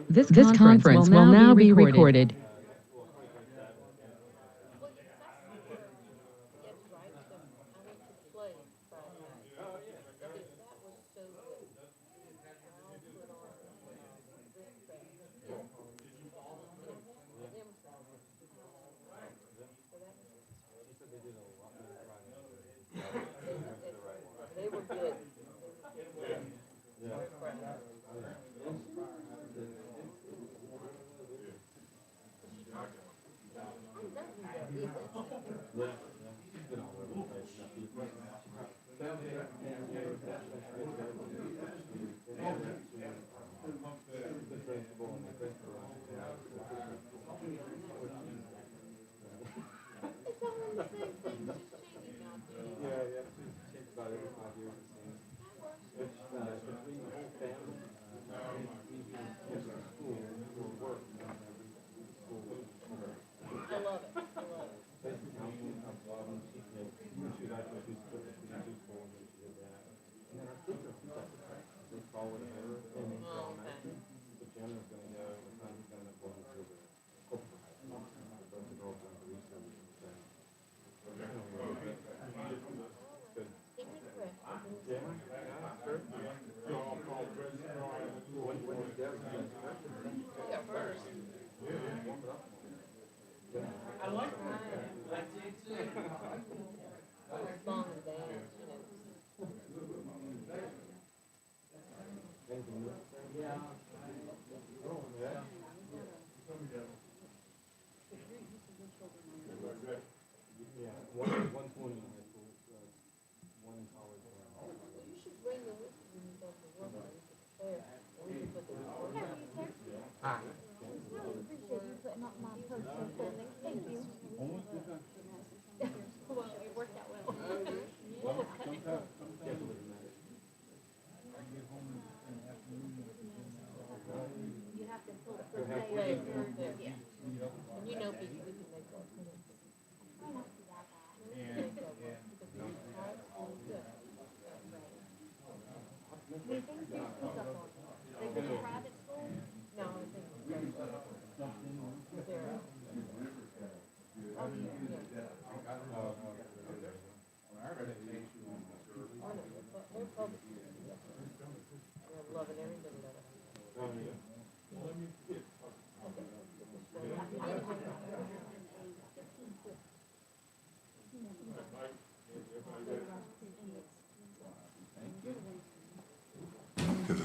This conference will now be recorded.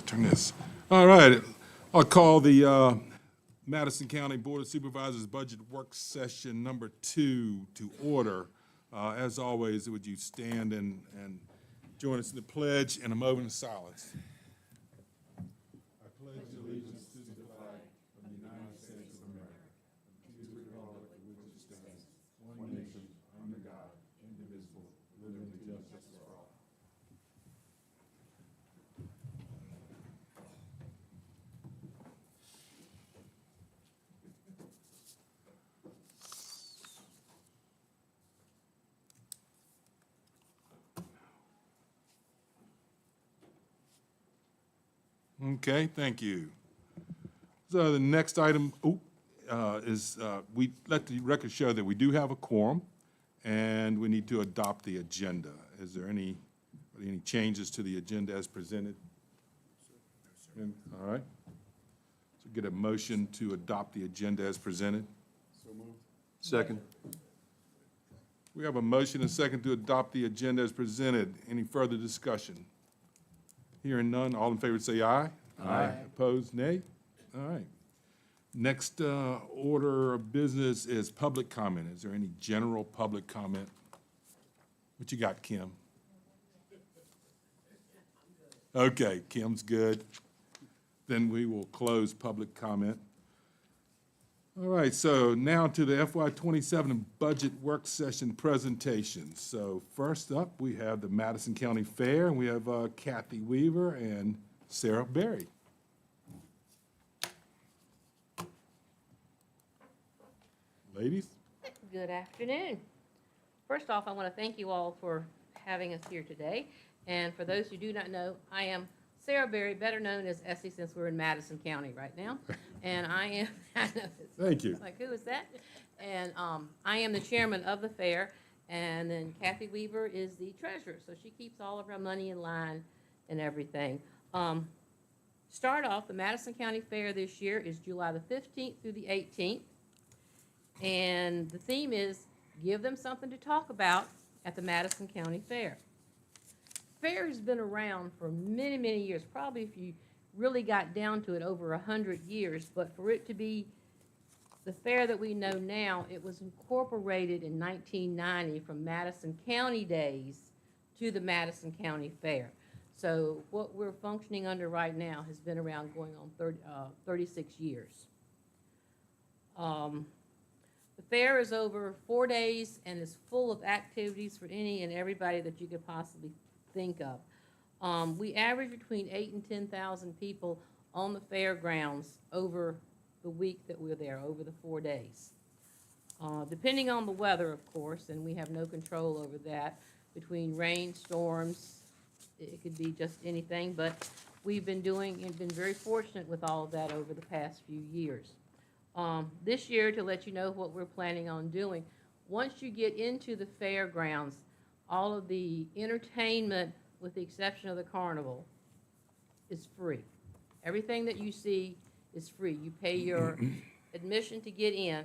Turn this. All right, I'll call the Madison County Board of Supervisors Budget Work Session number 2 to order. As always, would you stand and join us in the pledge and a moment of silence? I pledge allegiance to the flag of the United States of America, to the republic for which it stands, one nation, under God, indivisible, with liberty and justice for all. Okay, thank you. So the next item is we let the record show that we do have a quorum, and we need to adopt the agenda. Is there any changes to the agenda as presented? All right. So get a motion to adopt the agenda as presented. So moved. Second. We have a motion and second to adopt the agenda as presented. Any further discussion? Hearing none, all in favor say aye. Aye. Opposed, nay? All right. Next order of business is public comment. Is there any general public comment? What you got, Kim? Okay, Kim's good. Then we will close public comment. All right, so now to the FY27 budget work session presentation. So first up, we have the Madison County Fair, and we have Kathy Weaver and Sarah Berry. Ladies? Good afternoon. First off, I want to thank you all for having us here today. And for those who do not know, I am Sarah Berry, better known as Essie, since we're in Madison County right now. And I am, I know, Thank you. it's like, who is that? And I am the chairman of the fair. And then Kathy Weaver is the treasurer, so she keeps all of our money in line and everything. Start off, the Madison County Fair this year is July the 15th through the 18th. And the theme is give them something to talk about at the Madison County Fair. Fair has been around for many, many years, probably if you really got down to it, over 100 years. But for it to be the fair that we know now, it was incorporated in 1990 from Madison County days to the Madison County Fair. So what we're functioning under right now has been around going on 36 years. The fair is over 4 days and is full of activities for any and everybody that you could possibly think of. We average between 8,000 and 10,000 people on the fairgrounds over the week that we're there, over the 4 days. Depending on the weather, of course, and we have no control over that, between rain, storms, it could be just anything, but we've been doing and been very fortunate with all of that over the past few years. This year, to let you know what we're planning on doing, once you get into the fairgrounds, all of the entertainment, with the exception of the carnival, is free. Everything that you see is free. You pay your admission to get in,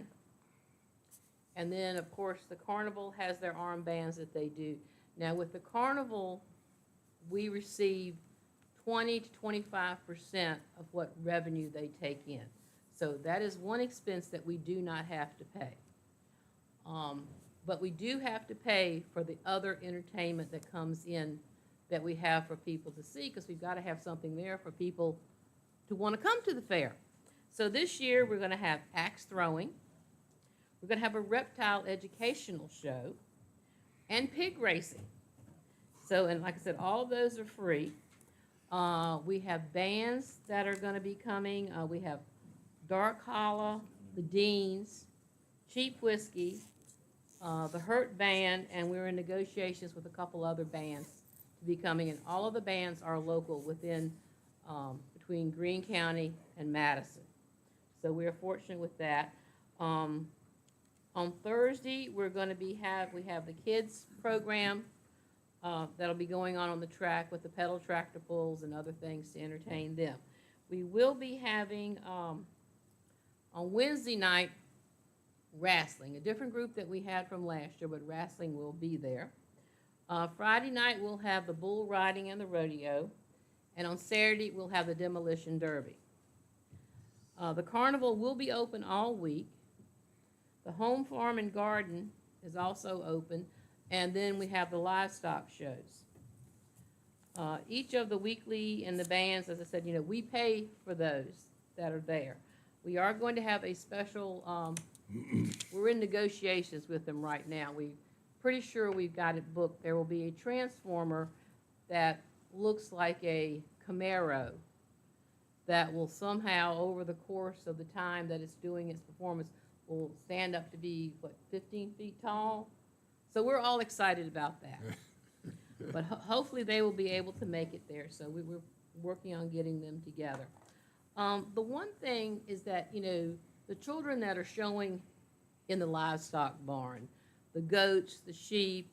and then, of course, the carnival has their armbands that they do. Now, with the carnival, we receive 20 to 25% of what revenue they take in. So that is one expense that we do not have to pay. But we do have to pay for the other entertainment that comes in that we have for people to see, because we've got to have something there for people to want to come to the fair. So this year, we're going to have axe throwing. We're going to have a reptile educational show and pig racing. So, and like I said, all of those are free. We have bands that are going to be coming. We have Dark Hollow, the Deans, Cheap Whiskey, the Hurt Band, and we're in negotiations with a couple other bands to be coming in. All of the bands are local within, between Greene County and Madison. So we're fortunate with that. On Thursday, we're going to we have the kids program that'll be going on the track with the pedal tractor pulls and other things to entertain them. We will be having, on Wednesday night, wrestling, a different group that we had from last year, but wrestling will be there. Friday night, we'll have the bull riding and the rodeo, and on Saturday, we'll have the demolition derby. The carnival will be open all week. The home farm and garden is also open, and then we have the livestock shows. Each of the weekly and the bands, as I said, you know, we pay for those that are there. We are going to have a special, we're in negotiations with them right now. We're pretty sure we've got it booked. There will be a transformer that looks like a Camaro that will somehow, over the course of the time that it's doing its performance, will stand up to be, what, 15 feet tall? So we're all excited about that. But hopefully they will be able to make it there, so we're working on getting them together. The one thing is that, you know, the children that are showing in the livestock barn, the goats, the sheep,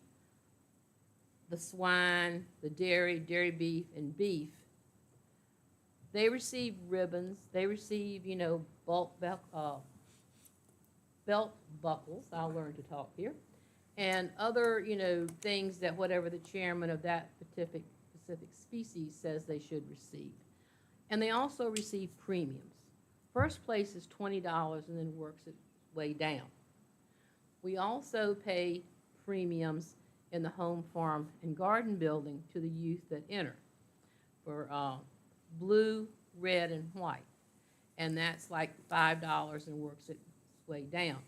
the swine, the dairy beef, and beef, they receive ribbons, they receive, you know, belt buckles, I'll learn to talk here, and other, you know, things that whatever the chairman of that specific species says they should receive. And they also receive premiums. First place is $20 and then works its way down. We also pay premiums in the home farm and garden building to the youth that enter for blue, red, and white. And that's like $5 and works its way down.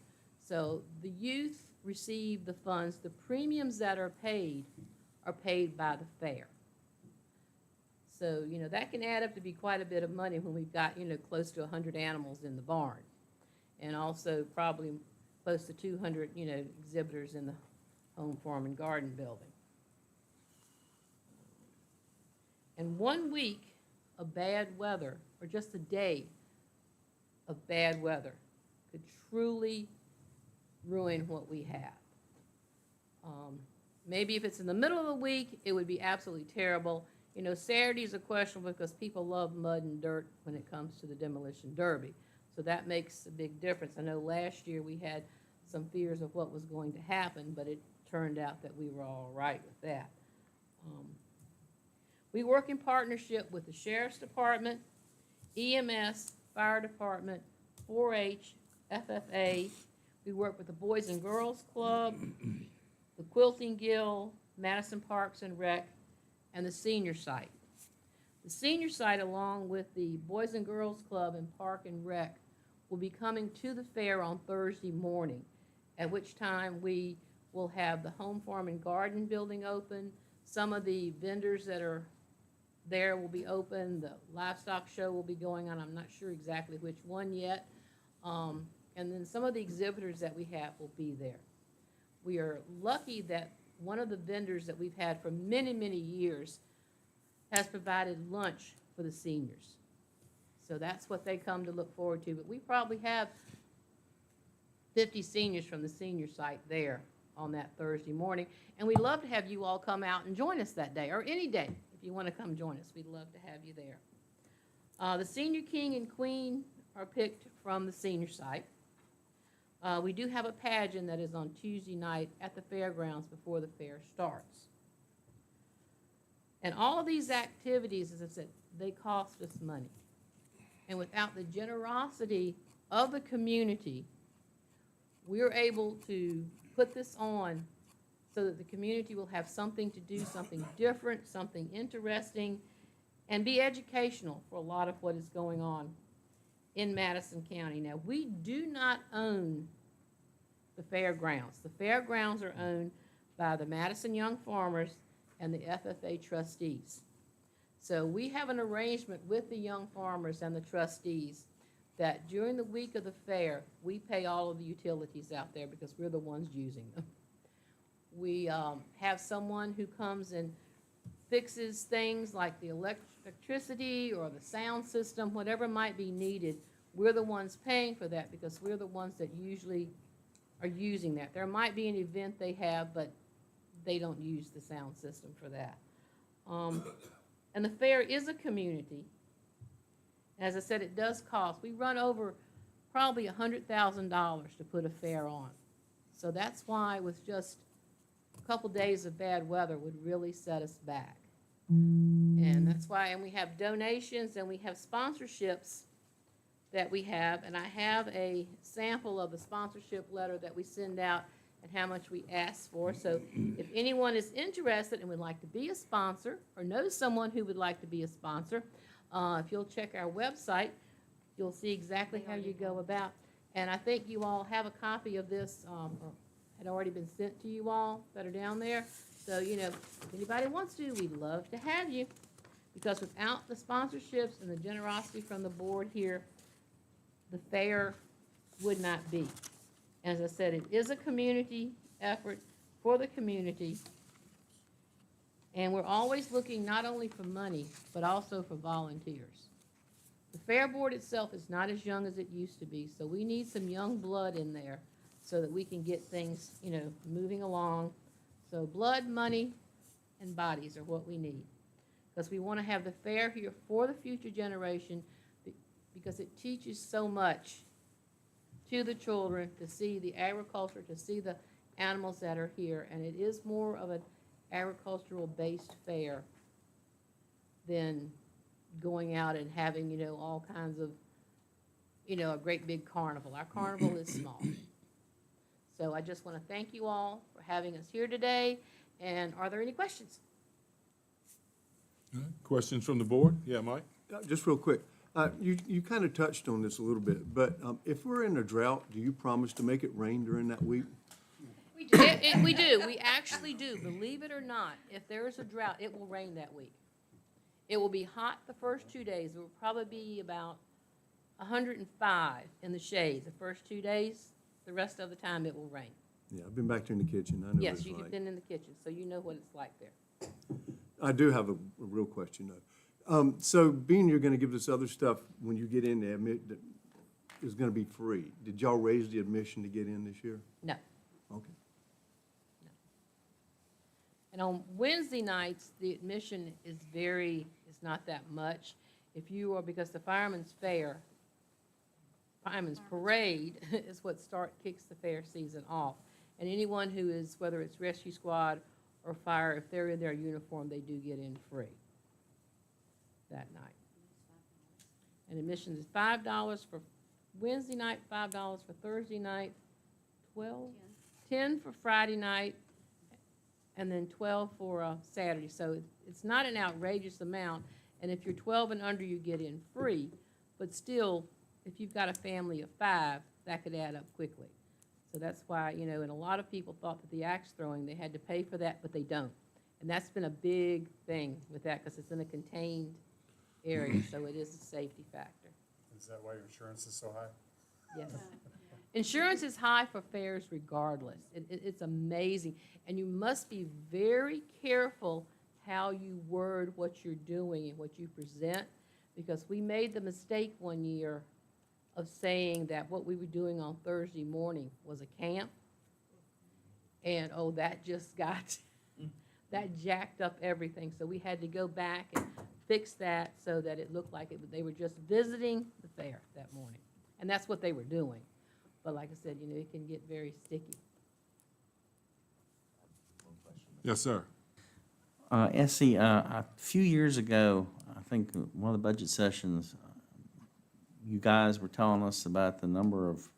So the youth receive the funds. The premiums that are paid by the fair. So, you know, that can add up to be quite a bit of money when we've got, you know, close to 100 animals in the barn. And also probably close to 200, you know, exhibitors in the home farm and garden building. 1 week of bad weather, or just a day of bad weather, could truly ruin what we have. Maybe if it's in the middle of the week, it would be absolutely terrible. You know, Saturdays are questionable because people love mud and dirt when it comes to the demolition derby. So that makes a big difference. I know last year we had some fears of what was going to happen, but it turned out that we were all right with that. We work in partnership with the Sheriff's Department, EMS, Fire Department, 4-H, FFA. We work with the Boys and Girls Club, the Quilting Guild, Madison Parks and Rec, and the Senior Site. The Senior Site, along with the Boys and Girls Club and Park and Rec, will be coming to the fair on Thursday morning, at which time we will have the Home Farm and Garden building open. Some of the vendors that are there will be open. The livestock show will be going on. I'm not sure exactly which one yet. And then some of the exhibitors that we have will be there. We are lucky that one of the vendors that we've had for many, many years has provided lunch for the seniors. So that's what they come to look forward to. But we probably have 50 seniors from the senior site there on that Thursday morning. And we'd love to have you all come out and join us that day, or any day. If you want to come join us, we'd love to have you there. The senior king and queen are picked from the senior site. We do have a pageant that is on Tuesday night at the fairgrounds before the fair starts. And all of these activities, as I said, they cost us money. And without the generosity of the community, we're able to put this on so that the community will have something to do, something different, something interesting, and be educational for a lot of what is going on in Madison County. Now, we do not own the fairgrounds. The fairgrounds are owned by the Madison Young Farmers and the FFA trustees. So we have an arrangement with the Young Farmers and the trustees that during the week of the fair, we pay all of the utilities out there because we're the ones using them. We have someone who comes and fixes things like the electricity or the sound system, whatever might be needed. We're the ones paying for that because we're the ones that usually are using that. There might be an event they have, but they don't use the sound system for that. And the fair is a community. As I said, it does cost. We run over probably $100,000 to put a fair on. So that's why with just a couple days of bad weather would really set us back. And that's why, and we have donations and we have sponsorships that we have, and I have a sample of the sponsorship letter that we send out and how much we ask for. So if anyone is interested and would like to be a sponsor or knows someone who would like to be a sponsor, if you'll check our website, you'll see exactly how you go about. And I think you all have a copy of this, or had already been sent to you all that are down there. So, you know, if anybody wants to, we'd love to have you. Because without the sponsorships and the generosity from the board here, the fair would not be. As I said, it is a community effort for the community. And we're always looking not only for money, but also for volunteers. The fair board itself is not as young as it used to be, so we need some young blood in there so that we can get things, you know, moving along. So blood, money, and bodies are what we need. Because we want to have the fair here for the future generation, because it teaches so much to the children to see the agriculture, to see the animals that are here. And it is more of an agricultural-based fair than going out and having, you know, all kinds of, you know, a great big carnival. Our carnival is small. So I just want to thank you all for having us here today. And are there any questions? Questions from the board? Yeah, Mike? Just real quick, you kind of touched on this a little bit, but if we're in a drought, do you promise to make it rain during that week? We do. We do. We actually do. Believe it or not, if there is a drought, it will rain that week. It will be hot the first 2 days. It will probably be about 105 in the shade the first 2 days. The rest of the time, it will rain. Yeah, I've been back there in the kitchen. I know what Yes, it's you've like. been in the kitchen, so you know what it's like there. I do have a real question, though. So being you're gonna give this other stuff when you get in there, that is gonna be free. Did y'all raise the admission to get in this year? No. Okay. And on Wednesday nights, the admission is not that much. If you are, because the Fireman's Parade is what kicks the fair season off. And anyone who is, whether it's rescue squad or fire, if they're in their uniform, they do get in free that night. And admission is $5 for Wednesday night, $5 for Thursday night, 10 for Friday night, and then 12 for Saturday. So it's not an outrageous amount, and if you're 12 and under, you get in free, but still, if you've got a family of 5, that could add up quickly. So that's why, you know, and a lot of people thought that the axe throwing, they had to pay for that, but they don't. And that's been a big thing with that, because it's in a contained area, so it is a safety factor. Is that why your insurance is so high? Yes. Insurance is high for fairs regardless. It's amazing. And you must be very careful how you word what you're doing and what you present, because we made the mistake one year of saying that what we were doing on Thursday morning was a camp. And, oh, that just that jacked up everything. So we had to go back and fix that so that it looked like they were just visiting the fair that morning. And that's what they were doing. But like I said, you know, it can get very sticky. Yes, sir. Essie, a few years ago, I think one of the budget sessions, you guys were telling us about the number of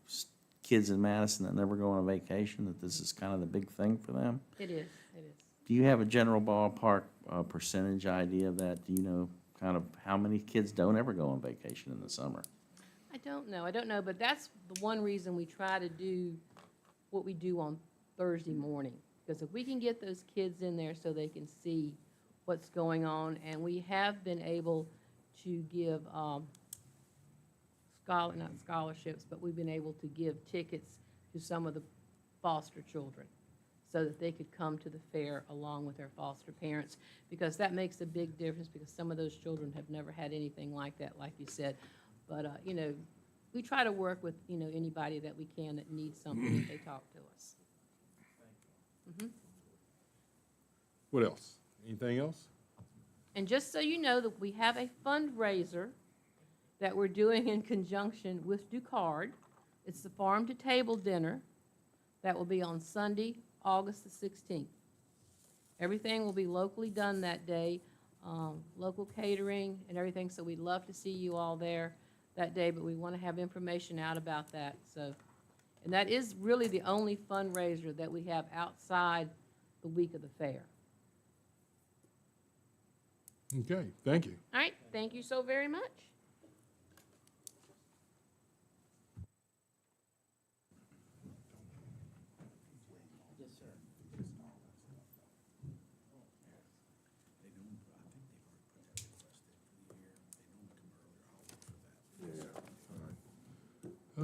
kids in Madison that never go on a vacation, that this is kind of the big thing for them. It is. Do you have a general ballpark percentage idea of that? Do you know kind of how many kids don't ever go on vacation in the summer? I don't know, but that's the one reason we try to do what we do on Thursday morning. Because if we can get those kids in there so they can see what's going on, and we have been able to give not scholarships, but we've been able to give tickets to some of the foster children so that they could come to the fair along with their foster parents, because that makes a big difference, because some of those children have never had anything like that, like you said. But, you know, we try to work with, you know, anybody that we can that needs something if they talk to us. What else? Anything else? And just so you know, that we have a fundraiser that we're doing in conjunction with Ducard. It's the Farm to Table Dinner that will be on Sunday, August the 16th. Everything will be locally done that day, local catering and everything, so we'd love to see you all there that day, but we want to have information out about that. So, and that is really the only fundraiser that we have outside the week of the fair. Okay, thank you. All right, thank you so very much.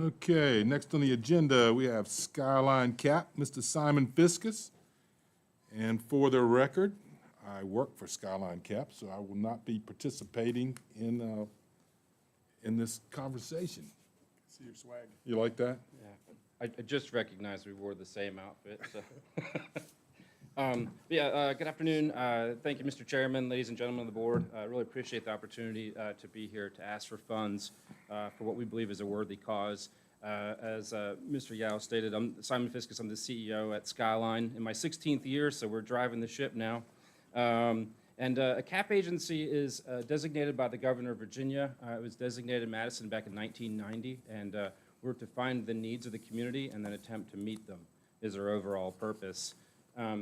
Okay, next on the agenda, we have Skyline Cap, Mr. Simon Fiskus. And for the record, I work for Skyline Cap, so I will not be participating in this conversation. See your swag. You like that? Yeah, I just recognized we wore the same outfit, so. Good afternoon. Thank you, Mr. Chairman, ladies and gentlemen of the board. I really appreciate the opportunity to be here to ask for funds for what we believe is a worthy cause. As Mr. Yao stated, I'm Simon Fiskus. I'm the CEO at Skyline in my 16th year, so we're driving the ship now. A CAP agency is designated by the governor of Virginia. It was designated in Madison back in 1990, and we're to find the needs of the community and then attempt to meet them is our overall purpose.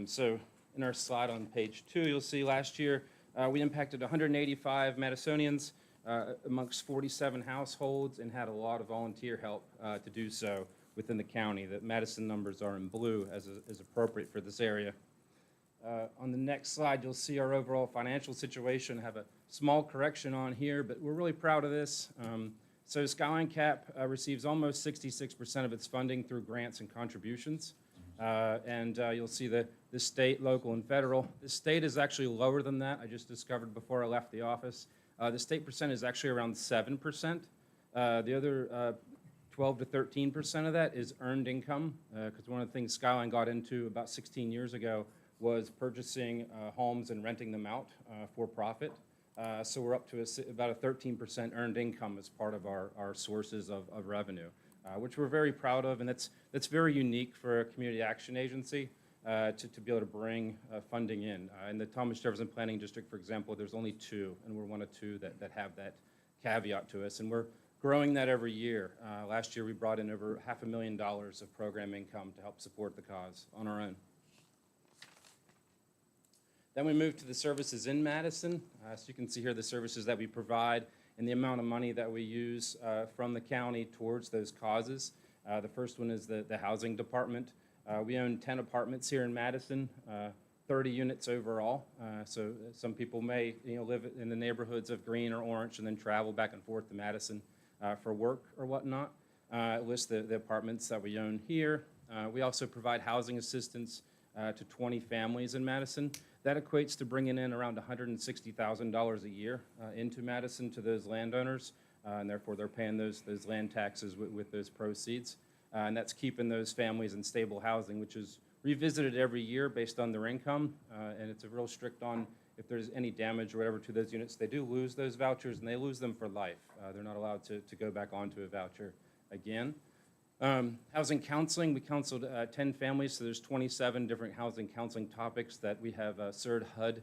So in our slide on page 2, you'll see last year we impacted 185 Madisonians amongst 47 households and had a lot of volunteer help to do so within the county. The Madison numbers are in blue as appropriate for this area. On the next slide, you'll see our overall financial situation. I have a small correction on here, but we're really proud of this. So Skyline Cap receives almost 66% of its funding through grants and contributions. You'll see the state, local, and federal. The state is actually lower than that. I just discovered before I left the office. The state percent is actually around 7%. The other 12 to 13% of that is earned income, because one of the things Skyline got into about 16 years ago was purchasing homes and renting them out for profit. So we're up to about a 13% earned income as part of our sources of revenue, which we're very proud of, and that's very unique for a community action agency to be able to bring funding in. In the Thomas Jefferson Planning District, for example, there's only 2, and we're one of 2 that have that caveat to us, and we're growing that every year. Last year, we brought in over $500,000 of program income to help support the cause on our own. Then we move to the services in Madison. So you can see here the services that we provide and the amount of money that we use from the county towards those causes. The first one is the housing department. We own 10 apartments here in Madison, 30 units overall. So some people may live in the neighborhoods of Green or Orange and then travel back and forth to Madison for work or whatnot. List the apartments that we own here. We also provide housing assistance to 20 families in Madison. That equates to bringing in around $160,000 a year into Madison to those landowners, and therefore they're paying those land taxes with those proceeds. And that's keeping those families in stable housing, which is revisited every year based on their income, and it's a real strict on if there's any damage or whatever to those units. They do lose those vouchers, and they lose them for life. They're not allowed to go back onto a voucher again. Housing counseling, we counseled 10 families, so there's 27 different housing counseling topics that we have CERD HUD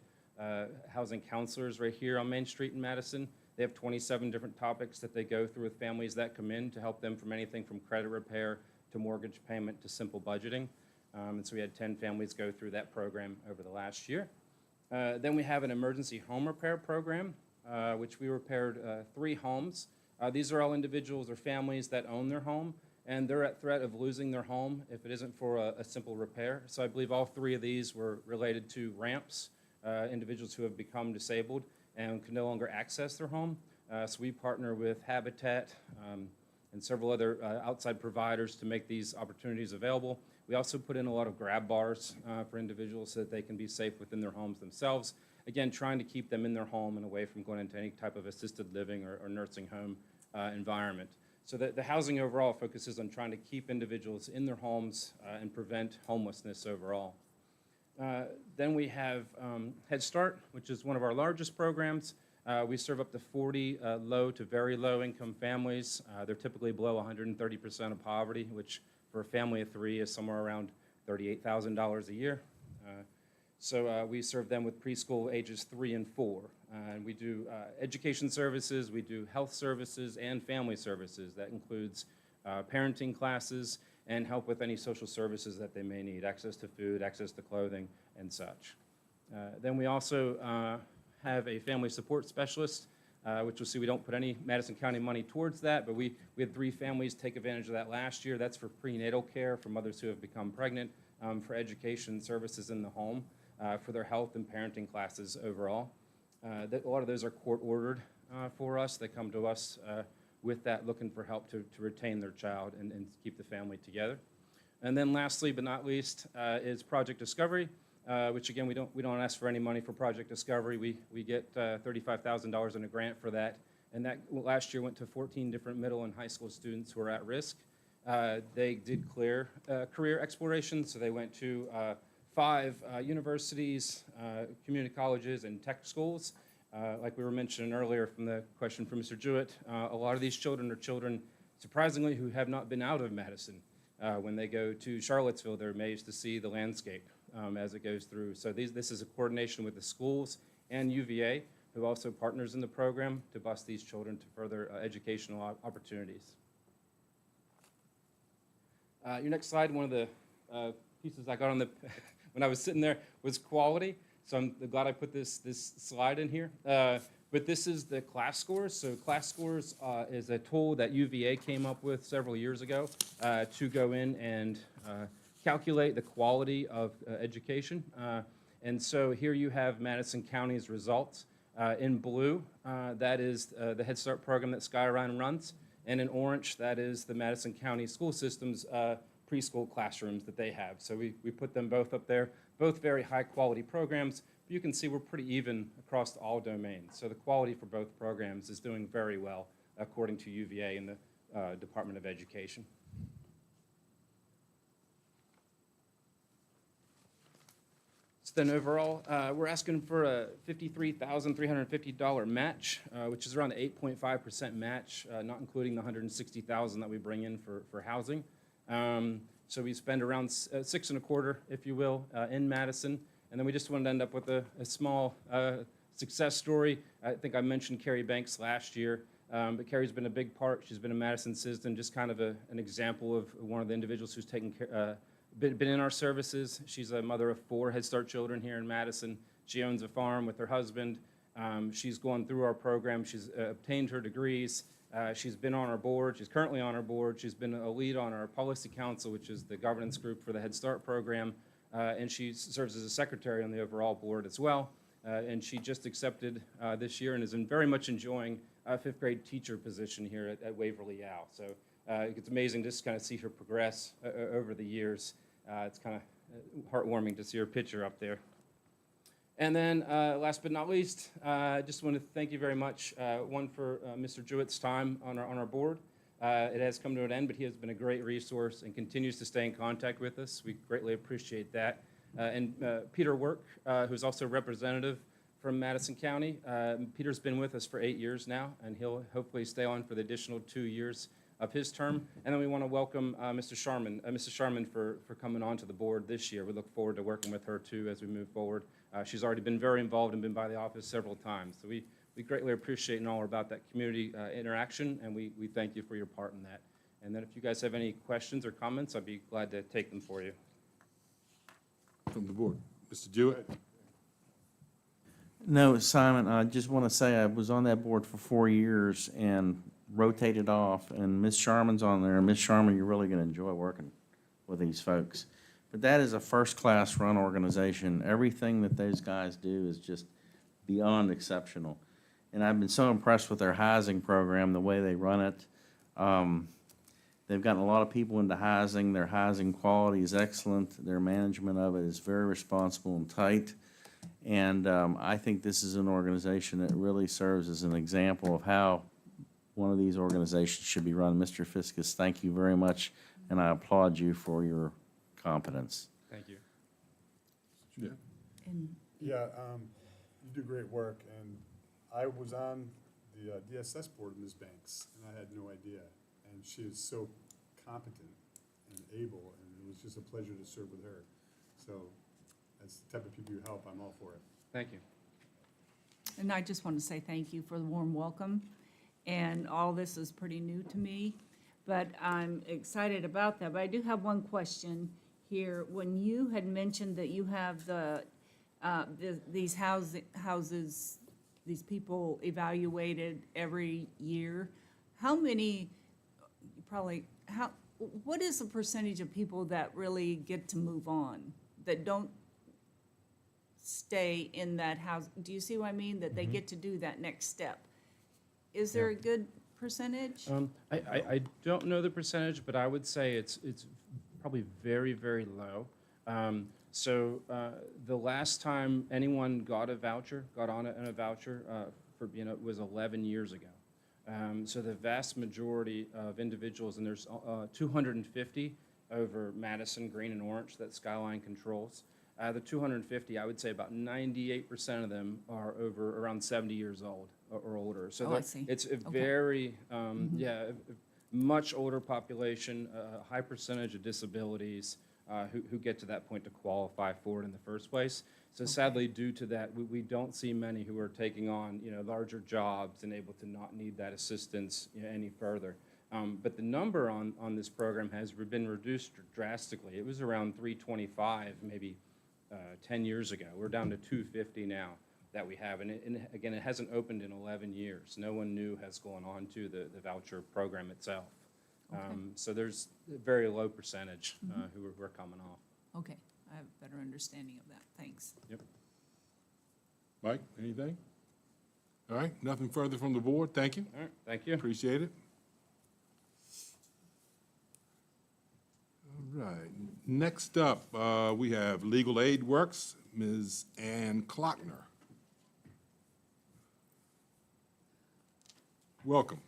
housing counselors right here on Main Street in Madison. They have 27 different topics that they go through with families that come in to help them from anything from credit repair to mortgage payment to simple budgeting. And so we had 10 families go through that program over the last year. Then we have an emergency home repair program, which we repaired 3 homes. These are all individuals or families that own their home, and they're at threat of losing their home if it isn't for a simple repair. So I believe all 3 of these were related to ramps, individuals who have become disabled and can no longer access their home. So we partner with Habitat and several other outside providers to make these opportunities available. We also put in a lot of grab bars for individuals so that they can be safe within their homes themselves. Again, trying to keep them in their home and away from going into any type of assisted living or nursing home environment. So the housing overall focuses on trying to keep individuals in their homes and prevent homelessness overall. Then we have Head Start, which is one of our largest programs. We serve up to 40 low to very low income families. They're typically below 130% of poverty, which for a family of 3 is somewhere around $38,000 a year. So we serve them with preschool ages 3 and 4. And we do education services, we do health services, and family services. That includes parenting classes and help with any social services that they may need, access to food, access to clothing, and such. Then we also have a family support specialist, which you'll see we don't put any Madison County money towards that, but we had 3 families take advantage of that last year. That's for prenatal care for mothers who have become pregnant, for education services in the home, for their health and parenting classes overall. A lot of those are court-ordered for us. They come to us with that, looking for help to retain their child and keep the family together. And then lastly, but not least, is Project Discovery, which again, we don't ask for any money for Project Discovery. We get $35,000 in a grant for that. And that last year went to 14 different middle and high school students who are at risk. They did clear career exploration, so they went to 5 universities, community colleges, and tech schools. Like we were mentioning earlier from the question from Mr. Jewett, a lot of these children are children, surprisingly, who have not been out of Madison. When they go to Charlottesville, they're amazed to see the landscape as it goes through. So this is a coordination with the schools and UVA, who also partners in the program to bus these children to further educational opportunities. Your next slide, one of the pieces I got on the when I was sitting there was quality. So I'm glad I put this slide in here. But this is the class scores. So class scores is a tool that UVA came up with several years ago to go in and calculate the quality of education. And so here you have Madison County's results. In blue, that is the Head Start program that Skyline runs. And in orange, that is the Madison County School System's preschool classrooms that they have. So we put them both up there, both very high quality programs, you can see we're pretty even across all domains. So the quality for both programs is doing very well, according to UVA and the Department of Education. So then overall, we're asking for a $53,350 match, which is around the 8.5% match, not including the $160,000 that we bring in for housing. So we spend around $6.25, if you will, in Madison. And then we just wanted to end up with a small success story. I think I mentioned Carrie Banks last year, but Carrie's been a big part. She's been a Madison citizen, just kind of an example of one of the individuals who's taken care, been in our services. She's a mother of 4 Head Start children here in Madison. She owns a farm with her husband. She's gone through our program. She's obtained her degrees. She's been on our board. She's currently on our board. She's been a lead on our policy council, which is the governance group for the Head Start program. And she serves as a secretary on the overall board as well. And she just accepted this year and is very much enjoying a 5th grade teacher position here at Waverly Yale. So it's amazing just to kind of see her progress over the years. It's kind of heartwarming to see her picture up there. And then last but not least, I just want to thank you very much, one for Mr. Jewett's time on our board. It has come to an end, but he has been a great resource and continues to stay in contact with us. We greatly appreciate that. And Peter Work, who's also a representative from Madison County. Peter's been with us for 8 years now, and he'll hopefully stay on for the additional 2 years of his term. And then we want to welcome Mrs. Sharman for coming onto the board this year. We look forward to working with her too as we move forward. She's already been very involved and been by the office several times. So we greatly appreciate and all about that community interaction, and we thank you for your part in that. And then if you guys have any questions or comments, I'd be glad to take them for you. From the board. Mr. Jewett? No, Simon, I just want to say I was on that board for 4 years and rotated off, and Ms. Sharman's on there. Ms. Sharman, you're really going to enjoy working with these folks. But that is a first-class run organization. Everything that those guys do is just beyond exceptional. And I've been so impressed with their housing program, the way they run it. They've gotten a lot of people into housing. Their housing quality is excellent. Their management of it is very responsible and tight. And I think this is an organization that really serves as an example of how one of these organizations should be run. Mr. Fiskus, thank you very much, and I applaud you for your competence. Thank you. Yeah. Yeah, you do great work, and I was on the DSS board of Ms. Banks, and I had no idea. And she is so competent and able, and it was just a pleasure to serve with her. So that's the type of people you help. I'm all for it. Thank you. And I just want to say thank you for the warm welcome. And all this is pretty new to me, but I'm excited about that. But I do have one question here. When you had mentioned that you have these houses, these people evaluated every year, how many, what is the percentage of people that really get to move on, that don't stay in that house? Do you see what I mean? That they get to do that next step? Is there a good percentage? I don't know the percentage, but I would say it's probably very, very low. So the last time anyone got a voucher, got on a voucher for being was 11 years ago. So the vast majority of individuals, and there's 250 over Madison, Green, and Orange that Skyline controls. The 250, I would say about 98% of them are around 70 years old or older. So I see. it's a very, much older population, a high percentage of disabilities who get to that point to qualify for it in the first place. So sadly, due to that, we don't see many who are taking on, larger jobs and able to not need that assistance any further. But the number on this program has been reduced drastically. It was around 325 maybe 10 years ago. We're down to 250 now that we have. And again, it hasn't opened in 11 years. No one new has gone on to the voucher program itself. So there's a very low percentage who are coming off. Okay, I have a better understanding of that. Thanks. Yep. Mike, anything? All right, nothing further from the board. Thank you. All right, thank you. Appreciate it. All right, next up, we have Legal Aid Works. Ms. Ann Klockner. Welcome.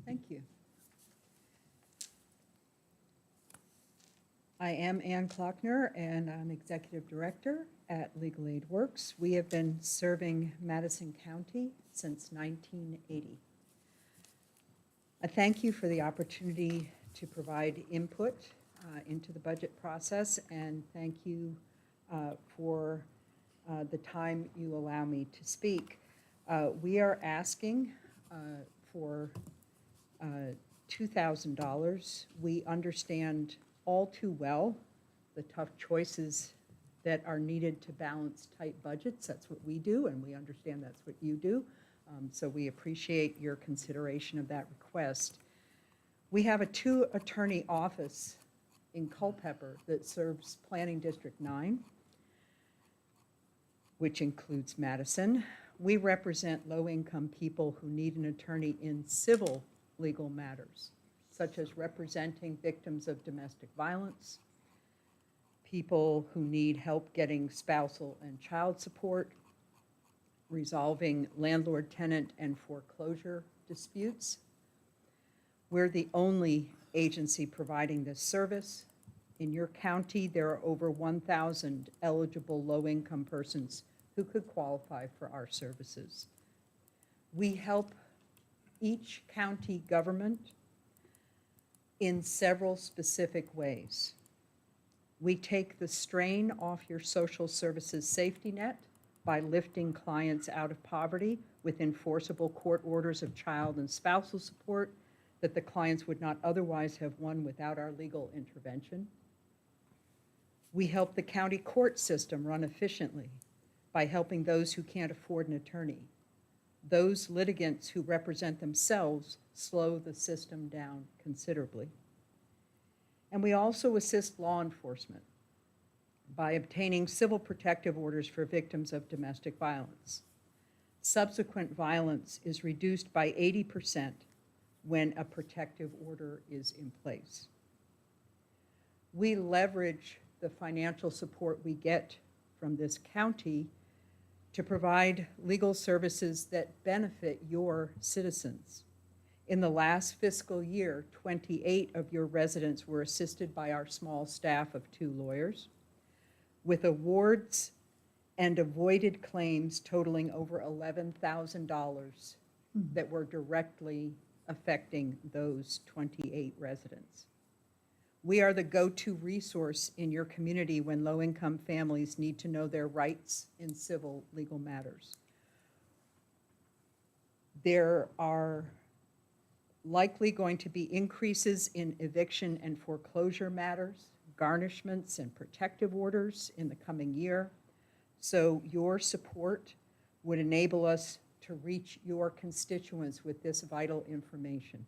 Thank you. I am Ann Klockner, and I'm Executive Director at Legal Aid Works. We have been serving Madison County since 1980. I thank you for the opportunity to provide input into the budget process, and thank you for the time you allow me to speak. We are asking for $2,000. We understand all too well the tough choices that are needed to balance tight budgets. That's what we do, and we understand that's what you do. So we appreciate your consideration of that request. We have a 2-attorney office in Culpeper that serves Planning District 9, which includes Madison. We represent low-income people who need an attorney in civil legal matters, such as representing victims of domestic violence, people who need help getting spousal and child support, resolving landlord-tenant and foreclosure disputes. We're the only agency providing this service. In your county, there are over 1,000 eligible low-income persons who could qualify for our services. We help each county government in several specific ways. We take the strain off your social services safety net by lifting clients out of poverty with enforceable court orders of child and spousal support that the clients would not otherwise have won without our legal intervention. We help the county court system run efficiently by helping those who can't afford an attorney. Those litigants who represent themselves slow the system down considerably. And we also assist law enforcement by obtaining civil protective orders for victims of domestic violence. Subsequent violence is reduced by 80% when a protective order is in place. We leverage the financial support we get from this county to provide legal services that benefit your citizens. In the last fiscal year, 28 of your residents were assisted by our small staff of 2 lawyers, with awards and avoided claims totaling over $11,000 that were directly affecting those 28 residents. We are the go-to resource in your community when low-income families need to know their rights in civil legal matters. There are likely going to be increases in eviction and foreclosure matters, garnishments and protective orders in the coming year. So your support would enable us to reach your constituents with this vital information.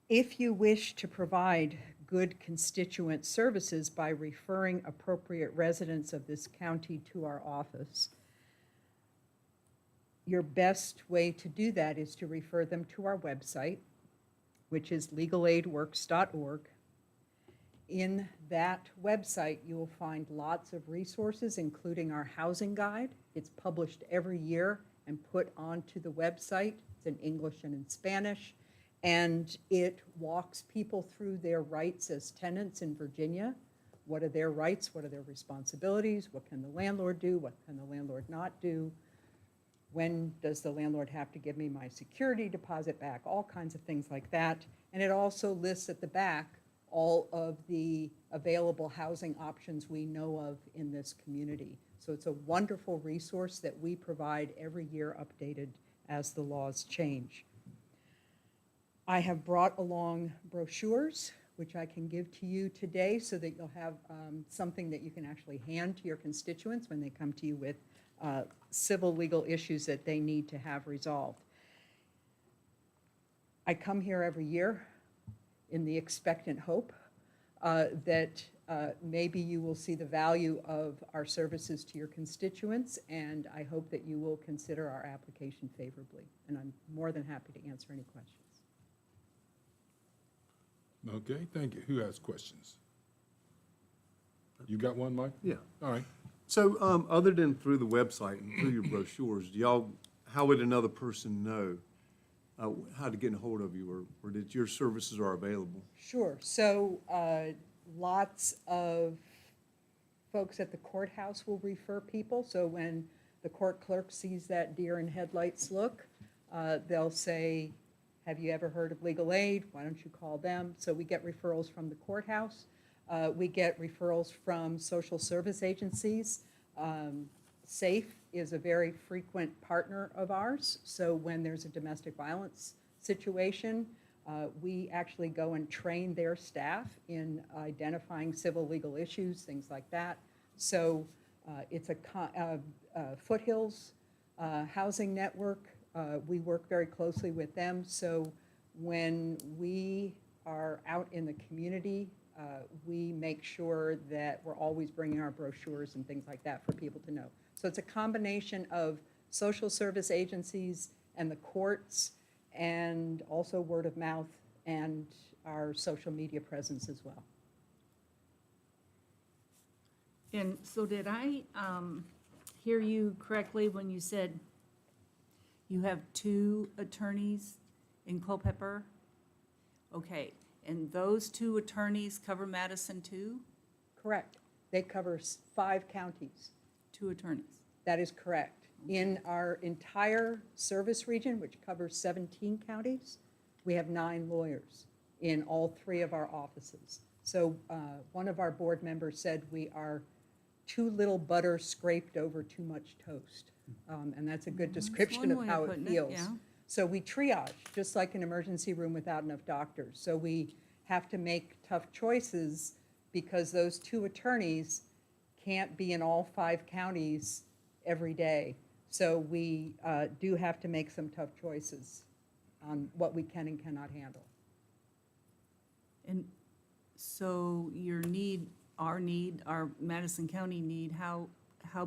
If you wish to provide good constituent services by referring appropriate residents of this county to our office, your best way to do that is to refer them to our website, which is legalaidworks.org. In that website, you will find lots of resources, including our housing guide. It's published every year and put onto the website. It's in English and in Spanish. And it walks people through their rights as tenants in Virginia. What are their rights? What are their responsibilities? What can the landlord do? What can the landlord not do? When does the landlord have to give me my security deposit back? All kinds of things like that. And it also lists at the back all of the available housing options we know of in this community. So it's a wonderful resource that we provide every year, updated as the laws change. I have brought along brochures, which I can give to you today so that you'll have something that you can actually hand to your constituents when they come to you with civil legal issues that they need to have resolved. I come here every year in the expectant hope that maybe you will see the value of our services to your constituents, and I hope that you will consider our application favorably. And I'm more than happy to answer any questions. Okay, thank you. Who has questions? You got one, Mike? Yeah. All right. So, other than through the website and through your brochures, how would another person know how to get a hold of you, or that your services are available? Sure. So lots of folks at the courthouse will refer people. So when the court clerk sees that deer in headlights look, they'll say, have you ever heard of legal aid? Why don't you call them? So we get referrals from the courthouse. We get referrals from social service agencies. SAFE is a very frequent partner of ours. So when there's a domestic violence situation, we actually go and train their staff in identifying civil legal issues, things like that. So it's Foothills Housing Network. We work very closely with them. So when we are out in the community, we make sure that we're always bringing our brochures and things like that for people to know. So it's a combination of social service agencies and the courts, and also word of mouth and our social media presence as well. And so did I hear you correctly when you said you have 2 attorneys in Culpeper? Okay, and those 2 attorneys cover Madison too? Correct. They cover 5 counties. 2 attorneys. That is correct. In our entire service region, which covers 17 counties, we have 9 lawyers in all 3 of our offices. So one of our board members said we are too little butter scraped over too much toast. And that's a good description one of way how of it putting it, feels. yeah. So we triage, just like an emergency room without enough doctors. So we have to make tough choices because those 2 attorneys can't be in all 5 counties every day. So we do have to make some tough choices on what we can and cannot handle. And so your need, our Madison County need, how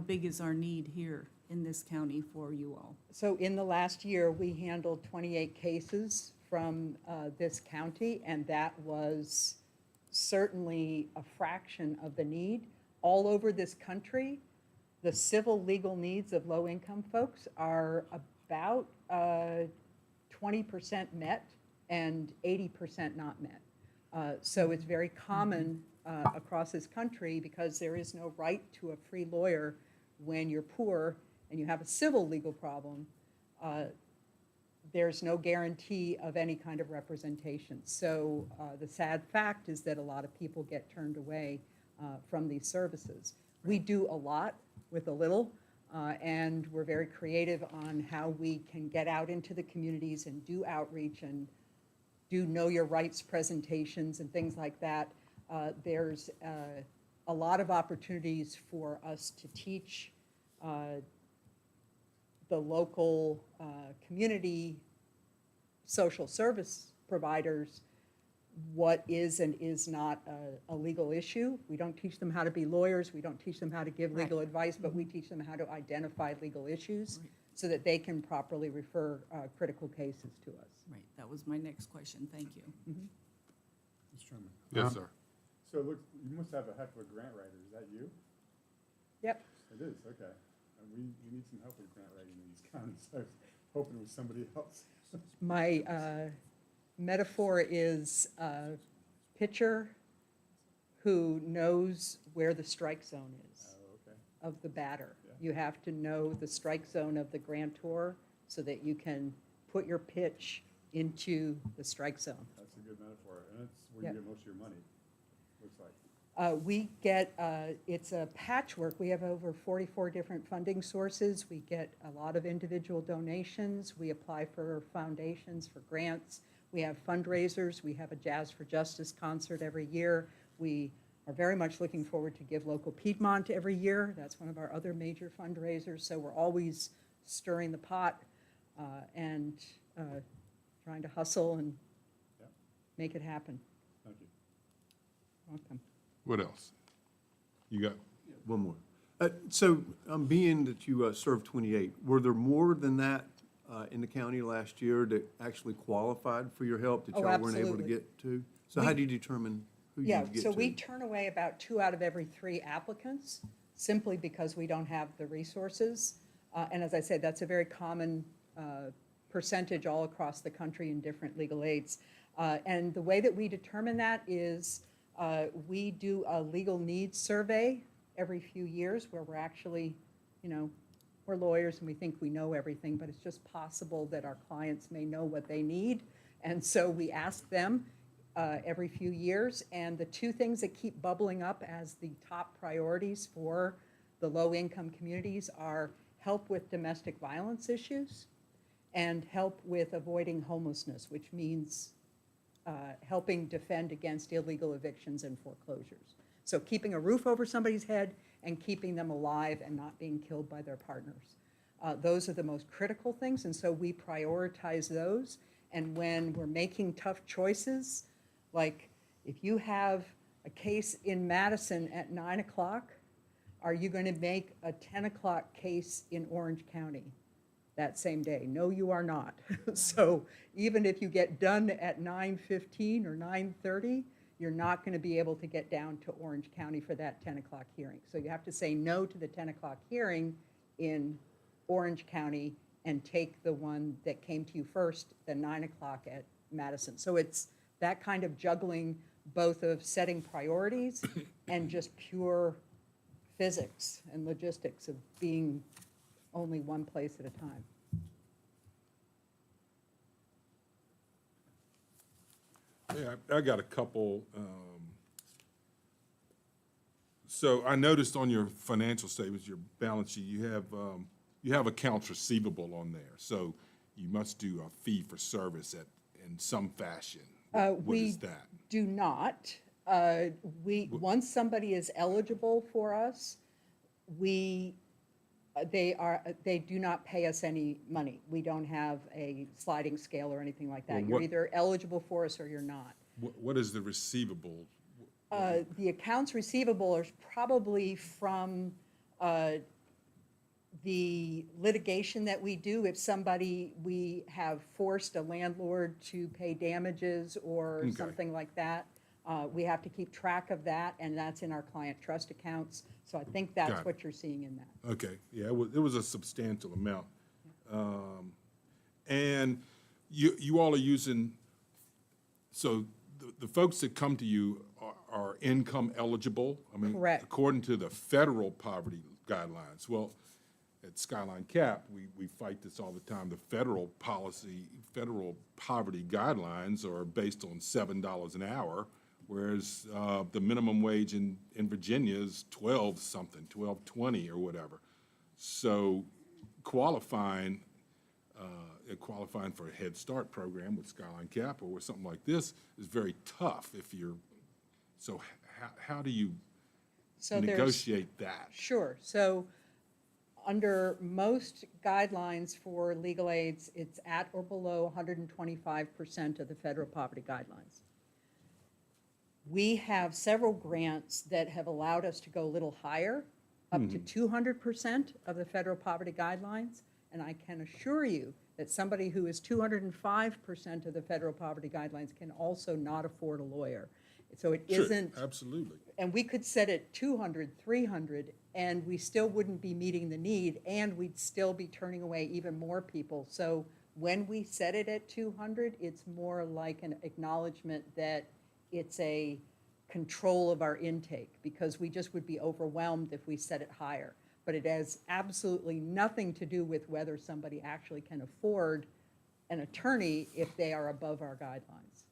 big is our need here in this county for you all? So in the last year, we handled 28 cases from this county, and that was certainly a fraction of the need. All over this country, the civil legal needs of low-income folks are about 20% met and 80% not met. So it's very common across this country because there is no right to a free lawyer when you're poor and you have a civil legal problem. There's no guarantee of any kind of representation. So the sad fact is that a lot of people get turned away from these services. We do a lot with a little, and we're very creative on how we can get out into the communities and do outreach and do know your rights presentations and things like that. There's a lot of opportunities for us to teach the local community social service providers what is and is not a legal issue. We don't teach them how to be lawyers, we don't teach them how to give legal advice, but we teach them how to identify legal issues so that they can properly refer critical cases to us. Right, that was my next question, thank you. Mr. Chairman. Yes, sir. So look, you must have a heck of a grant writer. Is that you? Yep. It is, okay. And we need some help with grant writing in these counties. I was hoping it was somebody else. My metaphor is a pitcher who knows where the strike zone is Oh, okay. of the batter. Yeah. You have to know the strike zone of the grantor so that you can put your pitch into the strike zone. That's a good metaphor. And that's where Yep. you get most of your money, looks like. We get, it's a patchwork. We have over 44 different funding sources. We get a lot of individual donations. We apply for foundations, for grants. We have fundraisers. We have a Jazz for Justice concert every year. We are very much looking forward to Give Local Piedmont every year. That's one of our other major fundraisers. So we're always stirring the pot and trying to hustle and Yep. make it happen. Thank you. Welcome. What else? You got, One more. So, being that you served 28, were there more than that in the county last year that actually qualified for your help that Oh, y'all weren't able to absolutely. get to? So how do you determine who you Yeah, get so to? we turn away about 2 out of every 3 applicants, simply because we don't have the resources. And as I said, that's a very common percentage all across the country in different legal aids. And the way that we determine that is we do a legal needs survey every few years where we're actually, you know, we're lawyers and we think we know everything, but it's just possible that our clients may know what they need. And so we ask them every few years. And the 2 things that keep bubbling up as the top priorities for the low-income communities are help with domestic violence issues and help with avoiding homelessness, which means helping defend against illegal evictions and foreclosures. So keeping a roof over somebody's head and keeping them alive and not being killed by their partners. Those are the most critical things, and so we prioritize those. And when we're making tough choices, like if you have a case in Madison at 9 o'clock, are you going to make a 10 o'clock case in Orange County that same day? No, you are not. So even if you get done at 9:15 or 9:30, you're not going to be able to get down to Orange County for that 10 o'clock hearing. So you have to say no to the 10 o'clock hearing in Orange County and take the one that came to you first, the 9 o'clock at Madison. So it's that kind of juggling, both of setting priorities and just pure physics and logistics of being only one place at a time. Yeah, I got a couple. So I noticed on your financial statements, your balance sheet, you have accounts receivable on there. So you must do a fee for service in some fashion. What is that? Do not. Once somebody is eligible for us, they do not pay us any money. We don't have a sliding scale or anything like that. Well, You're what- either eligible for us or you're not. What is the receivable? The accounts receivable are probably from the litigation that we do. If we have forced a landlord to pay damages or Okay. something like that, we have to keep track of that, and that's in our client trust accounts. So I think Got that's it. what you're seeing in that. Okay, yeah, it was a substantial amount. And you all are using, so the folks that come to you are income eligible? I mean, Correct. according to the federal poverty guidelines. Well, at Skyline Cap, we fight this all the time. The federal poverty guidelines are based on $7 an hour, whereas the minimum wage in Virginia is 12-something, 12.20 or whatever. So qualifying for a Head Start program with Skyline Cap or with something like this is very tough so how do you So there's- negotiate that? Sure. So under most guidelines for legal aids, it's at or below 125% of the federal poverty guidelines. We have several grants that have allowed us to go a little higher, up to 200% of the federal poverty guidelines. And I can assure you that somebody who is 205% of the federal poverty guidelines can also not afford a lawyer. So it Sure, isn't. absolutely. And we could set it 200, 300, and we still wouldn't be meeting the need, and we'd still be turning away even more people. So when we set it at 200, it's more like an acknowledgement that it's a control of our intake, because we just would be overwhelmed if we set it higher. But it has absolutely nothing to do with whether somebody actually can afford an attorney if they are above our guidelines.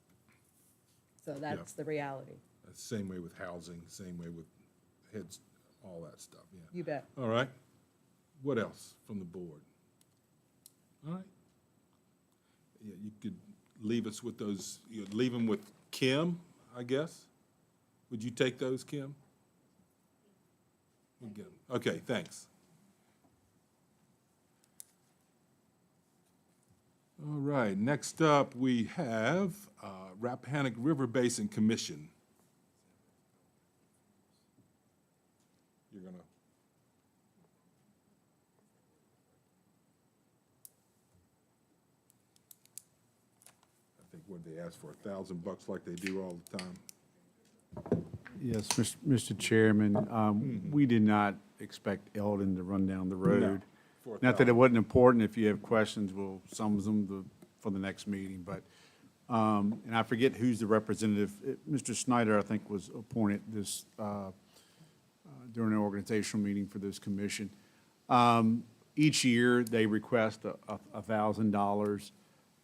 So that's the reality. Same way with housing, same way with heads, all that stuff, yeah. You bet. All right. What else from the board? All right. Yeah, you could leave us with those, leave them with Kim, I guess? Would you take those, Kim? We'll get 'em. Okay, thanks. All right, next up, we have Rappahannock River Basin Commission. You're gonna. I think what they asked for, $1,000 like they do all the time. Yes, Mr. Chairman, we did not expect Eldon to run down the road. Not that it wasn't important. If you have questions, we'll summons them for the next meeting, but, and I forget who's the representative. Mr. Snyder, I think, was appointed this, during an organizational meeting for this commission. Each year, they request $1,000.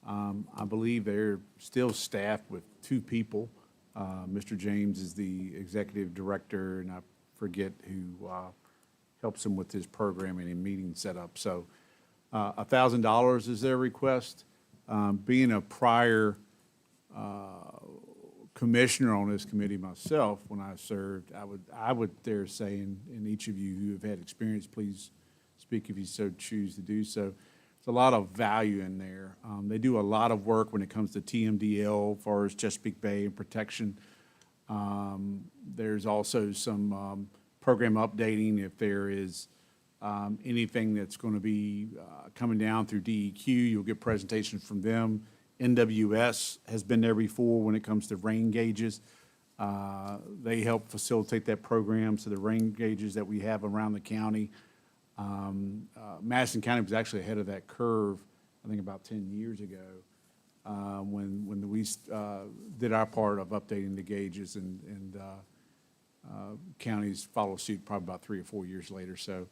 I believe they're still staffed with 2 people. Mr. James is the executive director, and I forget who helps him with his programming and meeting setup. So $1,000 is their request. Being a prior commissioner on this committee myself, when I served, I would dare say, and each of you who have had experience, please speak if you so choose to do so. There's a lot of value in there. They do a lot of work when it comes to TMDL, as far as Chesapeake Bay and protection. There's also some program updating if there is anything that's going to be coming down through DEQ. You'll get presentations from them. NWS has been there before when it comes to rain gauges. They help facilitate that program, so the rain gauges that we have around the county. Madison County was actually ahead of that curve, I think about 10 years ago, when we did our part of updating the gauges, and counties follow suit probably about 3 or 4 years later. So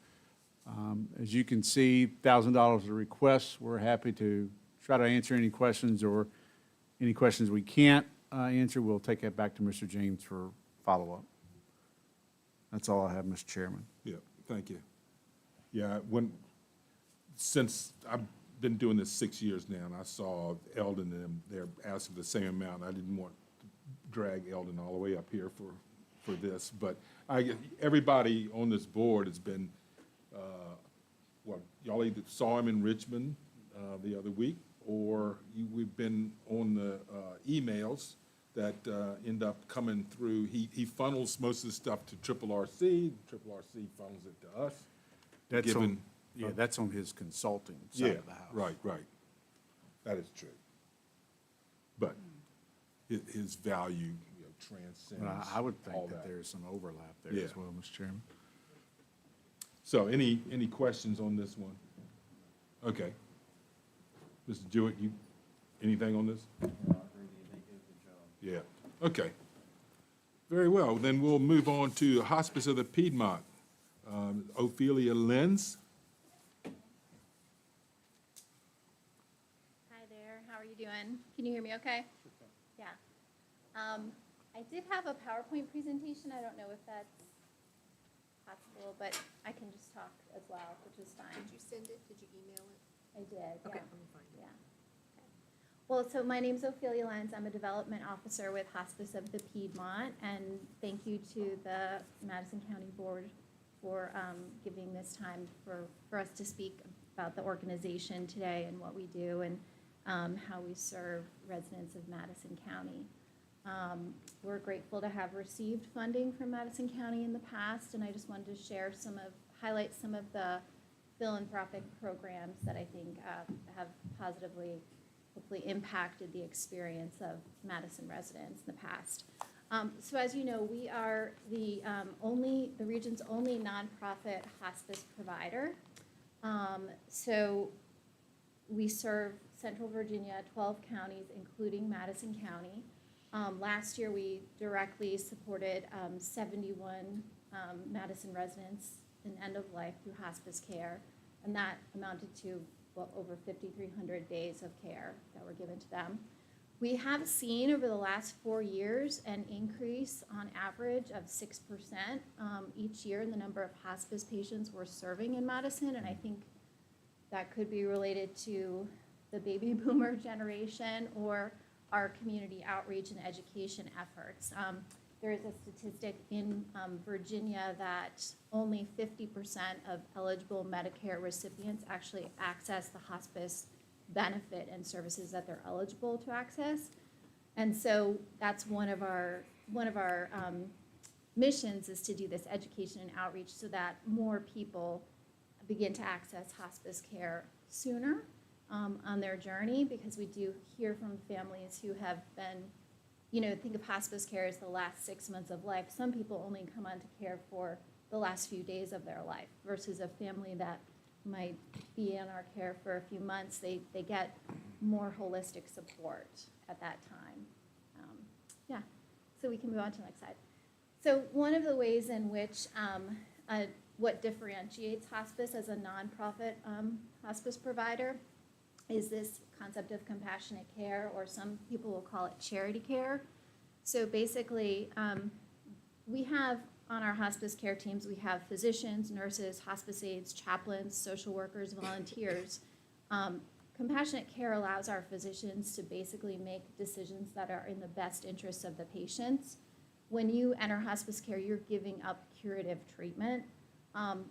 as you can see, $1,000 a request. We're happy to try to answer any questions, or any questions we can't answer. We'll take that back to Mr. James for follow-up. That's all I have, Mr. Chairman. Yeah, thank you. Yeah, since I've been doing this 6 years now, and I saw Eldon and them, they're asking the same amount. I didn't want to drag Eldon all the way up here for this, but everybody on this board has been, y'all either saw him in Richmond the other week, or we've been on the emails that end up coming through. He funnels most of the stuff to RRC. RRC funnels it to us. That's on his consulting side of the house. Right. That is true. But his value, transcends But I would all think that there's some overlap there Yeah. as well, Mr. Chairman. So any questions on this one? Okay. Mr. Jewett, anything on this? Yeah, okay. Very well, then we'll move on to Hospice of the Piedmont. Ophelia Lenz. Hi there, how are you doing? Can you hear me okay? Yeah. I did have a PowerPoint presentation. I don't know if that's possible, but I can just talk as well, which is fine. Did you send it? Did you email it? I did, Okay, yeah. let me find it. Yeah. Okay. Well, so my name's Ophelia Lenz. I'm a development officer with Hospice of the Piedmont, and thank you to the Madison County Board for giving this time for us to speak about the organization today and what we do and how we serve residents of Madison County. We're grateful to have received funding from Madison County in the past, and I just wanted to share highlight some of the philanthropic programs that I think have positively, hopefully, impacted the experience of Madison residents in the past. So as you know, we are the region's only nonprofit hospice provider. So we serve Central Virginia, 12 counties, including Madison County. Last year, we directly supported 71 Madison residents in end of life through hospice care, and that amounted to over 5,300 days of care that were given to them. We have seen over the last 4 years an increase on average of 6% each year in the number of hospice patients we're serving in Madison, and I think that could be related to the baby boomer generation or our community outreach and education efforts. There is a statistic in Virginia that only 50% of eligible Medicare recipients actually access the hospice benefit and services that they're eligible to access. And so that's one of our missions, is to do this education and outreach so that more people begin to access hospice care sooner on their journey, because we do hear from families who have been think of hospice care as the last 6 months of life. Some people only come on to care for the last few days of their life versus a family that might be in our care for a few months. They get more holistic support at that time. Yeah, so we can move on to the next slide. So one of the ways in which what differentiates hospice as a nonprofit hospice provider is this concept of compassionate care, or some people will call it charity care. So basically, we have on our hospice care teams, we have physicians, nurses, hospice aides, chaplains, social workers, volunteers. Compassionate care allows our physicians to basically make decisions that are in the best interests of the patients. When you enter hospice care, you're giving up curative treatment,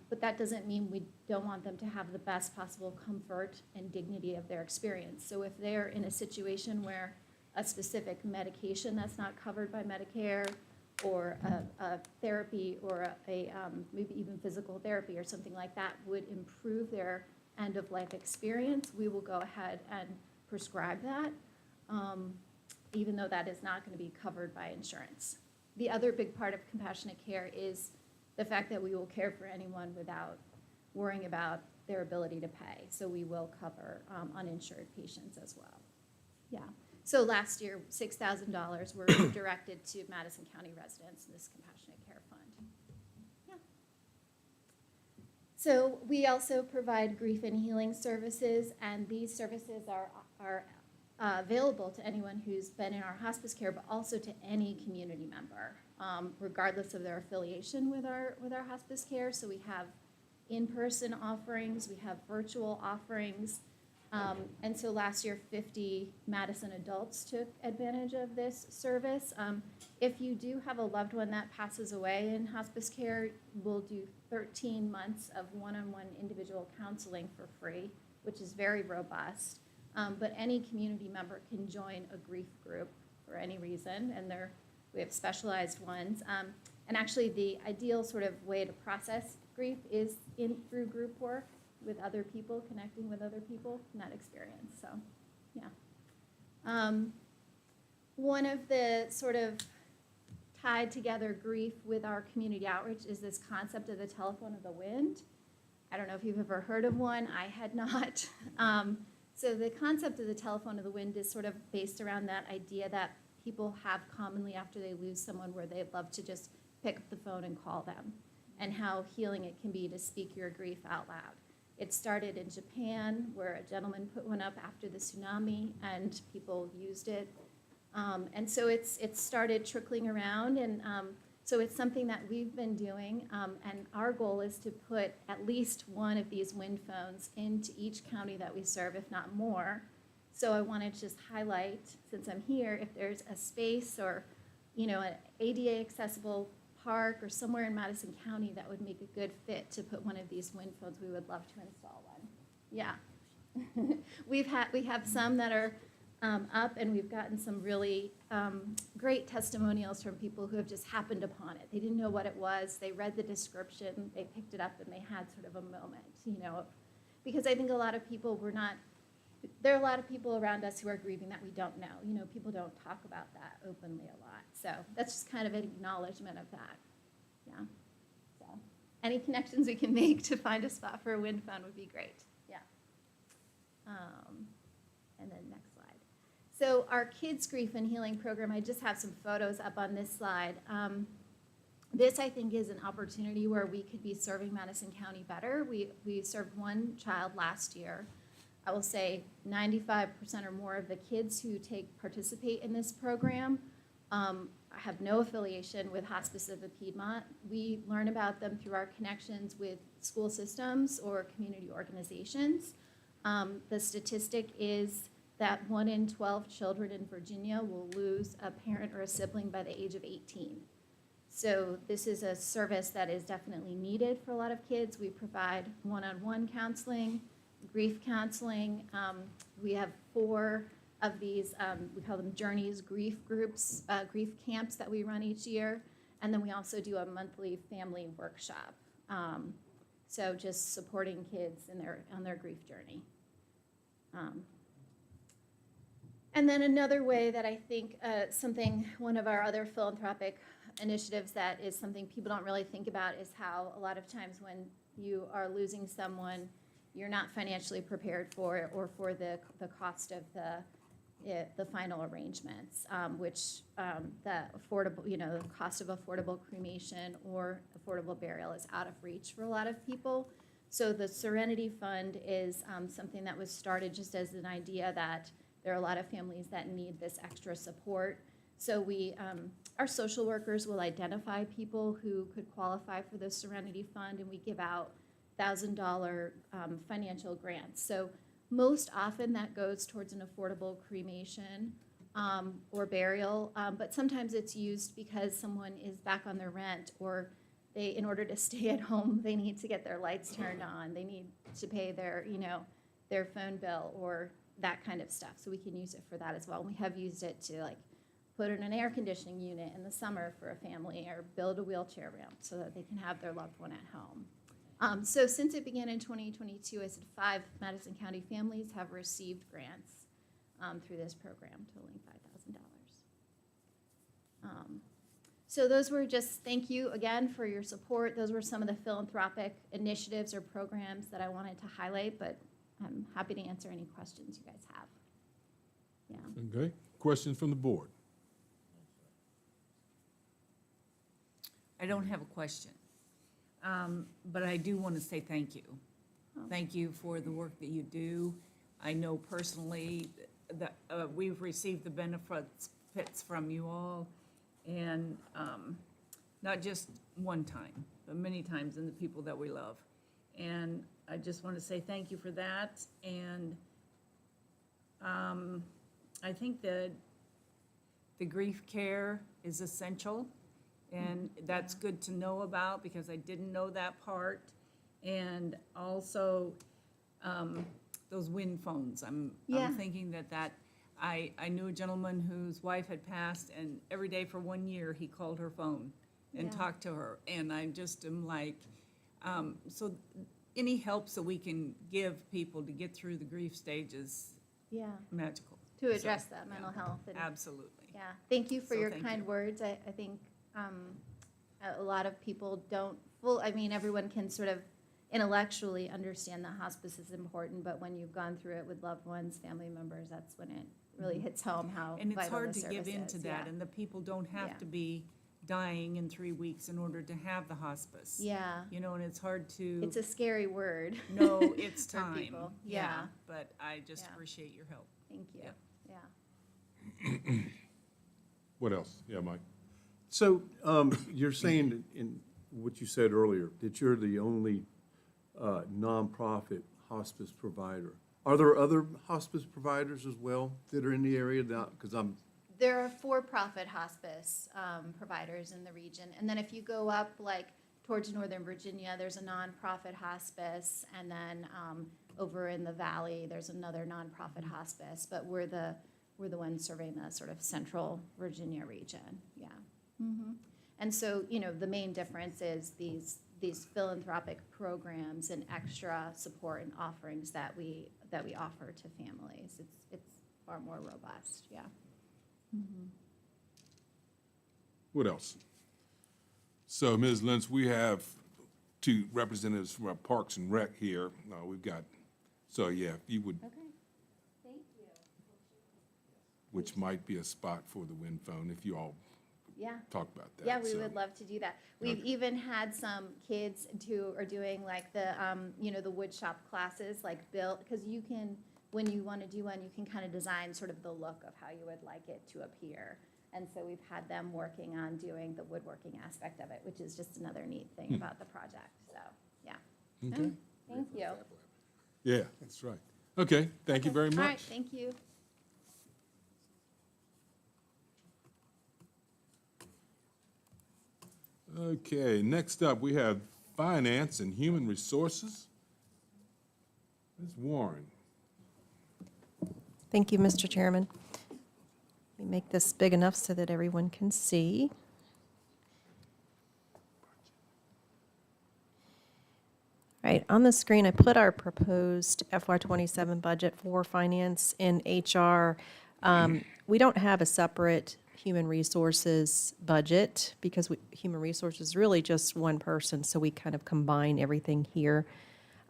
but that doesn't mean we don't want them to have the best possible comfort and dignity of their experience. So if they're in a situation where a specific medication that's not covered by Medicare, or a therapy, or maybe even physical therapy or something like that would improve their end-of-life experience, we will go ahead and prescribe that, even though that is not going to be covered by insurance. The other big part of compassionate care is the fact that we will care for anyone without worrying about their ability to pay. So we will cover uninsured patients as well. Yeah. So last year, $6,000 were directed to Madison County residents in this compassionate care fund. Yeah. So we also provide grief and healing services, and these services are available to anyone who's been in our hospice care, but also to any community member, regardless of their affiliation with our hospice care. So we have in-person offerings, we have virtual offerings, and so last year 50 Madison adults took advantage of this service. If you do have a loved one that passes away in hospice care, we'll do 13 months of one-on-one individual counseling for free, which is very robust. But any community member can join a grief group for any reason, and we have specialized ones. And actually, the ideal sort of way to process grief is through group work with other people, connecting with other people in that experience. So, yeah. One of the sort of tied together grief with our community outreach is this concept of the telephone of the wind. I don't know if you've ever heard of one. I had not. So the concept of the telephone of the wind is sort of based around that idea that people have commonly after they lose someone, where they'd love to just pick up the phone and call them, and how healing it can be to speak your grief out loud. It started in Japan, where a gentleman put one up after the tsunami, and people used it. And so it's started trickling around, and so it's something that we've been doing, and our goal is to put at least one of these wind phones into each county that we serve, if not more. So I wanted to just highlight, since I'm here, if there's a space or, an ADA accessible park or somewhere in Madison County that would make a good fit to put one of these wind phones, we would love to install one. Yeah. we have some that are up, and we've gotten some really great testimonials from people who have just happened upon it. They didn't know what it was. They read the description, they picked it up, and they had sort of a moment, because I think a lot of people there are a lot of people around us who are grieving that we don't know. People don't talk about that openly a lot. So that's just kind of an acknowledgement of that. Yeah. So any connections we can make to find a spot for a wind phone would be great. Yeah. And then next slide. So our Kids Grief and Healing Program, I just have some photos up on this slide. This, I think, is an opportunity where we could be serving Madison County better. We served one child last year. I will say 95% or more of the kids who participate in this program have no affiliation with Hospice of the Piedmont. We learn about them through our connections with school systems or community organizations. The statistic is that 1 in 12 children in Virginia will lose a parent or a sibling by the age of 18. So this is a service that is definitely needed for a lot of kids. We provide one-on-one counseling, grief counseling. We have 4 of these, we call them Journeys grief groups, grief camps that we run each year. And then we also do a monthly family workshop. So just supporting kids on their grief journey. And then another way that I think one of our other philanthropic initiatives that is something people don't really think about is how a lot of times when you are losing someone, you're not financially prepared for it or for the cost of the final arrangements, which the cost of affordable cremation or affordable burial is out of reach for a lot of people. So the Serenity Fund is something that was started just as an idea that there are a lot of families that need this extra support. So our social workers will identify people who could qualify for the Serenity Fund, and we give out $1,000 financial grants. So most often that goes towards an affordable cremation or burial, but sometimes it's used because someone is back on their rent, or in order to stay at home, they need to get their lights turned on. They need to pay their phone bill or that kind of stuff. So we can use it for that as well. And we have used it to put in an air conditioning unit in the summer for a family, or build a wheelchair ramp so that they can have their loved one at home. So since it began in 2022, I said 5 Madison County families have received grants through this program, totaling $5,000. So those were just, thank you again for your support. Those were some of the philanthropic initiatives or programs that I wanted to highlight, but I'm happy to answer any questions you guys have. Yeah. Okay, questions from the board? I don't have a question, but I do want to say thank you. Thank you for the work that you do. I know personally that we've received the benefits from you all, and not just one time, but many times in the people that we love. And I just want to say thank you for that. And I think that the grief care is essential, and that's good to know about because I didn't know that part. And also those wind phones. I'm thinking that I knew a gentleman whose wife had passed, and every day for 1 year he called her phone and talked to her. And I just am like, so any helps that we can give people to get through the grief stage is magical. To address that mental health. And, absolutely. Yeah. Thank you for So your thank kind you. words. I think a lot of people don't everyone can sort of intellectually understand that hospice is important, but when you've gone through it with loved ones, family members, that's when it really hits home how And it's vital hard the to give service into is. that, and the people don't have to be dying in 3 weeks in order to have the hospice. Yeah. You know, and it's hard to. It's a scary word. No, it's for time. people. Yeah. But I just Yeah. appreciate your help. Thank you. Yeah. Yeah. What else? Yeah, Mike? So you're saying in what you said earlier, that you're the only nonprofit hospice provider. Are there other hospice providers as well that are in the area now? Because There are for-profit hospice providers in the region. And then if you go up towards Northern Virginia, there's a nonprofit hospice. And then over in the valley, there's another nonprofit hospice. But we're the ones serving the sort of central Virginia region. Yeah. Mm-hmm. And so, the main difference is these philanthropic programs and extra support and offerings that we offer to families. It's far more robust. Yeah. What else? So, Ms. Lentz, we have 2 representatives from our Parks and Rec here. We've got, so yeah, if you would, Okay. Thank you. which might be a spot for the wind phone, if you all Yeah. talk about that. Yeah, we so. would love to do that. We've even had some kids who are doing the wood shop classes, build, because you can, when you want to do one, you can kind of design sort of the look of how you would like it to appear. And so we've had them working on doing the woodworking aspect of it, which is just another neat thing about the project. So, yeah. Okay. Thank you. Yeah, that's right. Okay, thank you very much. All right, thank you. Okay, next up, we have Finance and Human Resources. Ms. Warren. Thank you, Mr. Chairman. Let me make this big enough so that everyone can see. All right, on the screen, I put our proposed FY27 budget for finance and HR. We don't have a separate human resources budget because human resources is really just one person, so we kind of combine everything here.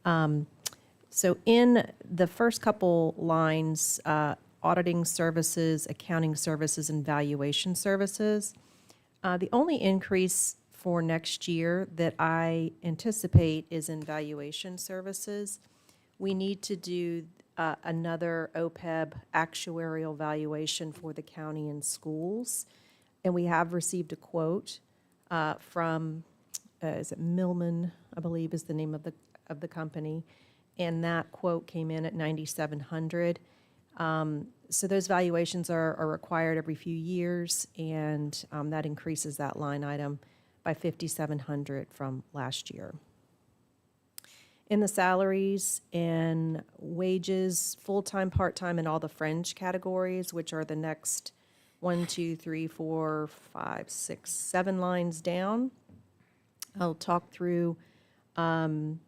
So in the first couple lines, auditing services, accounting services, and valuation services, the only increase for next year that I anticipate is in valuation services. We need to do another OPEB actuarial valuation for the county and schools. And we have received a quote from, is it Millman, I believe is the name of the company. And that quote came in at $9,700. So those valuations are required every few years, and that increases that line item by $5,700 from last year. In the salaries and wages, full-time, part-time, and all the fringe categories, which are the next 1, 2, 3, 4, 5, 6, 7 lines down, I'll talk through the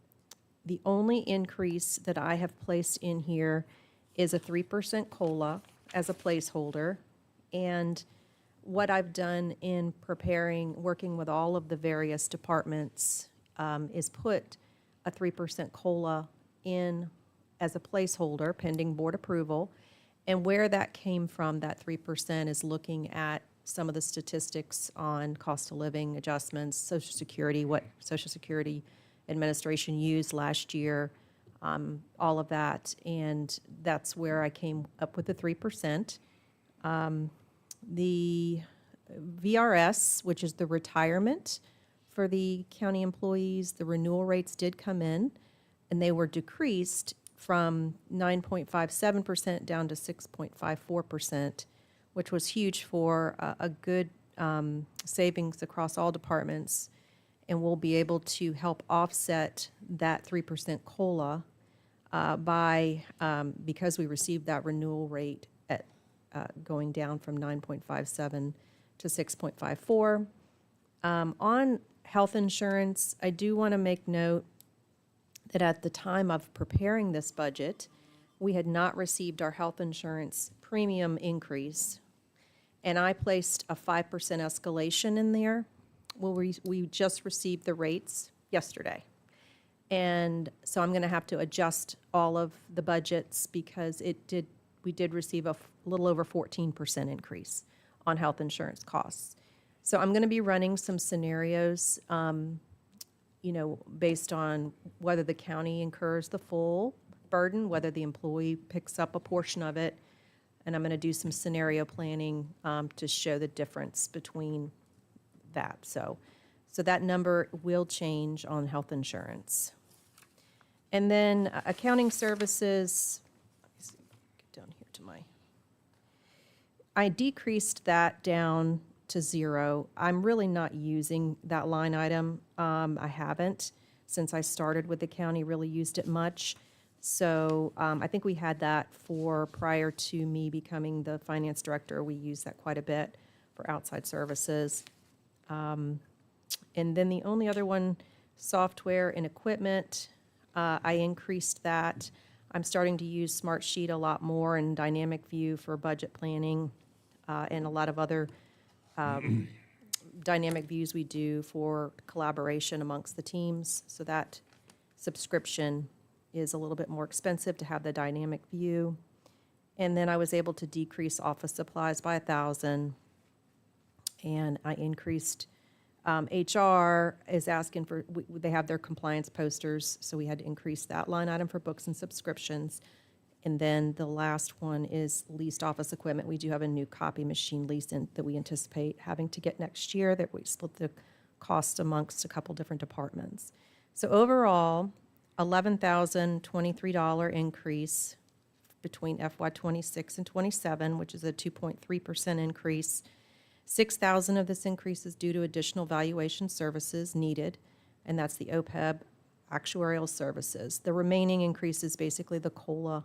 only increase that I have placed in here is a 3% COLA as a placeholder. And what I've done in working with all of the various departments, is put a 3% COLA in as a placeholder pending board approval. And where that came from, that 3%, is looking at some of the statistics on cost of living adjustments, Social Security, what Social Security Administration used last year, all of that. And that's where I came up with the 3%. The VRS, which is the retirement for the county employees, the renewal rates did come in, and they were decreased from 9.57% down to 6.54%, which was huge for a good savings across all departments, and we'll be able to help offset that 3% COLA because we received that renewal rate at going down from 9.57 to 6.54. On health insurance, I do want to make note that at the time of preparing this budget, we had not received our health insurance premium increase, and I placed a 5% escalation in there. Well, we just received the rates yesterday. And so I'm going to have to adjust all of the budgets because we did receive a little over 14% increase on health insurance costs. So I'm going to be running some scenarios, based on whether the county incurs the full burden, whether the employee picks up a portion of it, and I'm going to do some scenario planning to show the difference between that. So that number will change on health insurance. And then accounting services, get down here to I decreased that down to 0. I'm really not using that line item. I haven't, since I started with the county, really used it much. So I think we had that prior to me becoming the finance director. We used that quite a bit for outside services. And then the only other one, software and equipment, I increased that. I'm starting to use Smartsheet a lot more and Dynamic View for budget planning and a lot of other dynamic views we do for collaboration amongst the teams. So that subscription is a little bit more expensive to have the dynamic view. And then I was able to decrease office supplies by $1,000. And I increased HR is asking for, they have their compliance posters, so we had to increase that line item for books and subscriptions. And then the last one is leased office equipment. We do have a new copy machine lease that we anticipate having to get next year, that we split the cost amongst a couple different departments. So overall, $11,023 increase between FY '26 and '27, which is a 2.3% increase. $6,000 of this increase is due to additional valuation services needed, and that's the OPEB actuarial services. The remaining increase is basically the COLA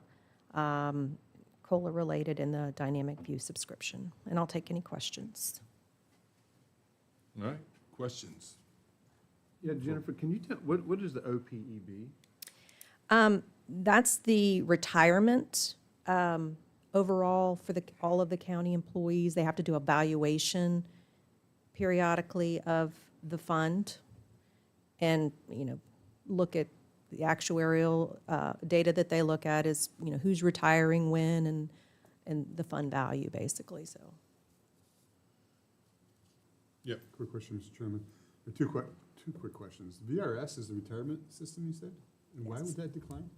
related in the Dynamic View subscription. And I'll take any questions. All right, questions? Yeah, Jennifer, can you tell, what is the OPEB? That's the retirement overall for all of the county employees. They have to do evaluation periodically of the fund and, look at the actuarial data that they look at is, who's retiring when and the fund value, basically, so. Yeah, quick question, Mr. Chairman. Two quick questions. VRS is the retirement system, you said? And why would that decline?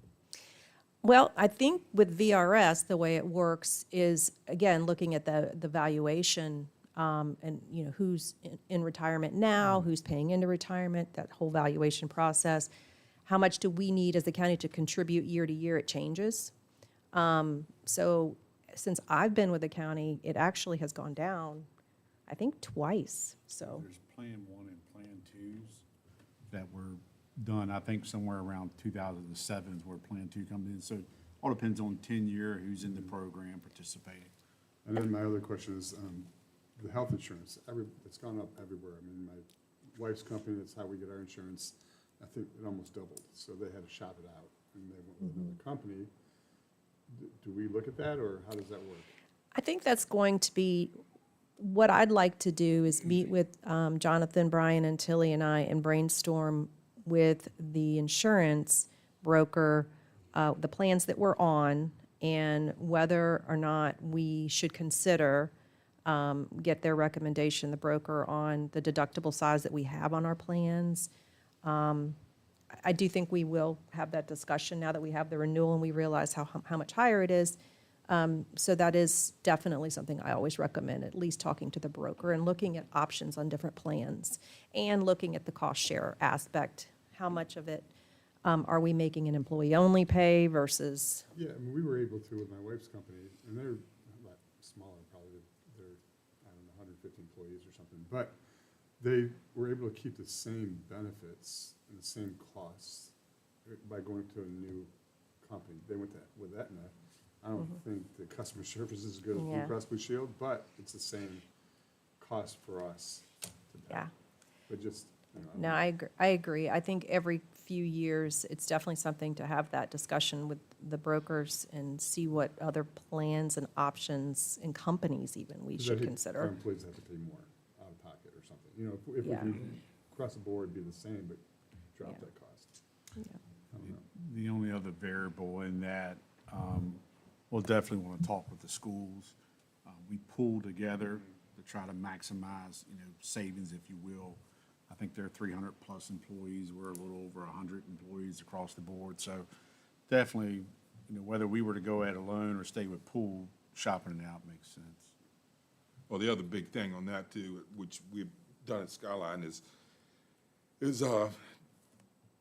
Well, I think with VRS, the way it works is, again, looking at the valuation, and, who's in retirement now, who's paying into retirement, that whole valuation process. How much do we need as the county to contribute year to year? It changes. So since I've been with the county, it actually has gone down, I think, twice, so. There's Plan 1 and Plan 2s that were done, I think somewhere around 2007 is where Plan 2 comes in. So all depends on tenure, who's in the program participating. And then my other question is, the health insurance, it's gone up everywhere. I mean, my wife's company, that's how we get our insurance, I think it almost doubled. So they had to shop it out, and they went with another company. Do we look at that, or how does that work? I think that's going to be, what I'd like to do is meet with Jonathan, Brian, and Tilly and I and brainstorm with the insurance broker, the plans that we're on, and whether or not we should consider, get their recommendation, the broker, on the deductible size that we have on our plans. I do think we will have that discussion now that we have the renewal and we realize how much higher it is. So that is definitely something I always recommend, at least talking to the broker and looking at options on different plans and looking at the cost share aspect. How much of it are we making an employee-only pay versus? Yeah, I mean, we were able to with my wife's company, and they're a lot smaller, probably, they're, I don't know, 150 employees or something, but they were able to keep the same benefits and the same costs by going to a new company. They went with Aetna. I don't think the customer service is as good as Blue Yeah. Cross Blue Shield, but it's the same cost for us to pay. Yeah. But just, No, I agree. I think every few years, it's definitely something to have that discussion with the brokers and see what other plans and options and companies even we Because I should think consider. Our employees have to pay more out of pocket or something. If we Yeah. can, across the board, be the same, but drop Yeah. that cost. Yeah. I don't know. The only other variable in that, we'll definitely want to talk with the schools. We pool together to try to maximize, savings, if you will. I think there are 300-plus employees. We're a little over 100 employees across the board. So definitely, whether we were to go at alone or stay with pool, shopping it out makes sense. Well, the other big thing on that too, which we've done at Skyline, is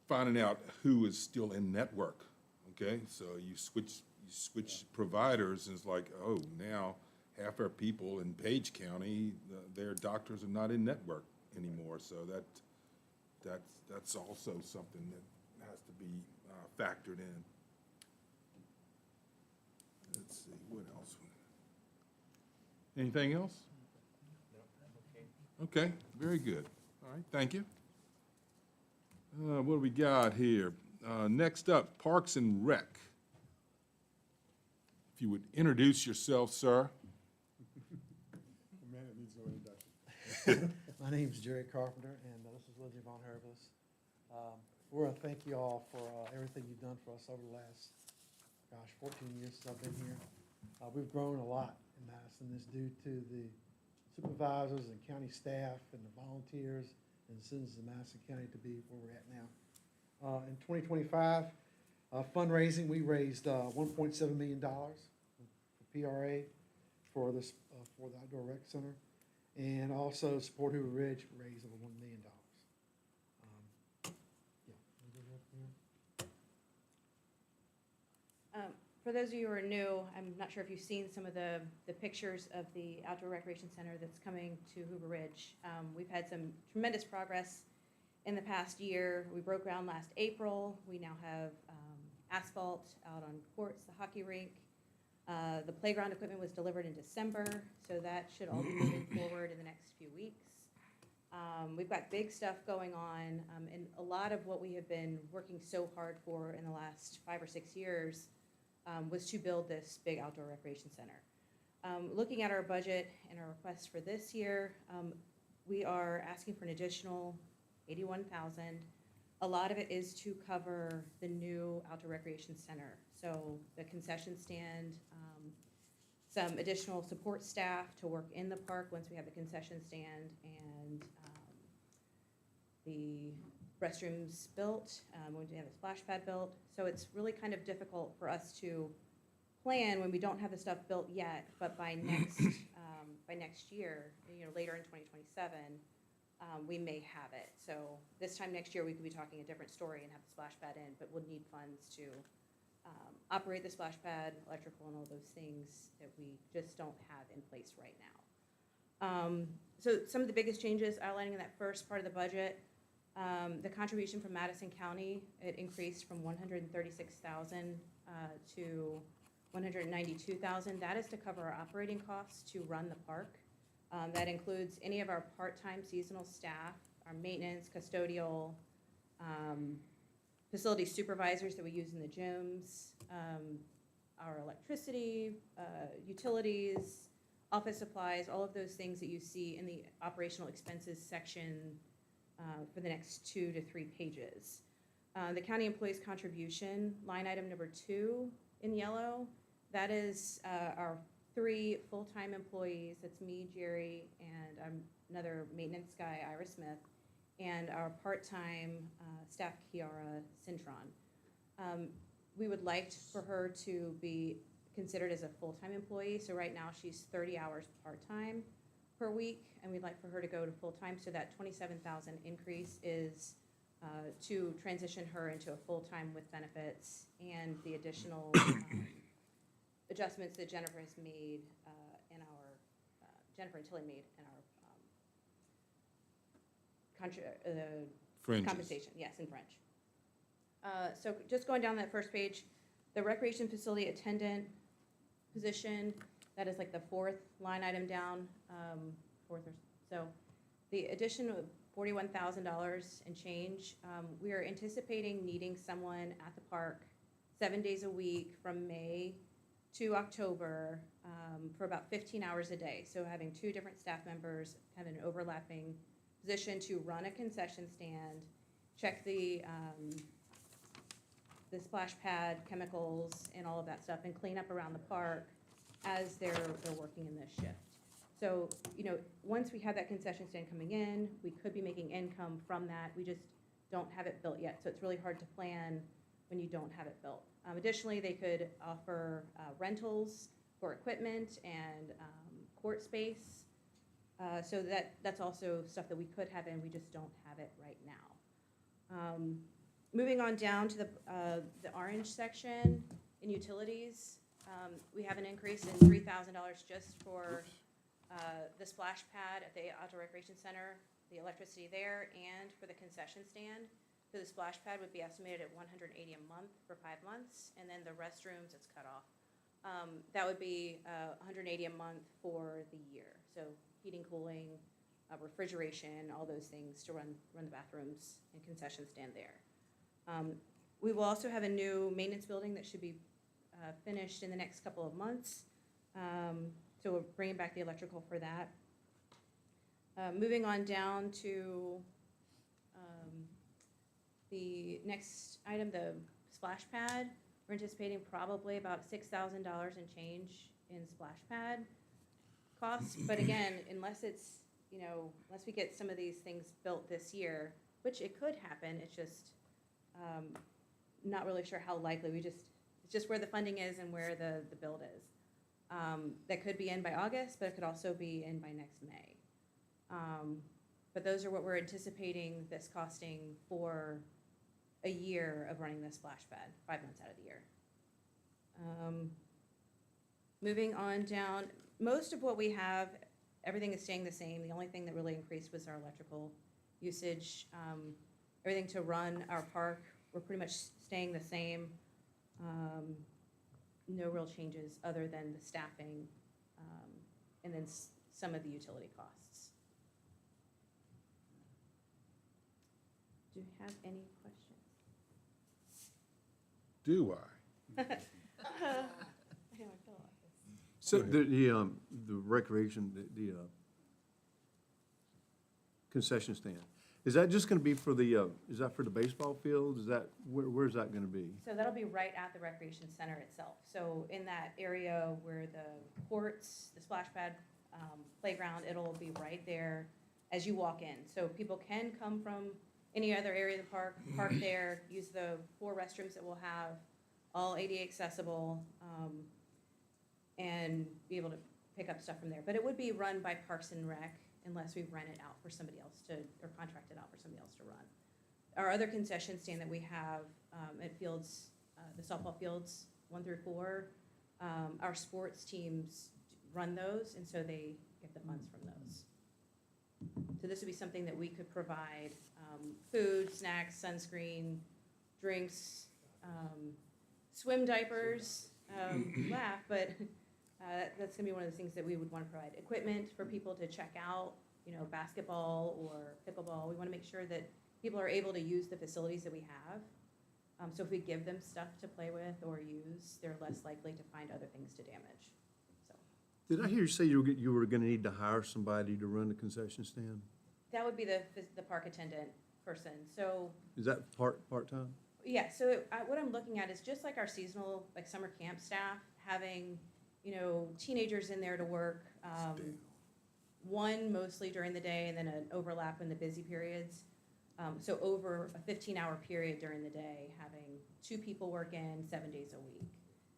finding out who is still in network, okay? So you switch providers, and it's like, oh, now half our people in Page County, their doctors are not in network anymore, so that's also something that has to be factored in. Let's see, what else? Anything else? Okay, very good. All right, thank you. What do we got here? Next up, Parks and Rec. If you would introduce yourself, sir. Man, it needs no introduction. My name's Jerry Carpenter, and this is Lindsey Von Herbles. We want to thank you all for everything you've done for us over the last, 14 years since I've been here. We've grown a lot in Madison. It's due to the supervisors and county staff and the volunteers and the citizens of Madison County to be where we're at now. In 2025, fundraising, we raised $1.7 million for PRA for this for the outdoor rec center. And also Support Hoover Ridge raised over $1 million. For those of you who are new, I'm not sure if you've seen some of the pictures of the outdoor recreation center that's coming to Hoover Ridge. We've had some tremendous progress in the past year. We broke ground last April. We now have asphalt out on courts, the hockey rink. The playground equipment was delivered in December, so that should all be moving forward in the next few weeks. We've got big stuff going on, and a lot of what we have been working so hard for in the last 5 or 6 years was to build this big outdoor recreation center. Looking at our budget and our requests for this year, we are asking for an additional 81,000. A lot of it is to cover the new outdoor recreation center. So the concession stand, some additional support staff to work in the park once we have the concession stand, and the restrooms built, when we have the splash pad built. So it's really kind of difficult for us to plan when we don't have the stuff built yet, but by next year, later in 2027, we may have it. So this time next year, we could be talking a different story and have the splash pad in, but we'll need funds to operate the splash pad, electrical, and all those things that we just don't have in place right now. So some of the biggest changes outlining in that first part of the budget, the contribution from Madison County, it increased from 136,000 to 192,000. That is to cover our operating costs to run the park. That includes any of our part-time seasonal staff, our maintenance, custodial, facility supervisors that we use in the gyms, our electricity, utilities, office supplies, all of those things that you see in the operational expenses section for the next 2 to 3 pages. The county employees contribution, line item number 2 in yellow, that is our 3 full-time employees. That's me, Jerry, and another maintenance guy, Ira Smith, and our part-time staff, Kiara Cintron. We would like for her to be considered as a full-time employee. So right now she's 30 hours part-time per week, and we'd like for her to go to full-time. So that 27,000 increase is to transition her into a full-time with benefits and the additional adjustments that Jennifer has made in our, Jennifer and Tilly made in our Fringes. compensation, yes, in French. So just going down that first page, the recreation facility attendant position, that is like the 4th line item down, 4th or so. The addition of $41,000 and change, we are anticipating needing someone at the park 7 days a week from May to October for about 15 hours a day. So having 2 different staff members have an overlapping position to run a concession stand, check the splash pad, chemicals, and all of that stuff, and clean up around the park as they're working in this shift. So, once we have that concession stand coming in, we could be making income from that. We just don't have it built yet. So it's really hard to plan when you don't have it built. Additionally, they could offer rentals for equipment and court space. So that's also stuff that we could have in, we just don't have it right now. Moving on down to the orange section in utilities, we have an increase in $3,000 just for the splash pad at the Outdoor Recreation Center, the electricity there, and for the concession stand. So the splash pad would be estimated at $180 a month for 5 months, and then the restrooms, it's cut off. That would be $180 a month for the year. So heating, cooling, refrigeration, all those things to run the bathrooms and concession stand there. We will also have a new maintenance building that should be finished in the next couple of months. So we're bringing back the electrical for that. Moving on down to the next item, the splash pad. We're anticipating probably about $6,000 in change in splash pad costs. But again, unless it's, unless we get some of these things built this year, which it could happen, it's just not really sure how likely. It's just where the funding is and where the build is. That could be in by August, but it could also be in by next May. But those are what we're anticipating this costing for a year of running the splash pad, 5 months out of the year. Moving on down, most of what we have, everything is staying the same. The only thing that really increased was our electrical usage. Everything to run our park, we're pretty much staying the same. No real changes other than the staffing and then some of the utility costs. Do you have any questions? Do I? So the recreation, the concession stand, is that just gonna be for the, is that for the baseball field? Is that, where's that gonna be? So that'll be right at the recreation center itself. So in that area where the courts, the splash pad, playground, it'll be right there as you walk in. So people can come from any other area of the park there, use the 4 restrooms that we'll have, all ADA accessible, and be able to pick up stuff from there. But it would be run by Parks and Rec unless we rent it out for somebody else to, or contract it out for somebody else to run. Our other concession stand that we have at fields, the softball fields 1 through 4, our sports teams run those, and so they get the funds from those. So this would be something that we could provide, food, snacks, sunscreen, drinks, swim diapers, laugh, but that's gonna be one of the things that we would wanna provide. Equipment for people to check out, you know, basketball or pickleball. We wanna make sure that people are able to use the facilities that we have. So if we give them stuff to play with or use, they're less likely to find other things to damage. So Did I hear you say you were gonna need to hire somebody to run the concession stand? that would be the park attendant person. So Is that part-time? yeah, so what I'm looking at is just like our seasonal, like summer camp staff, having, you know, teenagers in there to work, one mostly during the day and then an overlap in the busy periods. So over a 15-hour period during the day, having 2 people work in 7 days a week.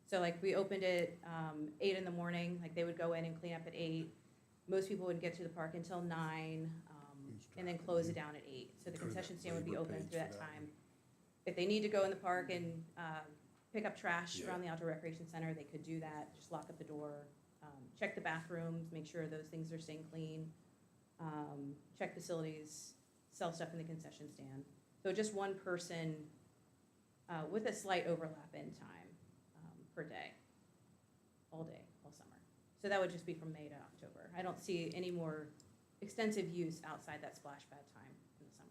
So like we opened it 8 in the morning, like they would go in and clean up at 8. Most people wouldn't get to the park until 9, and then close it down at 8. So the concession stand would be open through that time. If they need to go in the park and pick up trash around the outdoor recreation center, they could do that, just lock up the door, check the bathrooms, make sure those things are staying clean, check facilities, sell stuff in the concession stand. So just one person with a slight overlap in time per day, all summer. So that would just be from May to October. I don't see any more extensive use outside that splash pad time in the summer.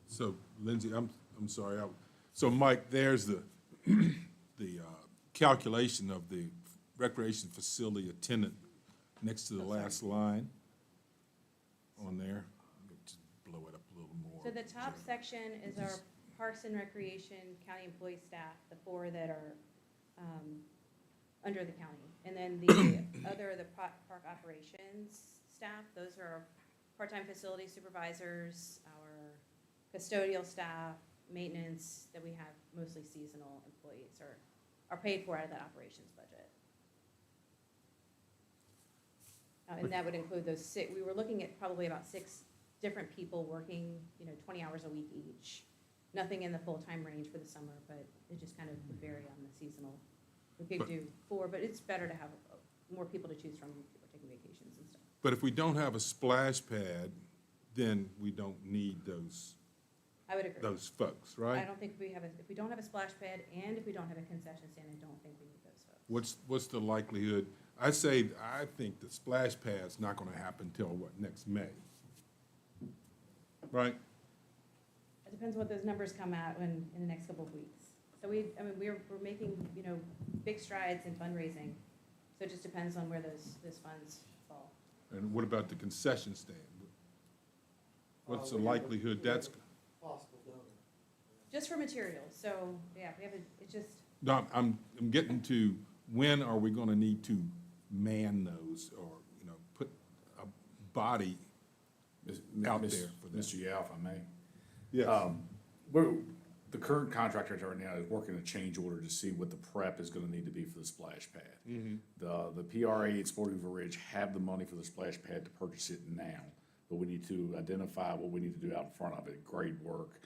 So Lindsay, I'm sorry. So Mike, there's the calculation of the recreation facility attendant next to the last line on there. Just blow it up a little more. So the top section is our Parks and Recreation County employee staff, the 4 that are under the county. And then the other, the park operations staff, those are our part-time facility supervisors, our custodial staff, maintenance, that we have mostly seasonal employees are paid for out of that operations budget. And that would include those 6, we were looking at probably about 6 different people working, you know, 20 hours a week each. Nothing in the full-time range for the summer, but it just kind of would vary on the seasonal. We could do 4, but it's better to have more people to choose from, people taking vacations and stuff. But if we don't have a splash pad, then we don't need those I would agree. folks, right? I don't think if we don't have a splash pad and if we don't have a concession stand, I don't think we need those folks. What's the likelihood? I think the splash pad's not gonna happen till what, next May? Right? It depends what those numbers come out in the next couple of weeks. So we're making, you know, big strides in fundraising. So it just depends on where those funds fall. And what about the concession stand? What's the likelihood that's, Possible donor. Just for materials, so, yeah, it's just, no, I'm getting to, when are we gonna need to man those or, you know, put a body out there for that? Mr. Yao, if I may. Yes. The current contractor right now is working a change order to see what the prep is gonna need to be for the splash pad. The PRA at Sporting River Ridge have the money for the splash pad to purchase it now, but we need to identify what we need to do out in front of it, grade work,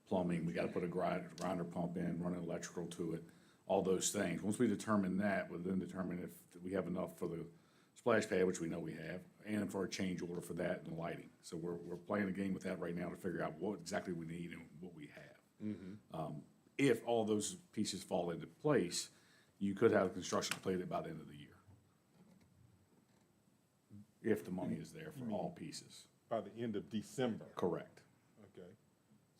plumbing, we gotta put a grinder pump in, run an electrical to it, all those things. Once we determine that, we'll then determine if we have enough for the splash pad, which we know we have, and for a change order for that and lighting. So we're playing a game with that right now to figure out what exactly we need and what we have. If all those pieces fall into place, you could have construction completed by the end of the year. If the money is there for all pieces. By the end of December? Correct. Okay.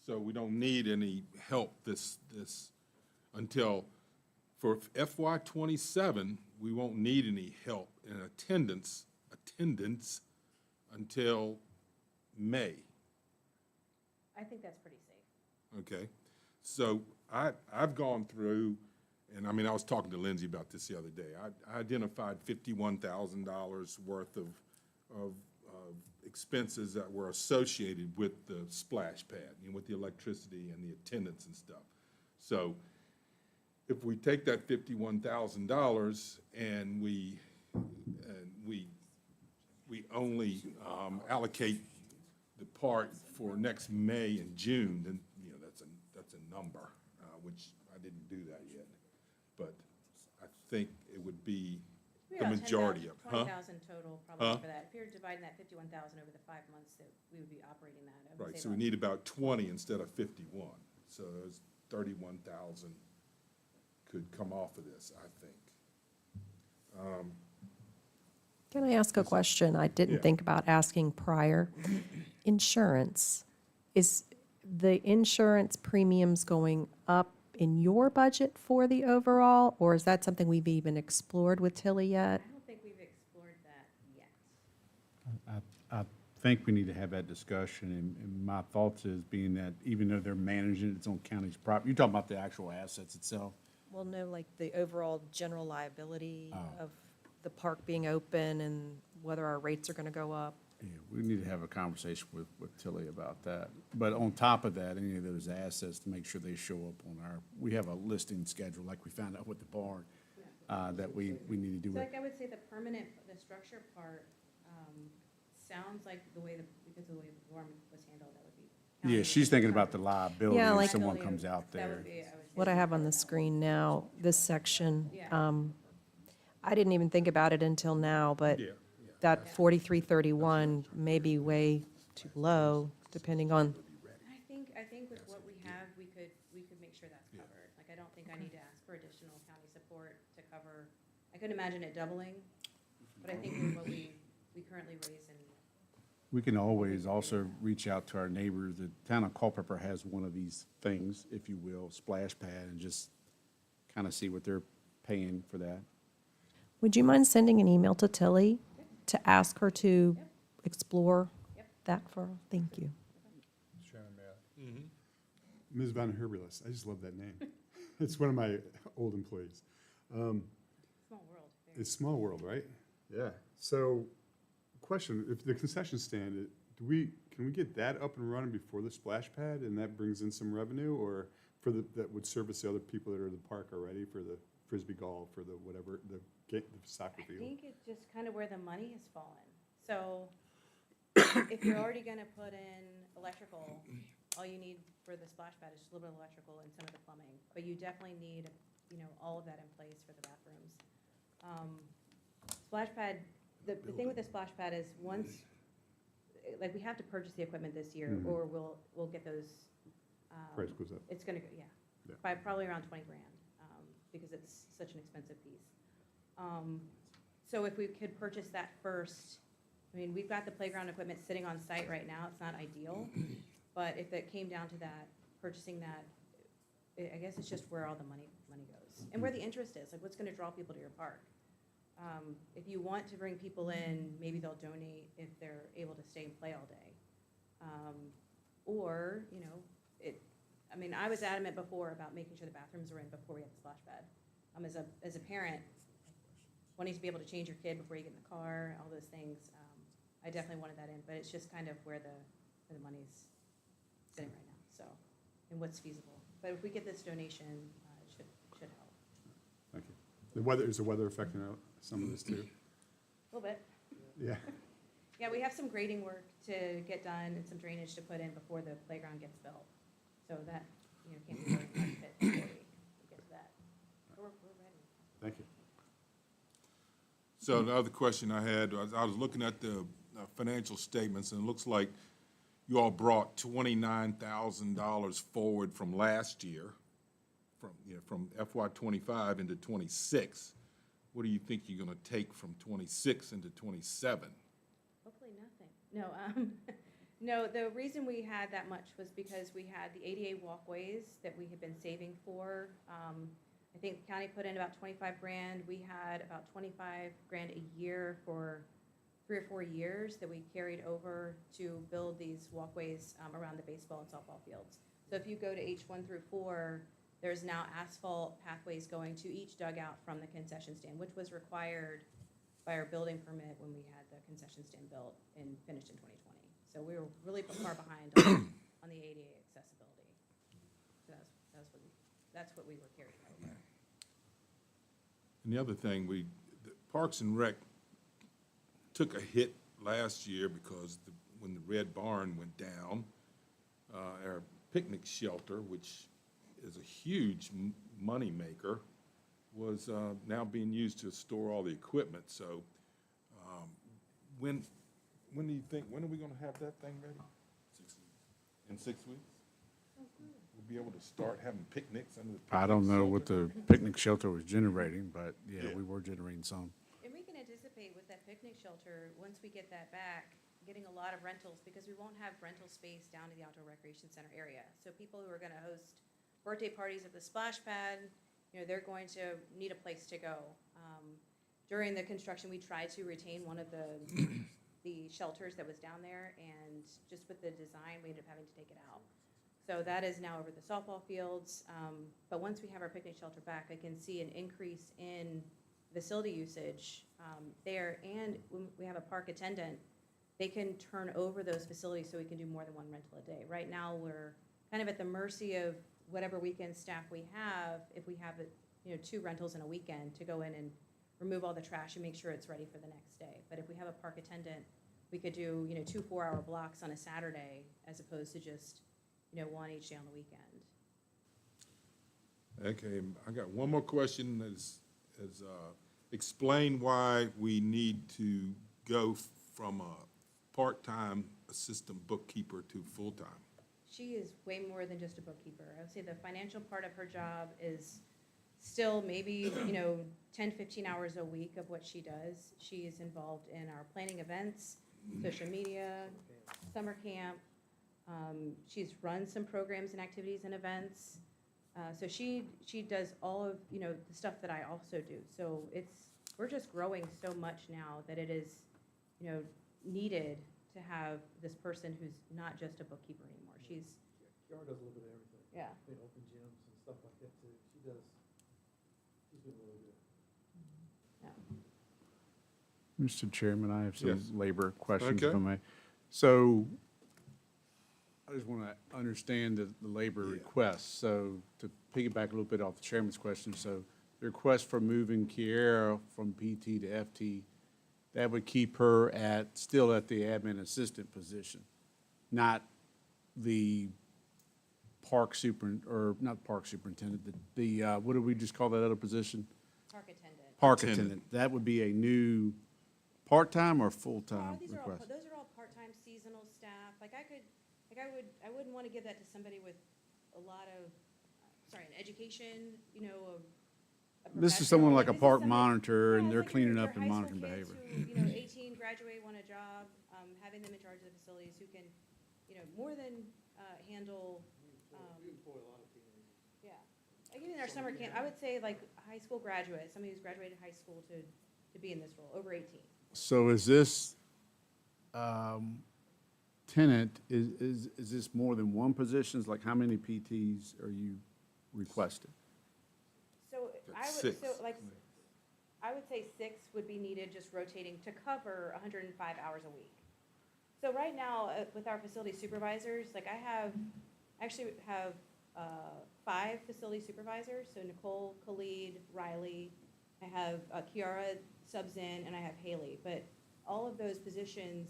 So we don't need any help this, until, for FY '27, we won't need any help in attendance until May. I think that's pretty safe. Okay, so I've gone through, and I mean, I was talking to Lindsay about this the other day. I identified $51,000 worth of expenses that were associated with the splash pad, you know, with the electricity and the attendance and stuff. So if we take that $51,000 and we only allocate the part for next May and June, then, you know, that's a number, which I didn't do that yet. But I think it would be the majority of it. 20,000 total probably Huh? for that. If you're dividing that 51,000 over the 5 months that we would be operating that, I would Right, say so we about- need about 20 instead of 51. So there's 31,000 could come off of this, I think. Can I ask a question I didn't Yeah. think about asking prior? Insurance, is the insurance premiums going up in your budget for the overall, or is that something we've even explored with Tilly yet? I don't think we've explored that yet. I think we need to have that discussion, and my thoughts is being that even though they're managing its own county's property, you're talking about the actual assets itself. Well, no, like the overall general liability Oh. of the park being open and whether our rates are going to go up. Yeah, we need to have a conversation with Tilly about that. But on top of that, any of those assets, to make sure they show up on we have a listing schedule, like we found out with the barn, that we need to do So it. like I would say the permanent, the structure part, sounds like because of the way the dorm was handled, that would be. Yeah, she's thinking about the liability Yeah, if like- someone comes out That there. would be, I would say. What I have on the screen now, this section, Yeah. I didn't even think about it until now, but Yeah, that 4331 may be way too low, depending on, I think with what we have, we could make sure that's covered. Like, I don't think I need to ask for additional county support to cover, I couldn't imagine it doubling, but I think with what we currently raise and. We can always also reach out to our neighbors. The town of Culpeper has one of these things, if you will, splash pad, and just kind of see what they're paying for that. would you mind sending an email to Tilly to ask her to explore that for, thank you. Chairman, may I? Ms. Von Herbulis, I just love that name. It's one of my old employees. Small world. It's small world, right? Yeah. So, question, if the concession stand, can we get that up and running before the splash pad, and that brings in some revenue, or that would service the other people that are in the park already, for the Frisbee golf, or the whatever, the soccer I field? think it's just kind of where the money has fallen. So if you're already gonna put in electrical, all you need for the splash pad is just a little bit of electrical and some of the plumbing. But you definitely need, all of that in place for the bathrooms. Splash pad, the thing with the splash pad is we have to purchase the equipment this year, or we'll get those. Price goes up. It's gonna go, Yeah. by probably around 20 grand, because it's such an expensive piece. So if we could purchase that first, I mean, we've got the playground equipment sitting on site right now, it's not ideal, but if it came down to that, purchasing that, I guess it's just where all the money goes, and where the interest is, like what's gonna draw people to your park. If you want to bring people in, maybe they'll donate if they're able to stay and play all day. Or, I was adamant before about making sure the bathrooms were in before we had the splash pad. As a parent, wanting to be able to change your kid before you get in the car, all those things, I definitely wanted that in, but it's just kind of where the money's sitting right now, so, and what's feasible. But if we get this donation, it should help. Thank you. Is the weather affecting some of this too? A little bit. Yeah. Yeah, we have some grading work to get done and some drainage to put in before the playground gets built. So that, can't be really much fit before we get to that. But we're ready. Thank you. So the other question I had, I was looking at the financial statements, and it looks like you all brought $29,000 forward from last year, from FY '25 into '26. What do you think you're gonna take from '26 into '27? Hopefully nothing. No, No, the reason we had that much was because we had the ADA walkways that we had been saving for. I think the county put in about 25 grand. We had about 25 grand a year for 3 or 4 years that we carried over to build these walkways around the baseball and softball fields. So if you go to H1 through 4, there's now asphalt pathways going to each dugout from the concession stand, which was required by our building permit when we had the concession stand built and finished in 2020. So we were really far behind on the ADA accessibility. So that's what we were carrying over. And the other thing, the Parks and Rec took a hit last year because when the Red Barn went down, our picnic shelter, which is a huge money maker, was now being used to store all the equipment. So when do you think, when are we gonna have that thing ready? 6 weeks. In 6 weeks? We'll be able to start having picnics under the picnic I don't know what shelter? the picnic shelter was generating, but yeah, we were generating some. And we can anticipate with that picnic shelter, once we get that back, getting a lot of rentals, because we won't have rental space down in the outdoor recreation center area. So people who are gonna host birthday parties at the splash pad, they're going to need a place to go. During the construction, we tried to retain one of the shelters that was down there, and just with the design, we ended up having to take it out. So that is now over the softball fields. But once we have our picnic shelter back, I can see an increase in facility usage there. And when we have a park attendant, they can turn over those facilities so we can do more than one rental a day. Right now, we're kind of at the mercy of whatever weekend staff we have, if we have 2 rentals in a weekend, to go in and remove all the trash and make sure it's ready for the next day. But if we have a park attendant, we could do 2 4-hour blocks on a Saturday as opposed to just 1 each day on the weekend. Okay, I got one more question, explain why we need to go from a part-time assistant bookkeeper to full-time. She is way more than just a bookkeeper. I would say the financial part of her job is still maybe, 10, 15 hours a week of what she does. She is involved in our planning events, social media, summer camp. She's run some programs and activities and events. So she does all of, the stuff that I also do. So we're just growing so much now that it is, needed to have this person who's not just a bookkeeper anymore. Kiara does a little bit of everything. Yeah. They open gyms and stuff like that too. She's doing really good. Mr. Chairman, I have some Yes. labor questions, if I Okay. may. So I just want to understand the labor requests. So to piggyback a little bit off the chairman's question, so the request for moving Kiara from PT to FT, that would keep her still at the admin assistant position, not the not park superintendent, what did we just call that other position? Park attendant. Park Attendant. attendant. That would be a new part-time or full-time Those request? are all part-time seasonal staff. I wouldn't want to give that to somebody with a lot of, an education, a This is someone professional. like a This is park somebody- monitor, and Yeah, they're it's like cleaning your up and high school monitoring kids behavior. who, 18, graduate, want a job, having them in charge of the facilities who can, more than handle. We employ a lot of teenagers. Yeah. Like even our summer camp, I would say like a high school graduate, somebody who's graduated high school to be in this role, over 18. So is this tenant, is this more than one positions? Like, how many PTs are you requesting? So That's I would, six. I would say 6 would be needed, just rotating to cover 105 hours a week. So right now, with our facility supervisors, I actually have 5 facility supervisors, so Nicole, Khalid, Riley, I have Kiara subs in, and I have Haley. But all of those positions,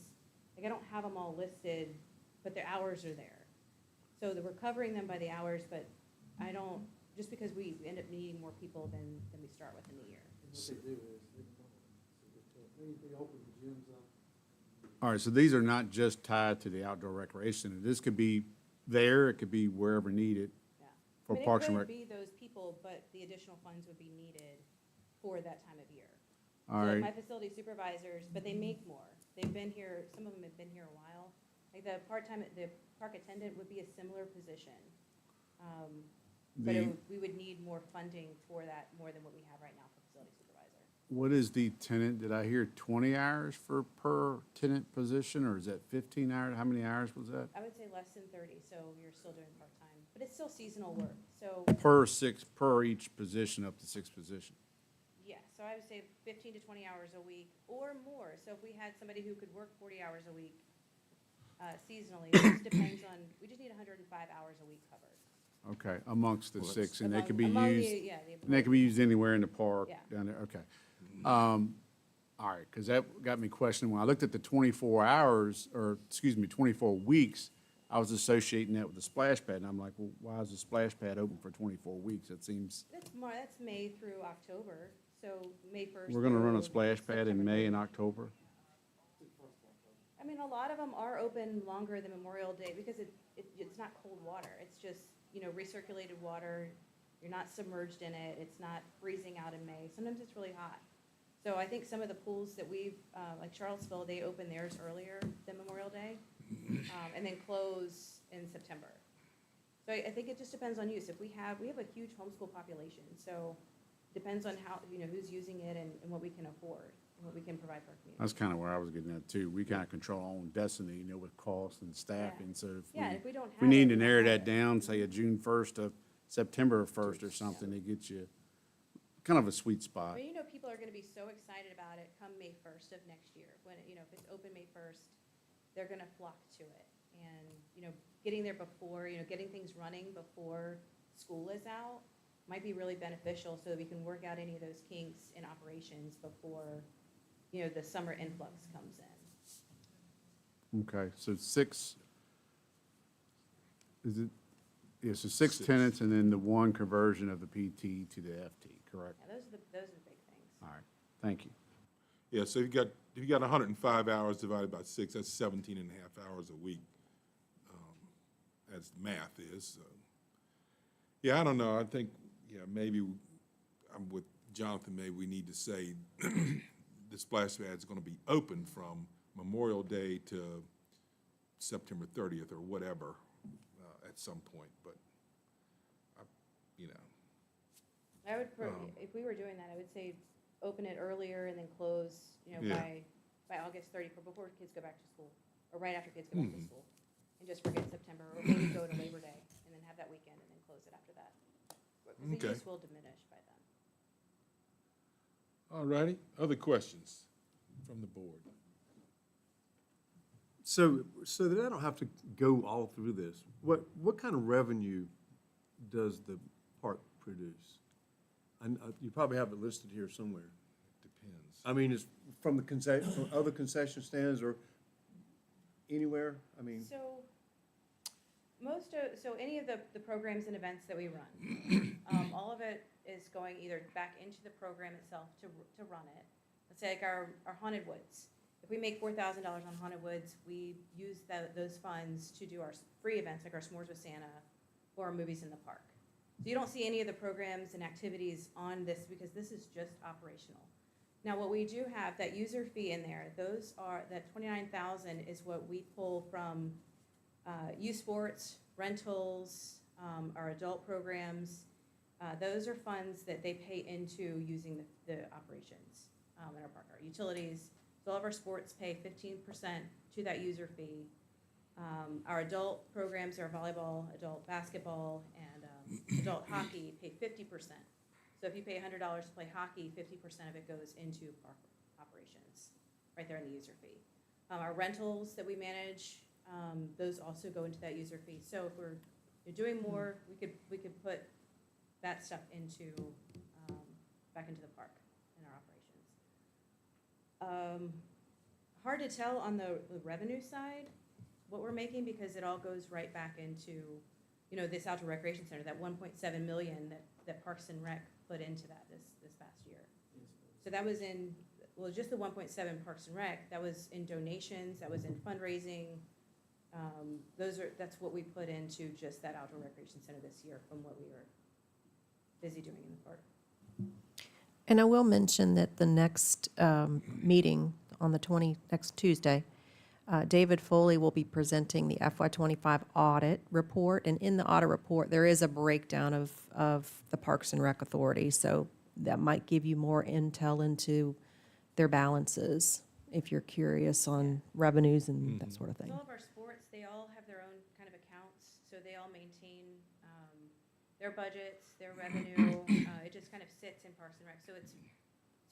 I don't have them all listed, but their hours are there. So that we're covering them by the hours, but I don't, just because we end up needing more people than we start with in the year. And what they do is they open the gyms up. All right, so these are not just tied to the outdoor recreation. This could be there, it could be wherever needed Yeah. for I mean, Parks and it Rec. could be those people, but the additional funds would be needed for that time of year. All So right. my facility supervisors, but they make more. They've been here, some of them have been here a while, Like the park attendant would be a similar position. But we would need more funding for that, more than what we have right now for facility supervisor. What is the tenant, did I hear 20 hours per tenant position, or is that 15 hours? How many hours was that? I would say less than 30, so you're still doing part-time, but it's still seasonal work, so, Per each position, up to 6 positions? yeah, so I would say 15 to 20 hours a week or more. So if we had somebody who could work 40 hours a week seasonally, it just depends on, we just need 105 hours a week covered. Okay, amongst the 6, and they could be Among the- used, yeah, the and they could be used anywhere in the park Yeah. down there, okay. All right, because that got me questioning, when I looked at the 24 hours, or, excuse me, 24 weeks, I was associating that with the splash pad, and I'm like, well, why is the splash pad open for 24 weeks? That seems, That's May through October, so May 1st. we're gonna run a through splash pad in September May and 30th. October? I mean, a lot of them are open longer than Memorial Day because it's not cold water. It's just, recirculated water. You're not submerged in it. It's not freezing out in May. Sometimes it's really hot. So I think some of the pools that we've, like Charlottesville, they open theirs earlier than Memorial Day, and then close in September. So I think it just depends on use. If we have a huge homeschool population, so it depends on how, who's using it and what we can afford and what we can provide for our community. That's kind of where I was getting at too. We kind of control our own destiny, with cost and staffing, so Yeah, and if we don't have we need it, to we don't narrow have that it. down, say a June 1st to September 1st or something, to get you kind of a sweet spot. Well, people are gonna be so excited about it come May 1st of next year, when, if it's open May 1st, they're gonna flock to it. And, getting there before, getting things running before school is out might be really beneficial, so that we can work out any of those kinks in operations before, the summer influx comes in. Okay, so 6, is it, yeah, so 6 tenants and then the 1 conversion of the PT to the FT, correct? Yeah, those are the big things. All right, thank you. Yeah, so if you got 105 hours divided by 6, that's 17 and a half hours a week, as the math is. So. Yeah, I don't know. I think, maybe I'm with Jonathan. Maybe we need to say the splash pad is going to be open from Memorial Day to September 30th or whatever at some point. But, I would, if we were doing that, I would say open it earlier and then close, Yeah. by August 30th, before kids go back to school, or right after kids go back to school. And just forget September, or maybe go to Labor Day, and then have that weekend, and then close it after that. Because the Okay. use will diminish by then. all righty. Other questions from the board? So that I don't have to go all through this, what kind of revenue does the park produce? And you probably have it listed here somewhere. Depends. I mean, it's from from other concession stands or anywhere? I mean, So, so any of the programs and events that we run, all of it is going either back into the program itself to run it. Let's say like our Haunted Woods. If we make $4,000 on Haunted Woods, we use those funds to do our free events, like our S'mores with Santa or our Movies in the Park. So you don't see any of the programs and activities on this because this is just operational. Now, what we do have, that user fee in there, that $29,000 is what we pull from youth sports, rentals, our adult programs. Those are funds that they pay into using the operations in our park. Our utilities, so all of our sports pay 15% to that user fee. Our adult programs are volleyball, adult basketball, and adult hockey pay 50%. So if you pay $100 to play hockey, 50% of it goes into park operations, right there in the user fee. Our rentals that we manage, those also go into that user fee. So if you're doing more, we could put that stuff into back into the park in our operations. Hard to tell on the revenue side what we're making because it all goes right back into this outdoor recreation center, that 1.7 million that Parks and Rec put into that this past year. So that was just the 1.7 Parks and Rec, that was in donations, that was in fundraising. That's what we put into just that outdoor recreation center this year from what we were busy doing in the park. And I will mention that the next meeting on the next Tuesday, David Foley will be presenting the FY25 audit report, and in the audit report, there is a breakdown of the Parks and Rec Authority, so that might give you more intel into their balances, if you're curious on revenues and that sort of thing. All of our sports, they all have their own kind of accounts, so they all maintain their budgets, their revenue. It just kind of sits in Parks and Rec, so it's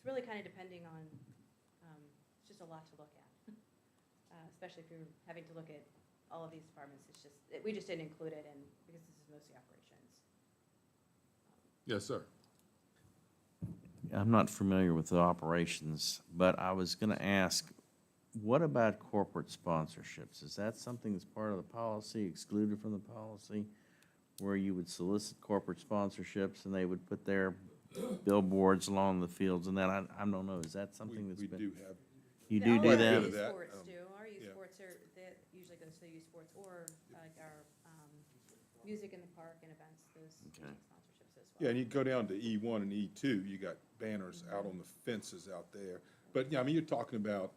really kind of depending on, it's just a lot to look at. Especially if you're having to look at all of these departments, it's just, we just didn't include it in, because this is mostly operations. Yes, sir. I'm not familiar with the operations, but I was gonna ask, what about corporate sponsorships? Is that something that's part of the policy, excluded from the policy, where you would solicit corporate sponsorships and they would put their billboards along the fields and that? I don't know, is that something that's We been? do have, You Yeah, do all do our that? youth that, sports do. Our youth yeah. sports are, that usually goes to youth sports, or like our music in the park and events, those Okay. sponsorships as well. yeah, and you go down to E1 and E2, you got banners out on the fences out there. But, yeah, I mean, you're talking about,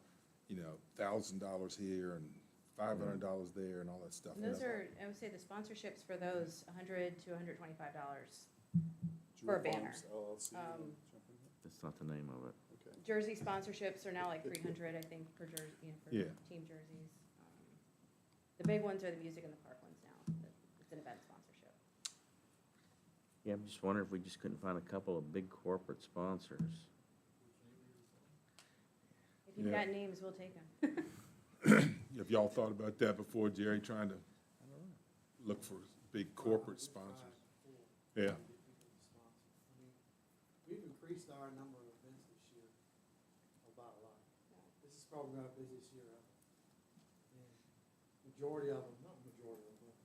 $1,000 here and $500 there and all that stuff. And those are, I would say the sponsorships for those, $100 to $125 for a banner. That's not the name of it. Jersey sponsorships are now like $300, I think, per jersey, for Yeah. team jerseys. The big ones are the music in the park ones now. It's an event sponsorship. Yeah, I'm just wondering if we just couldn't find a couple of big corporate sponsors. If you've Yeah. got names, we'll take them. Have y'all thought about that before, Jerry, trying to look for big corporate sponsors? Yeah, We've increased our number of events this year a lot. This is probably our busiest year ever. And majority of them, not majority of them, but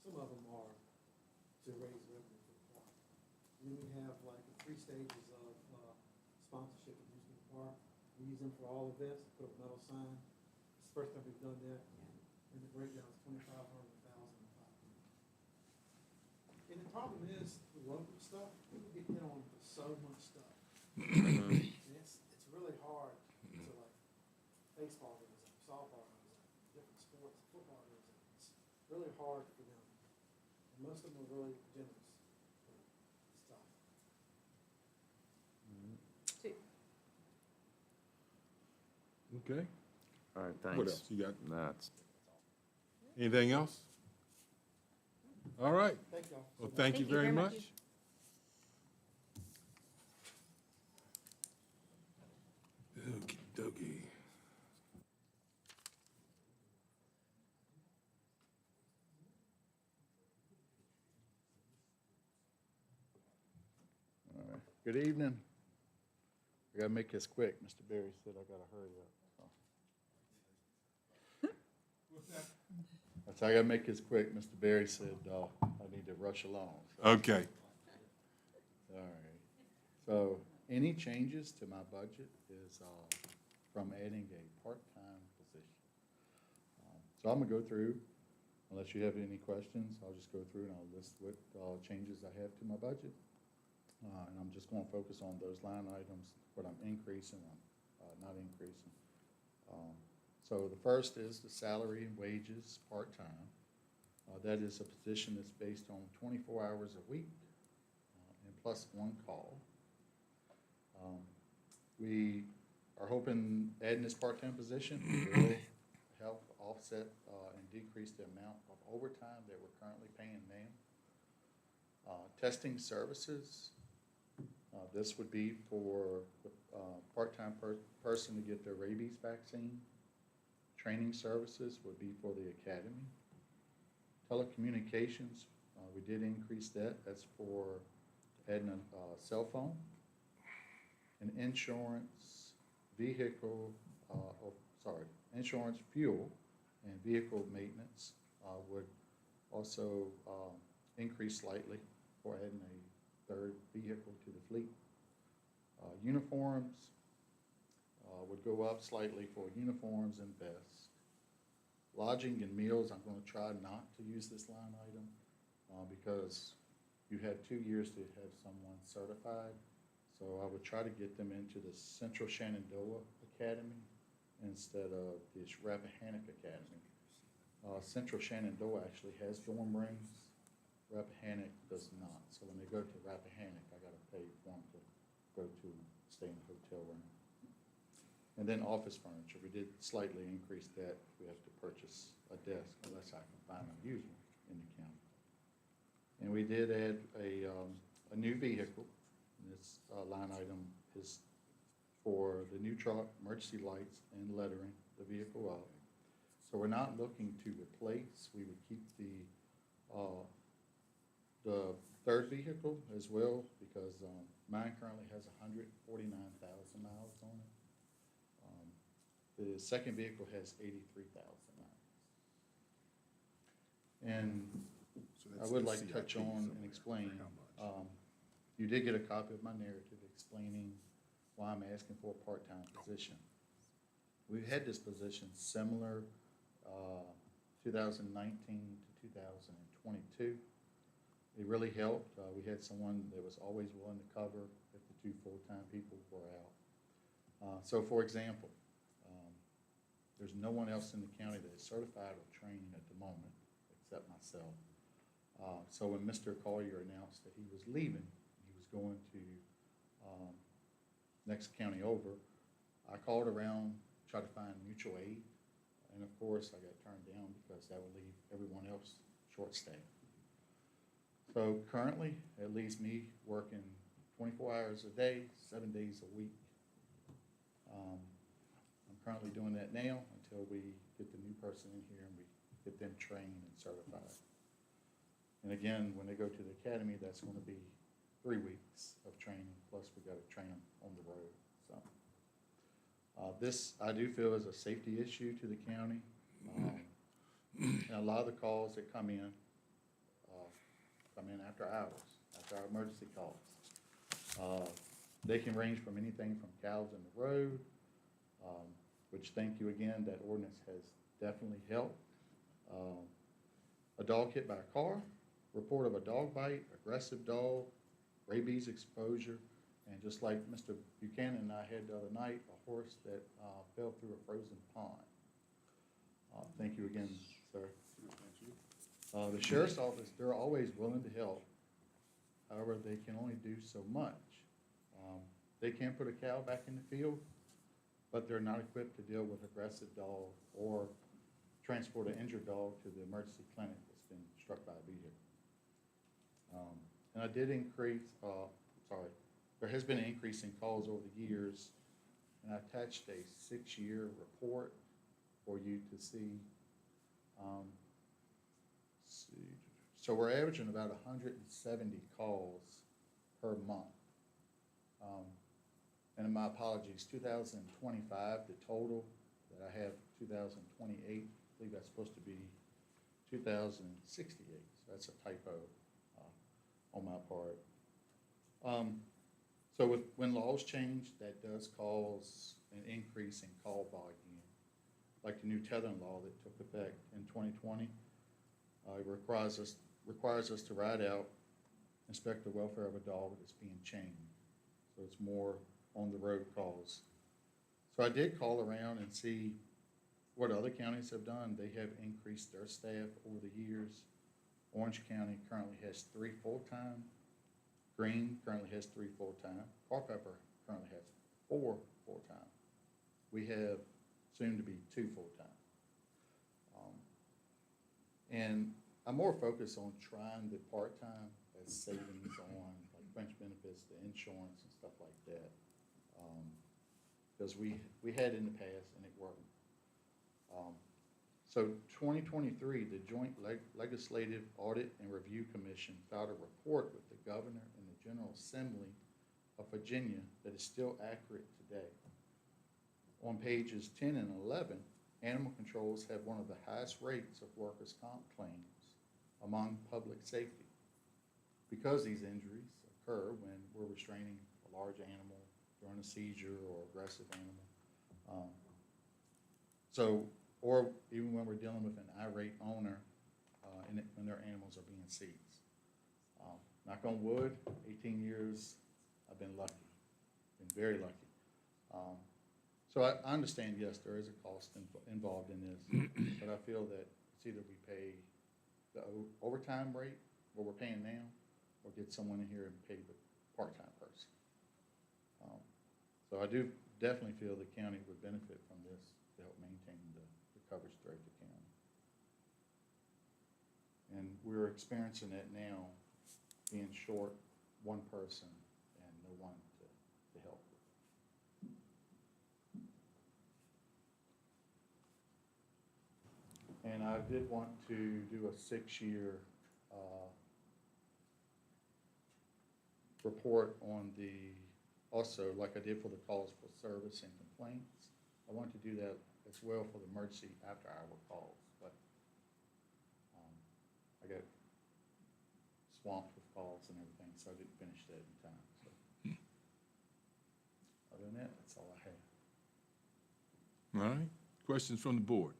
some of them are to raise revenue for the park. And then we have like the 3 stages of sponsorship at Houston Park. We use them for all events, put up a metal sign. It's the first time we've done that. And the breakdown is 2,500, 1,000, and 500. And the problem is, the local stuff, people get hit on for so much stuff. And it's really hard to like, baseball goes up, softball goes up, different sports, football goes up. It's really hard for them. And most of them are really generous. But it's tough. okay. All right, thanks. What else you got? No, it's Anything else? All right. Thank y'all. Well, thank you very much. Okey dokey. Good evening. I gotta make this quick. Mr. Berry said I gotta hurry up. So I gotta make this quick. Mr. Berry said, I need to rush along. So- Okay. All right. So any changes to my budget is from adding a part-time position. So I'm gonna go through, unless you have any questions, I'll just go through and I'll list what changes I have to my budget. And I'm just gonna focus on those line items, what I'm increasing, not increasing. So the first is the salary and wages, part-time. That is a position that's based on 24 hours a week and plus 1 call. We are hoping adding this part-time position will help offset and decrease the amount of overtime that we're currently paying now. Testing services, this would be for the part-time person to get their rabies vaccine. Training services would be for the academy. Telecommunications, we did increase that. That's for adding a cell phone. And insurance, insurance, fuel, and vehicle maintenance would also increase slightly for adding a 3rd vehicle to the fleet. Uniforms would go up slightly for uniforms and vests. Lodging and meals, I'm going to try not to use this line item because you have 2 years to have someone certified. So I would try to get them into the Central Shenandoah Academy instead of this Rappahannock Academy. Central Shenandoah actually has dorm rooms. Rappahannock does not. So when they go to Rappahannock, I gotta pay for them to go to stay in a hotel room. And then office furniture, we did slightly increase that. We have to purchase a desk unless I can find a user in the county. And we did add a new vehicle. And this line item is for the new truck, emergency lights, and lettering the vehicle up. So we're not looking to replace. We would keep the third vehicle as well, because mine currently has 149,000 miles on it. The second vehicle has 83,000 miles. And So I that's would the like to touch CIP on and somewhere. explain, For how much? you did get a copy of my narrative explaining why I'm asking for a part-time position. We've had this position similar, 2019 to 2022. It really helped. We had someone that was always willing to cover if the two full-time people were out. So for example, there's no one else in the county that is certified or trained at the moment except myself. So when Mr. Collier announced that he was leaving, he was going to next county over, I called around, tried to find mutual aid, and of course I got turned down because that would leave everyone else short-staffed. So currently, it leaves me working 24 hours a day, 7 days a week. I'm currently doing that now until we get the new person in here and we get them trained and certified. And again, when they go to the academy, that's going to be 3 weeks of training, plus we got to train them on the road. So this, I do feel, is a safety issue to the county. And a lot of the calls that come in after hours, after our emergency calls. They can range from anything from cows in the road, which, thank you again, that ordinance has definitely helped. A dog hit by a car, report of a dog bite, aggressive dog, rabies exposure, and just like Mr. Buchanan and I had the other night, a horse that fell through a frozen pond. Thank you again, sir. The sheriff's office, they're always willing to help. However, they can only do so much. They can put a cow back in the field, but they're not equipped to deal with aggressive dog or transport an injured dog to the emergency clinic that's been struck by a vehicle. And I did increase, there has been an increase in calls over the years, and I attached a 6-year report for you to see. So we're averaging about 170 calls per month. And my apologies, 2025, the total that I have 2028, I believe that's supposed to be 2068. So that's a typo on my part. So when laws change, that does cause an increase in call volume. Like the new tethering law that took effect in 2020, it requires us to ride out, inspect the welfare of a dog that's being chained. So it's more on the road calls. So I did call around and see what other counties have done. They have increased their staff over the years. Orange County currently has 3 full-time. Greene currently has 3 full-time. Culpeper currently has 4 full-time. We have soon to be 2 full-time. And I'm more focused on trying the part-time as savings on like fringe benefits, the insurance and stuff like that. Because we had in the past and it worked. So 2023, the Joint Legislative Audit and Review Commission filed a report with the Governor and the General Assembly of Virginia that is still accurate today. On pages 10 and 11, animal controls have one of the highest rates of workers' comp claims among public safety because these injuries occur when we're restraining a large animal during a seizure or aggressive animal. Or even when we're dealing with an irate owner and when their animals are being seized. Knock on wood, 18 years, I've been lucky, been very lucky. So I understand, yes, there is a cost involved in this, but I feel that it's either we pay the overtime rate, what we're paying now, or get someone in here and pay the part-time person. So I do definitely feel the county would benefit from this to help maintain the coverage throughout the county. And we're experiencing that now, being short one person and no one to help. And I did want to do a 6-year report on also like I did for the calls for service and complaints. I want to do that as well for the emergency after-hour calls, but I got swamped with calls and everything, so I didn't finish that in time. So other than that, that's all I have. All right, questions from the board?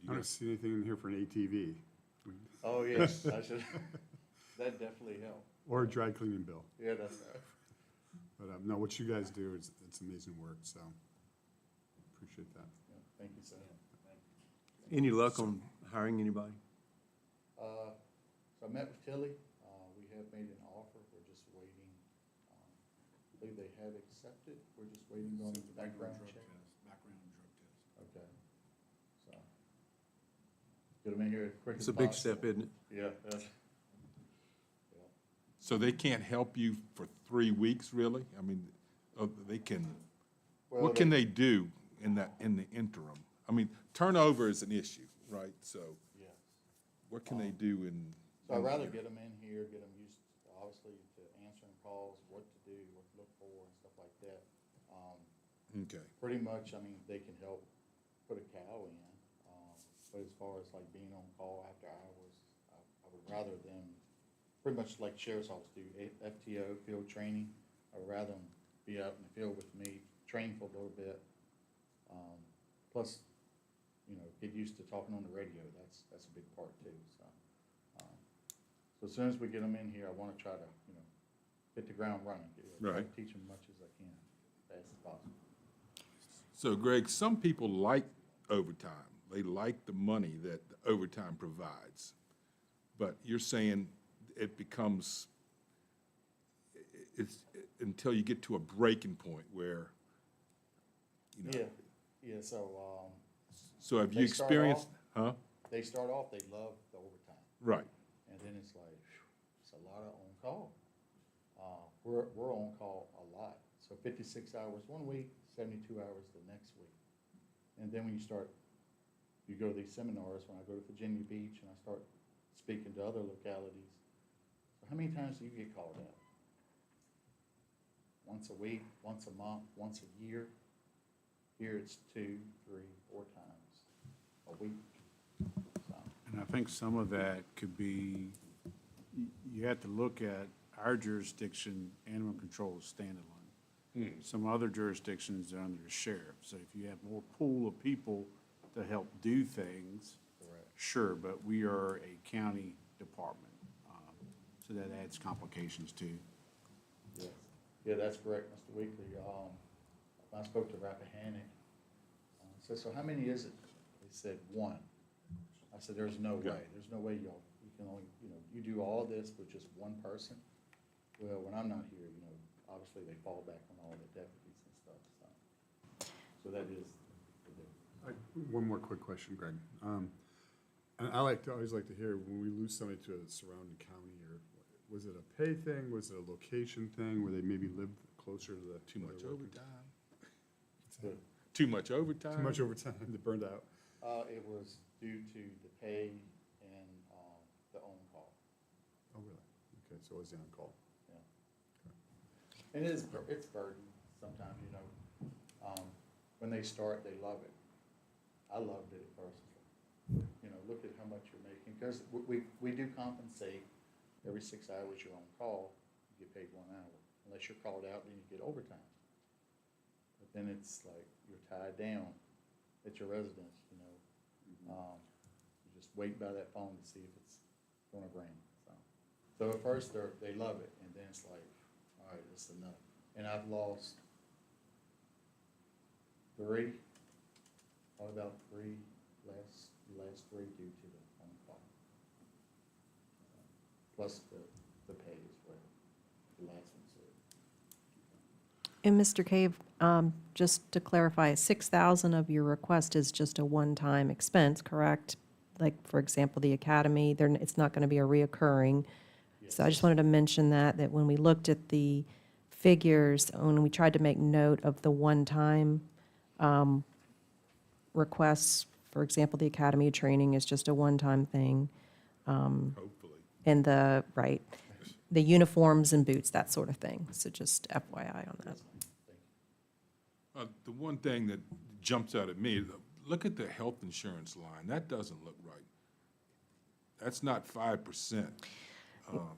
I don't see anything in here for an ATV. Oh, yes, I should, that definitely helped. Or a dry cleaning bill. Yeah, that's right. But no, what you guys do is, it's amazing work, so appreciate that. Yeah, thank you, sir. Any luck on hiring anybody? So I met with Tilly. We have made an offer. We're just waiting. I believe they have accepted. We're just waiting on the background check. Background and drug test. Okay. So get them in here as quick as It's a possible. big step, isn't it? Yeah. So they can't help you for 3 weeks, really? I mean, they can, Well, what can they do in the interim? I mean, turnover is an issue, right? So Yes. what can they do in? So I'd rather get them in here, get them used, obviously, to answering calls, what to do, what to look for, and stuff like that. Okay, Pretty much, I mean, they can help put a cow in, but as far as like being on call after hours, I would rather them, pretty much like sheriff's office do, FTO, field training. I would rather them be out in the field with me, train for a little bit. Plus, you know, get used to talking on the radio, that's a big part too, so. So as soon as we get them in here, I wanna try to, you know, hit the ground running. Try to Right. teach them as much as I can, as fast as possible. so Greg, some people like overtime. They like the money that the overtime provides. But you're saying it becomes, it's until you get to a breaking point where, you know. Yeah, so, So have you They start experienced, huh? they start off, they love the overtime. Right, And then it's like, phew, it's a lot of on-call. We're on call a lot. So 56 hours one week, 72 hours the next week. And then when you go to these seminars, when I go to Virginia Beach and I start speaking to other localities, so how many times do you get called out? Once a week, once a month, once a year? Here it's 2, 3, 4 times a week. So, And I think some of that could be, you have to look at our jurisdiction, animal control is standalone. Some other jurisdictions are under the sheriff. So if you have more pool of people to help do things, correct. sure, but we are a county department. So that adds complications too. Yes. Yeah, that's correct, Mr. Weekly. I spoke to Rappahannock. Said, so how many is it? They said 1. I said, there's no way. There's no way you can only, you know, you do all this with just one person. Well, when I'm not here, you know, obviously they fall back on all the deputies and stuff, so. So that is the difference. One more quick question, Greg. And I always like to hear, when we lose somebody to a surrounding county, or was it a pay thing, was it a location thing, where they maybe lived closer to the. too much overtime. Good. Too much overtime? Too much overtime, they burned out. It was due to the pay and the on-call. Oh, really? Okay, so it was the on-call. And it's burden sometimes, you know. When they start, they love it. I loved it at first. You know, look at how much you're making, because we do compensate. Every 6 hours you're on call, you get paid 1 hour. Unless you're called out, then you get overtime. But then it's like you're tied down at your residence, you know. You just wait by that phone to see if it's gonna ring, so. So at first they love it, and then it's like, all All right, that's enough. And I've lost three, probably about three, last three due to the phone call. Plus the pay as well, the last one said. And Mr. Cave, just to clarify, 6,000 of your request is just a one-time expense, correct? Like, for example, the academy, it's not going to be a reoccurring. So I just wanted to mention that when we looked at the figures, when we tried to make note of the one-time requests, for example, the academy training is just a one-time thing. Hopefully. And the uniforms and boots, that sort of thing. So just FYI on that. The one thing that jumps out at me, look at the health insurance line. That doesn't look right. That's not 5%.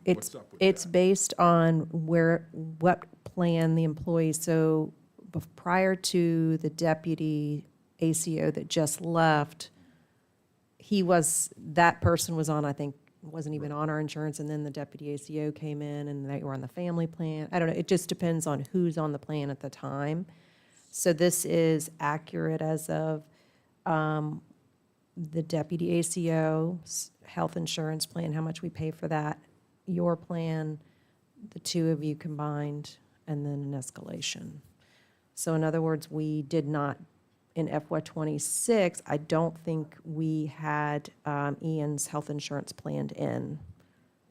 What's up with It's that? based on what plan the employee, so prior to the deputy ACO that just left, that person was on, I think, wasn't even on our insurance, and then the deputy ACO came in and they were on the family plan. I don't know, it just depends on who's on the plan at the time. So this is accurate as of the deputy ACO's health insurance plan, how much we pay for that, your plan, the two of you combined, and then an escalation. So in other words, we did not, in FY '26, I don't think we had Ian's health insurance planned in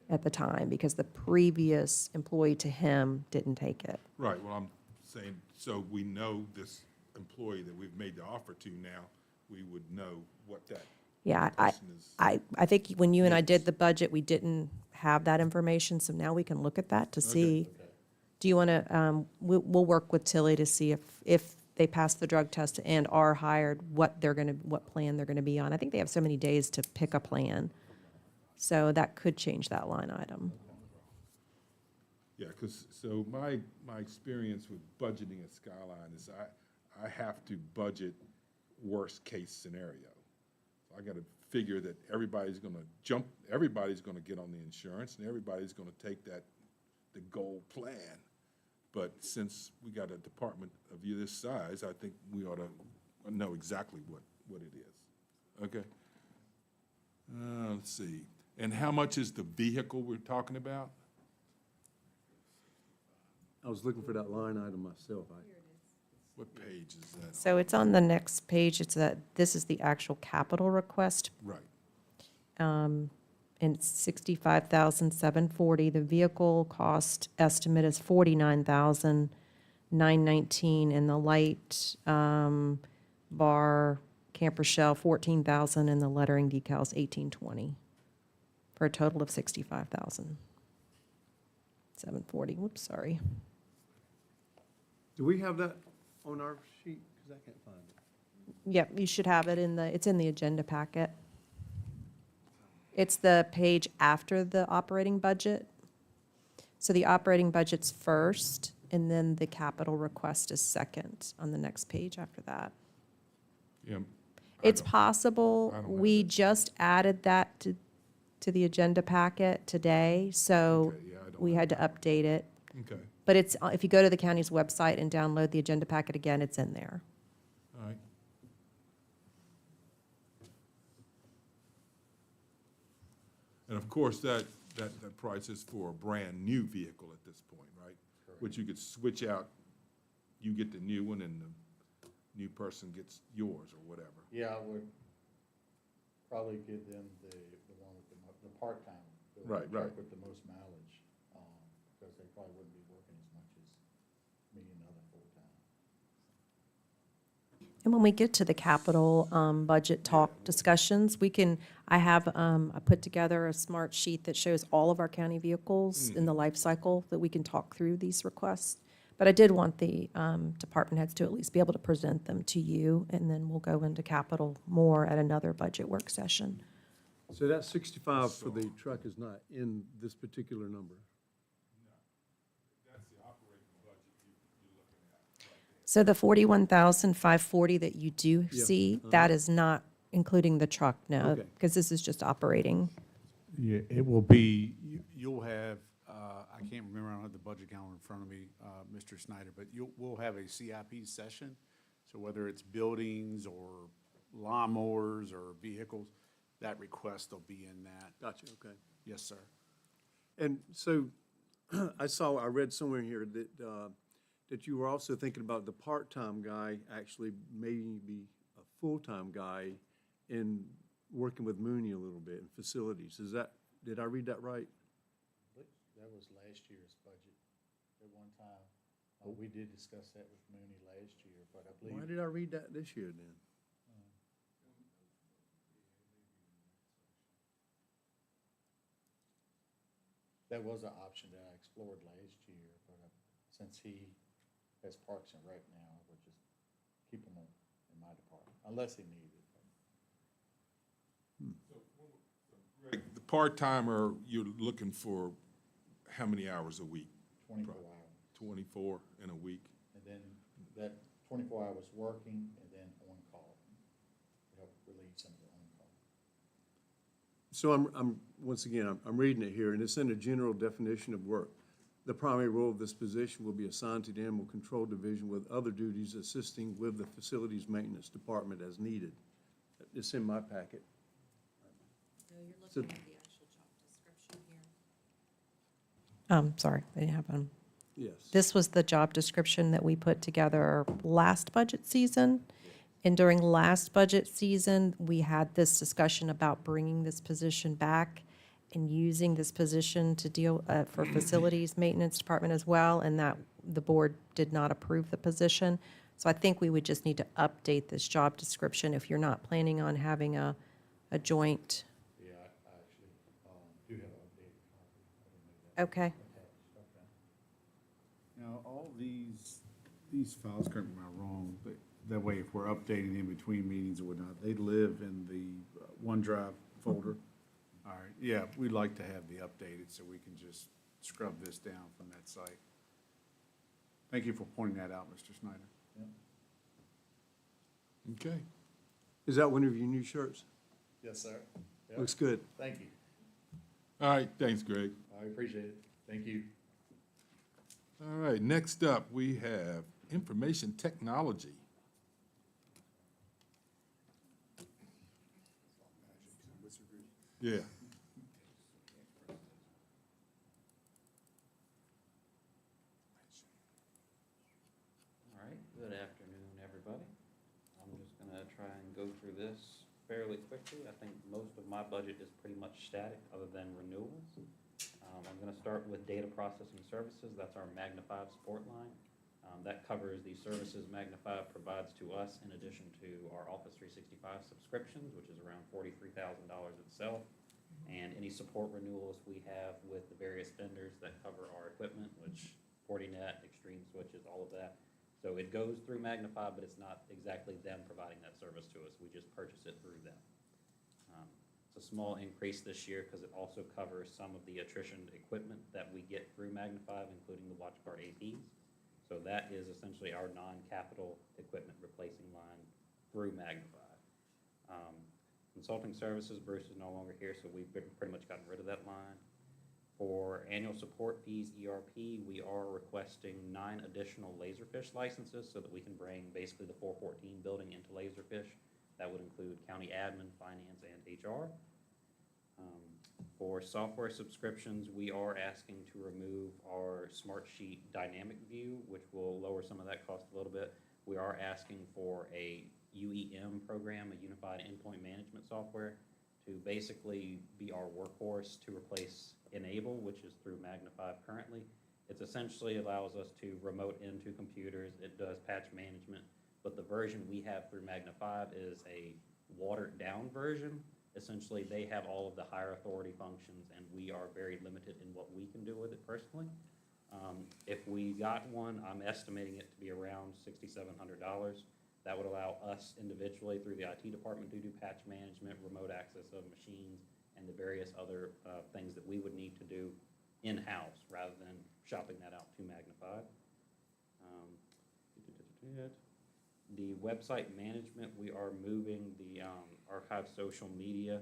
at the time because the previous employee to him didn't take it. Right, well, I'm saying, so we know this employee that we've made the offer to now, we would know what that Yeah, person is. I think when you and I did the budget, we didn't have that information, so now we can look at that to see. Do you want to, we'll work with Tilly to see if they pass the drug test and are hired, what plan they're going to be on. I think they have so many days to pick a plan. So that could change that line item. Yeah, because, so my experience with budgeting at Skyline is I have to budget worst-case scenario. So I got to figure that everybody's going to get on the insurance, and everybody's going to take the gold plan. But since we got a department of this size, I think we ought to know exactly what it is. Okay? Let's see. And how much is the vehicle we're talking about? I was looking for that line item myself. What page is that? So it's on the next page. This is the actual capital request. Right. And it's $65,740. The vehicle cost estimate is $49,919, and the light bar camper shell $14,000, and the lettering decals $1,820, for a total of $65,740. Whoops, sorry. Do we have that on our sheet? Because I can't find it. Yep, you should have it it's in the agenda packet. It's the page after the operating budget. So the operating budget's first, and then the capital request is second on the next page after that. Yeah. It's possible, I don't have we that. just added that to the agenda packet today, so Okay, yeah, I don't we have had to update it. Okay, But if you go to the county's website and download the agenda packet again, it's in there. all right. And of course, that price is for a brand-new vehicle at this point, right? Which you could switch out, you get the new one, and the new person gets yours, or whatever. Yeah, I would probably give them the one with the part-time. Right, right. With the most mileage, because they probably wouldn't be working as much as me and other full-time. And when we get to the capital budget talk discussions, I put together a smart sheet that shows all of our county vehicles in the life cycle that we can talk through these requests. But I did want the department heads to at least be able to present them to you, and then we'll go into capital more at another budget work session. So that 65 for the truck is not in this particular number? That's the operating budget you're looking at. So the 41,540 that you do Yeah, see, that is not including the truck, no, Okay. because this is just operating. Yeah, it will be, you'll have, I I can't remember, I don't have the budget calendar in front of me, Mr. Snyder, but we'll have a CIP session. So whether it's buildings or lawnmowers or vehicles, that request will be in that. Gotcha, okay. Yes, sir. And so I read somewhere in here that you were also thinking about the part-time guy actually maybe be a full-time guy in working with Mooney a little bit in facilities. Did I read that right? That was last year's budget at one time. We did discuss that with Mooney last year, but I Why believe, did I read that this year then? that was an option that I explored last year, but since he has Parks and Rec now, I would just keep him in my department, unless he needed it. Greg, the part-timer, you're looking for how many hours a week? 24 hours. 24 in a week? And then that 24 hours working and then on call. To help relieve some of the on call. So once again, I'm reading it here, and it's in a general definition of work. The primary role of this position will be assigned to the Animal Control Division with other duties assisting with the Facilities Maintenance Department as needed. It's in my packet. No, you're So- looking at the actual job description here. Sorry, I didn't have one. Yes. This was the job description that we put together last budget season. And during last budget season, we had this discussion about bringing this position back and using this position to deal, for facilities maintenance department as well, and that the board did not approve the position. So I think we would just need to update this job description if you're not planning on having a joint. Yeah, I actually do have an updated copy. I didn't know that. Okay. Attached, okay. Now, all these files, correct me if I'm wrong, but that way if we're updating in between meetings or whatnot, they live in the OneDrive folder. All right, yeah, we'd like to have the updated so we can just scrub this down from that site. Thank you for pointing that out, Mr. Snyder. Okay. Is that one of your new shirts? Yes, sir. Yep. Looks good. Thank you. All right, thanks, Greg. I appreciate it. Thank you. All right, next up, we have information technology. Yeah. All right, good afternoon, everybody. I'm just gonna try and go through this fairly quickly. I think most of my budget is pretty much static, other than renewals. I'm gonna start with data processing services. That's our Magna 5 support line. That covers the services Magna 5 provides to us in addition to our Office 365 subscriptions, which is around $43,000 itself. And any support renewals we have with the various vendors that cover our equipment, which Fortinet, Extreme Switches, all of that. So it goes through Magna 5, but it's not exactly them providing that service to us. We just purchase it through them. It's a small increase this year because it also covers some of the attrition equipment that we get through Magna 5, including the WatchGuard APs. So that is essentially our non-capital equipment replacing line through Magna 5. Consulting services, Bruce is no longer here, so we've pretty much gotten rid of that line. For annual support fees, ERP, we are requesting 9 additional Laserfish licenses so that we can bring basically the 414 building into Laserfish. That would include county admin, finance, and HR. For software subscriptions, we are asking to remove our Smartsheet dynamic view, which will lower some of that cost a little bit. We are asking for a UEM program, a Unified Endpoint Management Software, to basically be our workhorse to replace Enable, which is through Magna 5 currently. It essentially allows us to remote into computers. It does patch management, but the version we have through Magna 5 is a watered-down version. Essentially, they have all of the higher authority functions, and we are very limited in what we can do with it personally. If we got one, I'm estimating it to be around $6,700. That would allow us individually through the IT department to do patch management, remote access of machines, and the various other things that we would need to do in-house rather than shopping that out to Magna 5. The website management, we are moving the archive social media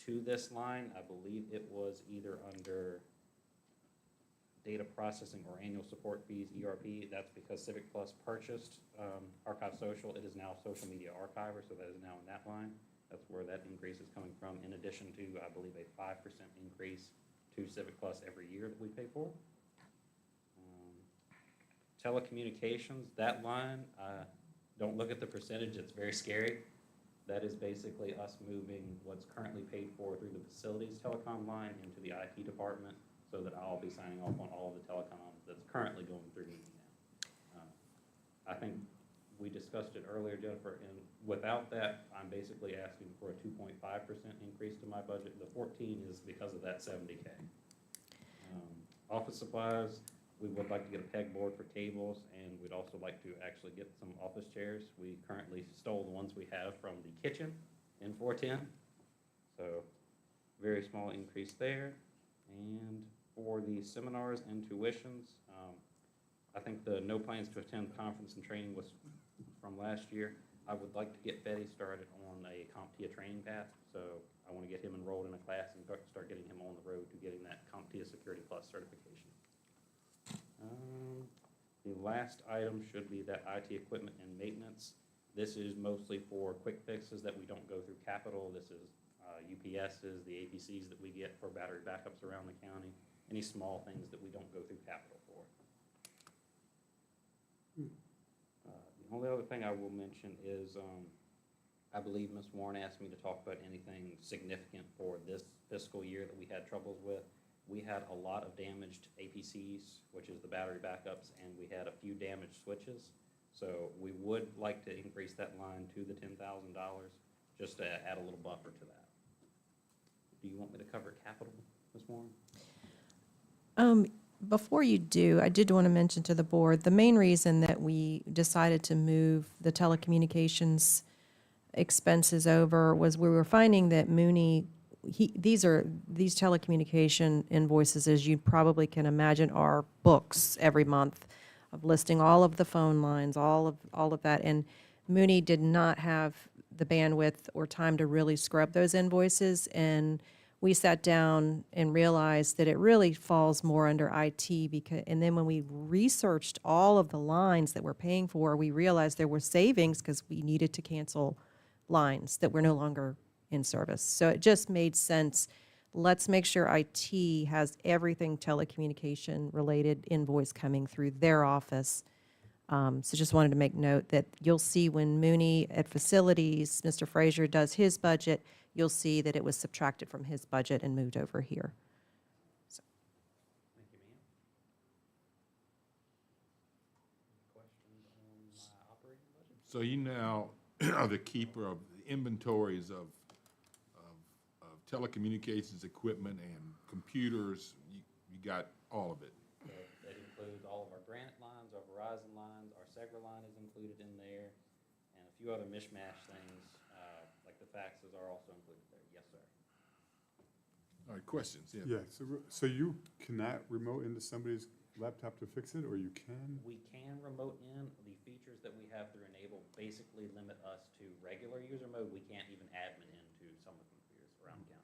to this line. I believe it was either under data processing or annual support fees, ERP. That's because Civic Plus purchased Archive Social. It is now Social Media Archiver, so that is now in that line. That's where that increase is coming from, in addition to, I believe, a 5% increase to Civic Plus every year that we pay for. Telecommunications, that line, don't look at the percentage, it's very scary. That is basically us moving what's currently paid for through the facilities telecom line into the IT department, so that I'll be signing off on all of the telecoms that's currently going through me now. I think we discussed it earlier, Jennifer, and without that, I'm basically asking for a 2.5% increase to my budget. The 14 is because of that 70K. Office supplies, we would like to get a pegboard for tables, and we'd also like to actually get some office chairs. We currently stole the ones we have from the kitchen in 410, so very small increase there. And for the seminars and tuitions, I think the no plans to attend conference and training was from last year. I would like to get Betty started on a CompTIA training path, so I want to get him enrolled in a class and start getting him on the road to getting that CompTIA Security Plus certification. The last item should be that IT equipment and maintenance. This is mostly for quick fixes that we don't go through capital. This is UPSs, the APCs that we get for battery backups around the county, any small things that we don't go through capital for. The only other thing I will mention is I believe Ms. Warren asked me to talk about anything significant for this fiscal year that we had troubles with. We had a lot of damaged APCs, which is the battery backups, and we had a few damaged switches. So we would like to increase that line to the $10,000 just to add a little buffer to that. Do you want me to cover capital, Ms. Warren? Before you do, I did want to mention to the board, the main reason that we decided to move the telecommunications expenses over was we were finding that Mooney, these telecommunication invoices, as you probably can imagine, are books every month of listing all of the phone lines, all of that. And Mooney did not have the bandwidth or time to really scrub those invoices. And we sat down and realized that it really falls more under IT and then when we researched all of the lines that we're paying for, we realized there were savings because we needed to cancel lines that were no longer in service. So it just made sense. Let's make sure IT has everything telecommunication related invoice coming through their office. So just wanted to make note that you'll see when Mooney at facilities, Mr. Frazier does his budget, you'll see that it was subtracted from his budget and moved over here. So. Thank you, ma'am. Questions on my operating budget? So you now are the keeper of the inventories of telecommunications equipment and computers. You got all of it. That includes all of our Granite lines, our Verizon lines, our Segra line is included in there, and a few other mishmash things, like the faxes are also included there. Yes, sir. All right, questions? Yeah, so you cannot remote into somebody's laptop to fix it, or you can? We can remote in. The features that we have through Enable basically limit us to regular user mode. We can't even admin into some of the computers around the county.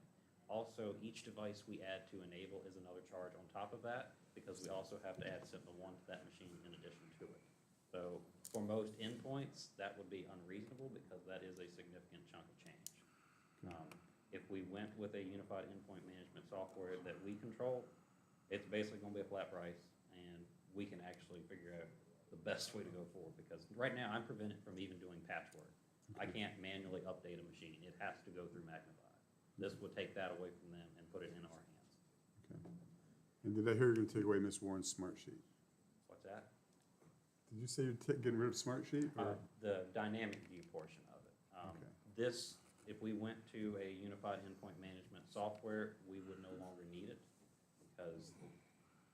Also, each device we add to Enable is another charge on top of that, because we also have to add Sentinel-1 to that machine in addition to it. So for most endpoints, that would be unreasonable because that is a significant chunk of change. If we went with a unified endpoint management software that we control, it's basically going to be a flat price, and we can actually figure out the best way to go forward, because right now I'm prevented from even doing patchwork. I can't manually update a machine. It has to go through Magnify. This would take that away from them and put it in our hands. Okay. And did I hear you're gonna take away Ms. Warren's smart sheet? What's that? Did you say you're getting rid of smart sheet? or- The dynamic view portion of it. Okay. This, if we went to a unified endpoint management software, we would no longer need it because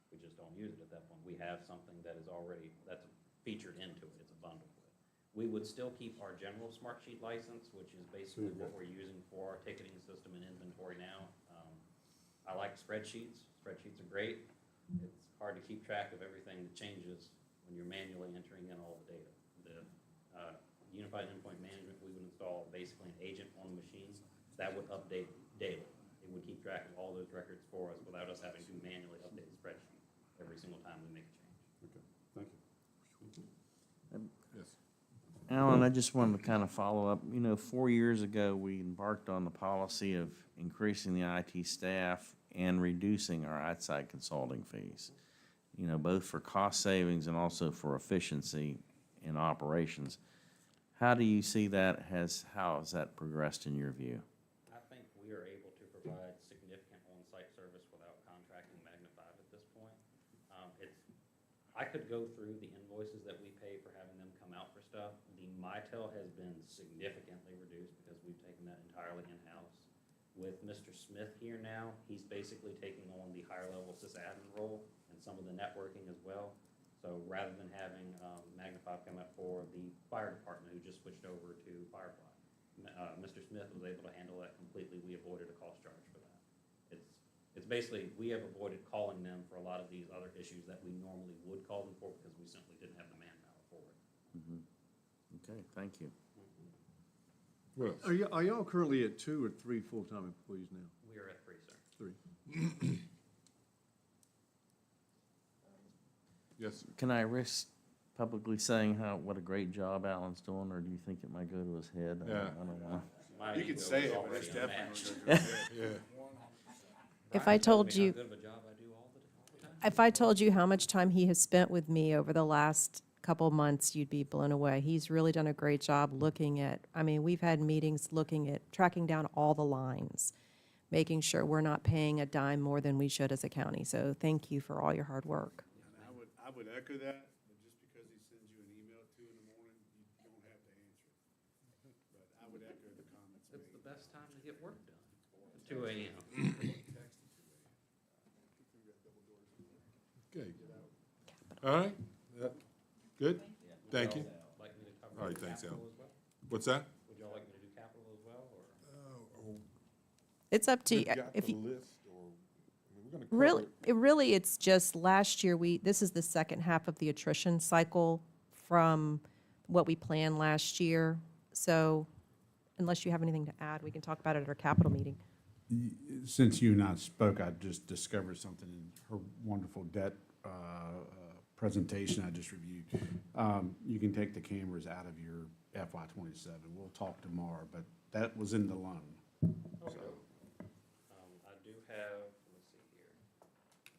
we just don't use it at that point. We have something that is already, that's featured into it. It's a bundle with it. We would still keep our general smart sheet license, which is basically what we're using for our ticketing system and inventory now. I like spreadsheets. Spreadsheets are great. It's hard to keep track of everything that changes when you're manually entering in all the data. The unified endpoint management, we would install basically an agent on the machine that would update daily. It would keep track of all those records for us without us having to manually update the spreadsheet. every single time we make a change. Okay, thank you. Yes. Alan, I just wanted to kind of follow up. 4 years ago, we embarked on the policy of increasing the IT staff and reducing our outside consulting fees, both for cost savings and also for efficiency in operations. How do you see that? How has that progressed in your view? I think we are able to provide significant on-site service without contracting Magnify at this point. I could go through the invoices that we pay for having them come out for stuff. The MyTel has been significantly reduced because we've taken that entirely in-house. With Mr. Smith here now, he's basically taking on the higher level sysadmin role and some of the networking as well. So rather than having Magnify come up for the fire department who just switched over to Firefly, Mr. Smith was able to handle that completely. We avoided a cost charge for that. It's basically, we have avoided calling them for a lot of these other issues that we normally would call them for because we simply didn't have the manpower for it. Okay, thank you. What else? Are y'all currently at 2 or 3 full-time employees now? We are at 3, sir. 3. Yes, sir. Can I risk publicly saying what a great job Alan's doing, or do you think it might go to his head? Yeah. I don't know. My You ego can say is it, but already it's definitely unmatched. gonna go to his head. Yeah. If Brian I told tells me you- how good of a job I do all the time. If I told you how much time he has spent with me over the last couple of months, you'd be blown away. He's really done a great job looking at, we've had meetings looking at tracking down all the lines, making sure we're not paying a dime more than we should as a county. So thank you for all your hard work. And I would echo that, but just because he sends you an email at 2 in the morning, you don't have to answer it. But I would echo the comments made. It's the best time to get work done, 2 a.m. Okay. All right. Good? Thank you. Like me to cover All right, thanks, capital Al. as well? What's that? Would y'all like me to do capital as well, or? It's up to you. We've got If the you list, or, we're gonna cover really, it's just last year, this is the second half of the attrition cycle from what we planned last year. So unless you have anything to add, we can talk about it at our capital meeting. Since you and I spoke, I just discovered something in her wonderful debt presentation I just reviewed. You can take the cameras out of your FY '27. We'll talk tomorrow, but that was in the loan. Okay. I do have, let's see here.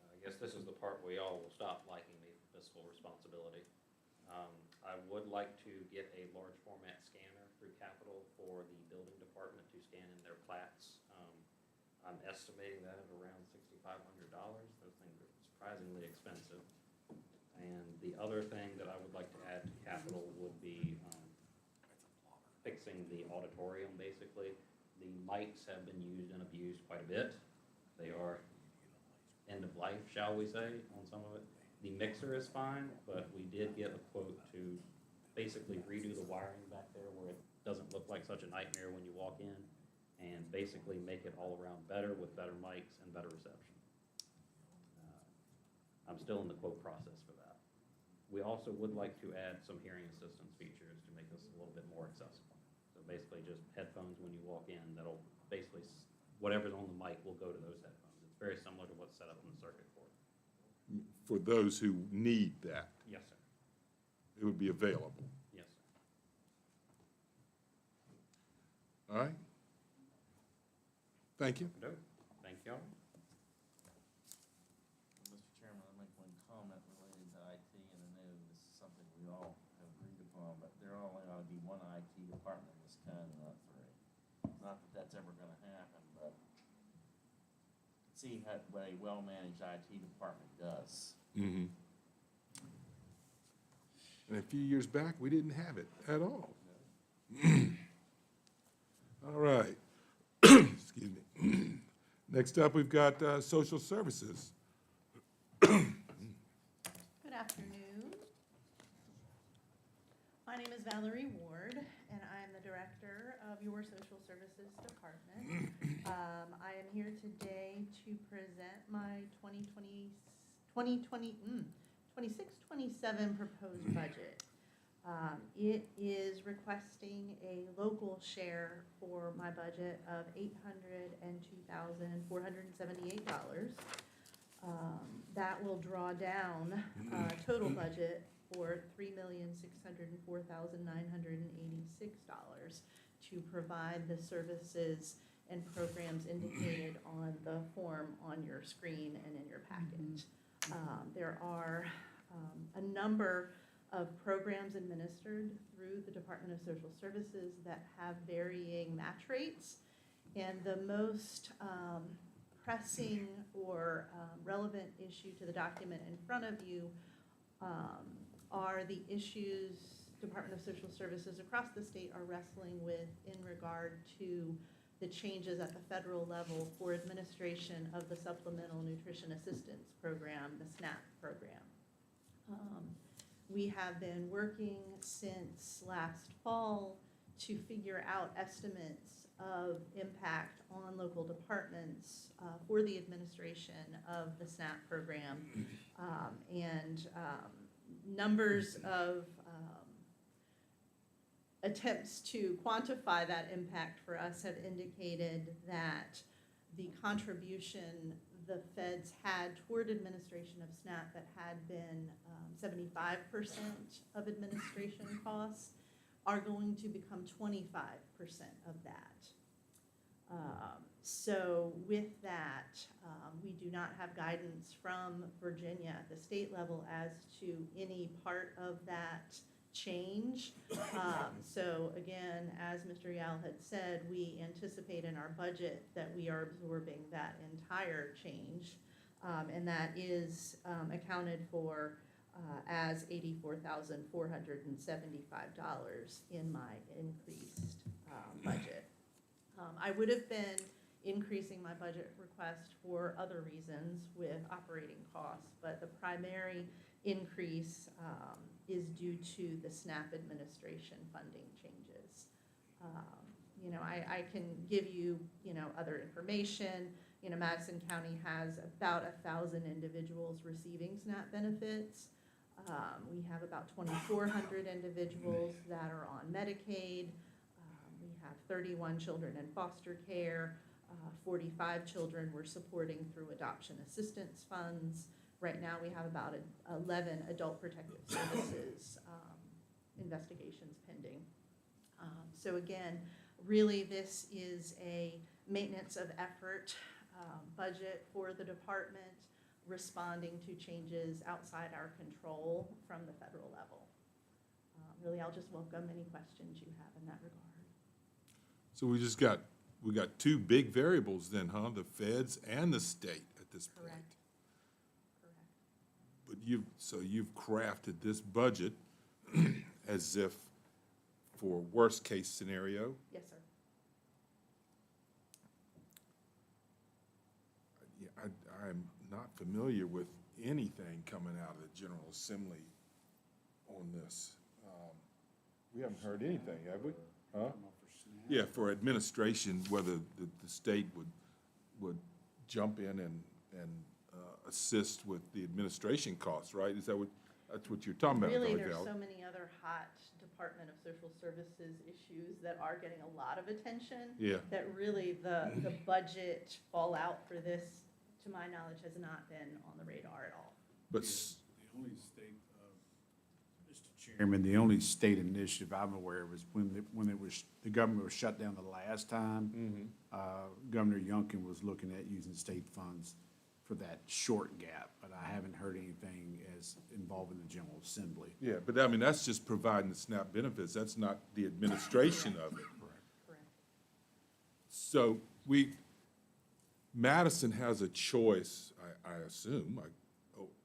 I guess this is the part where y'all will stop liking me for fiscal responsibility. I would like to get a large format scanner through Capital for the building department to scan in their plats. I'm estimating that at around $6,500. Those things are surprisingly expensive. And the other thing that I would like to add to Capital would be fixing the auditorium, basically. The mics have been used and abused quite a bit. They are end of life, shall we say, on some of it. The mixer is fine, but we did get a quote to basically redo the wiring back there where it doesn't look like such a nightmare when you walk in, and basically make it all around better with better mics and better reception. I'm still in the quote process for that. We also would like to add some hearing assistance features to make this a little bit more accessible. So basically just headphones when you walk in, that'll basically, whatever's on the mic will go to those headphones. It's very similar to what's set up in the circuit court. for those who need that. Yes, sir. It would be available. Yes, sir. All right? Thank you. No, thank y'all. Mr. Chairman, I'll make one comment related to IT, and I know this is something we all have agreed upon, but there only ought to be one IT department in this town, not 3. Not that that's ever gonna happen, but see what a well-managed IT department does. Mm-hmm. And a few years back, we didn't have it at all. All right. Excuse me. Next up, we've got social services. Good afternoon. My name is Valerie Ward, and I am the Director of your Social Services Department. I am here today to present my 26-27 proposed budget. It is requesting a local share for my budget of $802,478. That will draw down total budget for $3,604,986 to provide the services and programs indicated on the form on your screen and in your packet. There are a number of programs administered through the Department of Social Services that have varying match rates. And the most pressing or relevant issue to the document in front of you are the issues Department of Social Services across the state are wrestling with in regard to the changes at the federal level for administration of the Supplemental Nutrition Assistance Program, the SNAP program. We have been working since last fall to figure out estimates of impact on local departments for the administration of the SNAP program. Numbers of attempts to quantify that impact for us have indicated that the contribution the feds had toward administration of SNAP that had been 75% of administration costs are going to become 25% of that. So with that, we do not have guidance from Virginia at the state level as to any part of that change. So again, as Mr. Yao had said, we anticipate in our budget that we are absorbing that entire change, and that is accounted for as $84,475 in my increased budget. I would have been increasing my budget request for other reasons with operating costs, but the primary increase is due to the SNAP administration funding changes. I can give you, other information. Madison County has about 1,000 individuals receiving SNAP benefits. We have about 2,400 individuals that are on Medicaid. We have 31 children in foster care. 45 children we're supporting through adoption assistance funds. Right now, we have about 11 adult protective services investigations pending. So again, really this is a maintenance of effort budget for the department, responding to changes outside our control from the federal level. Really, I'll just welcome any questions you have in that regard. So we got two big variables then, huh? The feds and the state at this point. Correct. But you've crafted this budget as if for worst case scenario. Yes, sir. Yeah, I'm not familiar with anything coming out of the General Assembly on this. We haven't heard anything, have we? Huh? Yeah, for administration, whether the state would jump in and assist with the administration costs, right? Is that that's what you're talking about? Really, Dr. there's Val? so many other hot Department of Social Services issues that are getting a lot of attention. Yeah. That really the budget fallout for this, to my knowledge, has not been on the radar at all. But The only state, Mr. Chairman, the only state initiative I'm aware of is when the government was shut down the last time. Governor Youngkin was looking at using state funds for that short gap, but I haven't heard anything as involving the General Assembly. yeah, but I mean, that's just providing the SNAP benefits. That's not the administration of it. Correct. So Madison has a choice, I assume,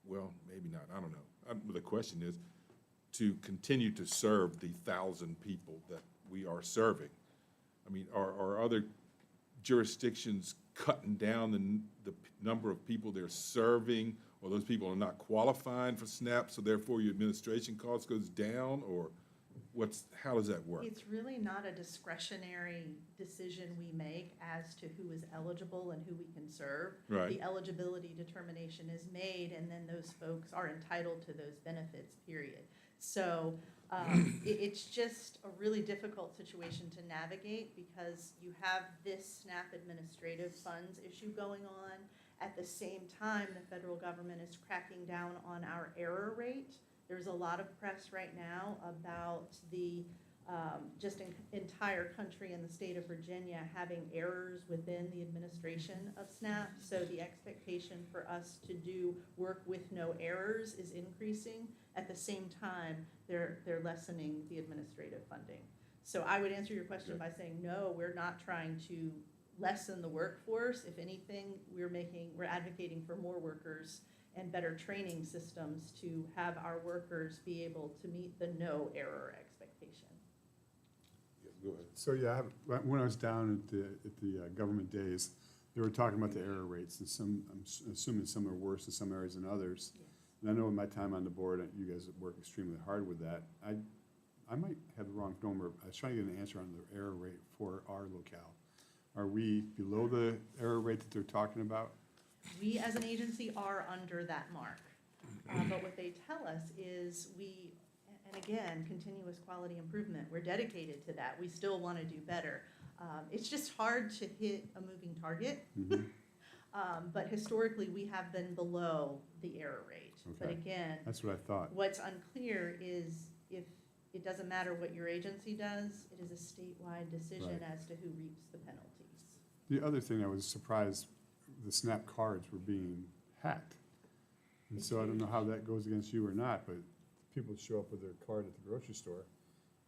well, maybe not, I don't know. The question is, to continue to serve the 1,000 people that we are serving. I mean, are other jurisdictions cutting down the number of people they're serving, or those people are not qualifying for SNAP, so therefore your administration cost goes down, or how does that work? It's really not a discretionary decision we make as to who is eligible and who we can serve. Right. The eligibility determination is made, and then those folks are entitled to those benefits, period. So it's just a really difficult situation to navigate because you have this SNAP administrative funds issue going on, At the same time, the federal government is cracking down on our error rate. There's a lot of press right now about the entire country and the state of Virginia having errors within the administration of SNAP. So the expectation for us to do work with no errors is increasing. At the same time, they're lessening the administrative funding. So I would answer your question by saying, no, we're not trying to lessen the workforce. If anything, we're advocating for more workers and better training systems to have our workers be able to meet the no error expectation. Go ahead. So, yeah, when I was down at the government days, they were talking about the error rates, and I'm assuming some are worse in some areas than others. Yes. And I know in my time on the board, you guys work extremely hard with that. I might have the wrong number. I was trying to get an answer on the error rate for our locale. Are we below the error rate that they're talking about? We, as an agency, are under that mark. But what they tell us is and again, continuous quality improvement, we're dedicated to that. We still want to do better. It's just hard to hit a moving target. But historically, we have been below the error rate. Okay. But again, That's what I thought. what's unclear is if it doesn't matter what your agency does, it is a statewide decision Right. as to who reaps the penalties. The other thing I was surprised, the SNAP cards were being hacked. And so I don't know how that goes against you or not, but people show up with their card at the grocery store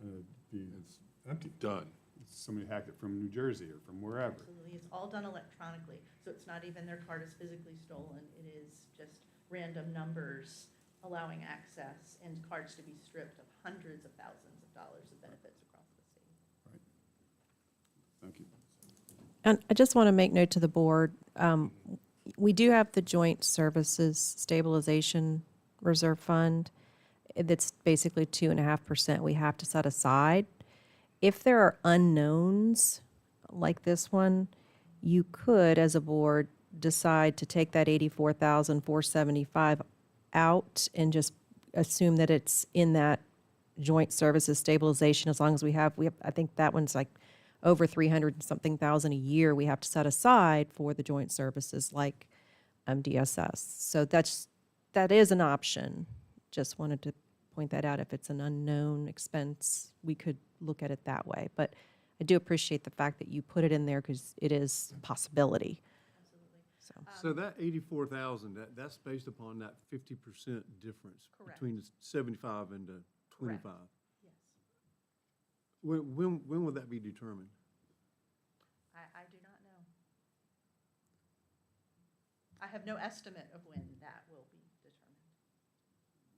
and it's empty. Done. Somebody hacked it from New Jersey or from wherever. Absolutely, it's all done electronically, so it's not even their card is physically stolen, it is just random numbers allowing access and cards to be stripped of hundreds of thousands of dollars of benefits across the state. Thank you. And I just want to make note to the board, we do have the Joint Services Stabilization Reserve Fund. That's basically 2.5% we have to set aside. If there are unknowns like this one, you could, as a board, decide to take that $84,475 out and just assume that it's in that joint services stabilization, as long as we have, I think that one's like over 300 and something thousand a year we have to set aside for the joint services like DSS. So that is an option. Just wanted to point that out. If it's an unknown expense, we could look at it that way. But I do appreciate the fact that you put it in there because it is a possibility. Absolutely. So that 84,000, that's based upon that 50% difference Correct. between the 75 and the 25. Yes, When will that be determined? I do not know. I have no estimate of when that will be determined.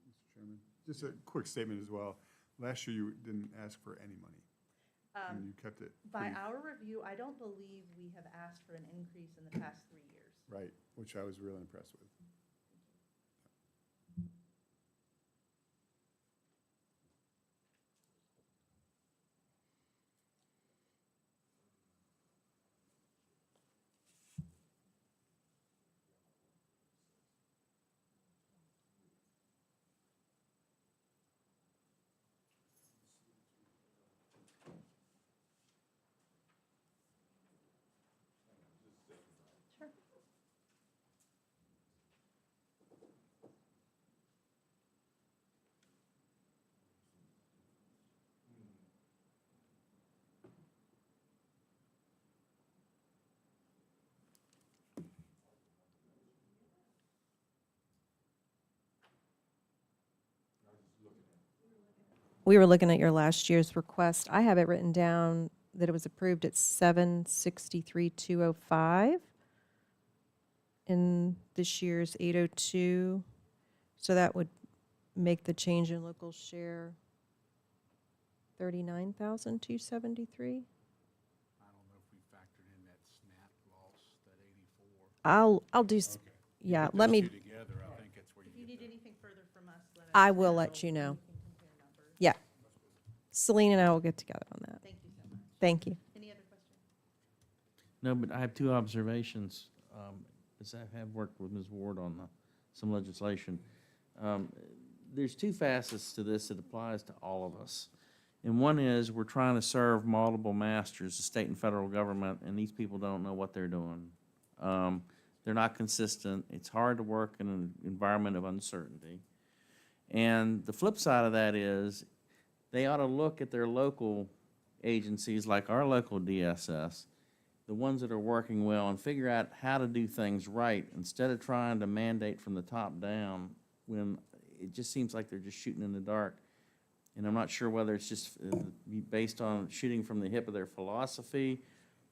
Mr. Chairman, just a quick statement as well. Last year, you didn't ask for any money, and you kept it. By pretty- our review, I don't believe we have asked for an increase in the past 3 years. Right, which I was really impressed with. Sure. We were looking at your last year's request. I have it written down that it was approved at 763,205. In this year's 802. So that would make the change in local share 39,273. I don't know if we factored in that SNAP loss, that 84. I'll do, Okay. yeah, Put let those me, two together, I think that's where you If you get need the- anything further from us, let us. I will let you know. We can compare numbers. yeah. Celine and I will get together on that. Thank you so much. Thank you. Any other questions? No, but I have two observations. As I have worked with Ms. Ward on some legislation. There's two facets to this that applies to all of us. And one is we're trying to serve multiple masters, the state and federal government, and these people don't know what they're doing. They're not consistent. It's hard to work in an environment of uncertainty. And the flip side of that is they ought to look at their local agencies like our local DSS, the ones that are working well, and figure out how to do things right instead of trying to mandate from the top down when it just seems like they're just shooting in the dark. And I'm not sure whether it's just based on shooting from the hip of their philosophy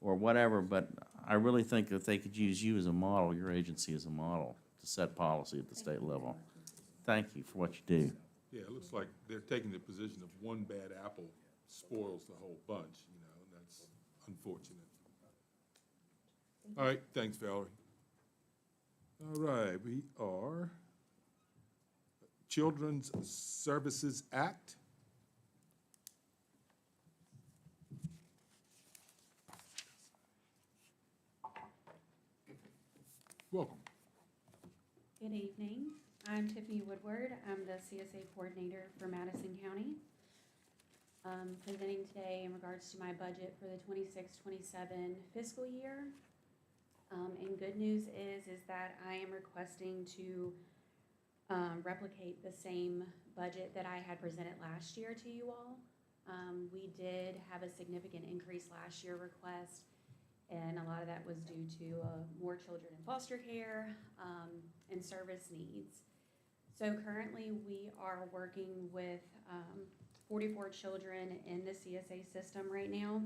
or whatever, but I really think that they could use you as a model, your agency as a model, to set policy at the state level. Thank you for what you do. Yeah, it looks like they're taking the position of one bad apple spoils the whole bunch, you know, and that's unfortunate. All right, thanks, Valerie. All right, we are Children's Services Act. Welcome. Good evening. I'm Tiffany Woodward. I'm the CSA coordinator for Madison County. Presenting today in regards to my budget for the 26-27 fiscal year. And good news is that I am requesting to replicate the same budget that I had presented last year to you all. We did have a significant increase last year request, and a lot of that was due to more children in foster care and service needs. So currently we are working with 44 children in the CSA system right now.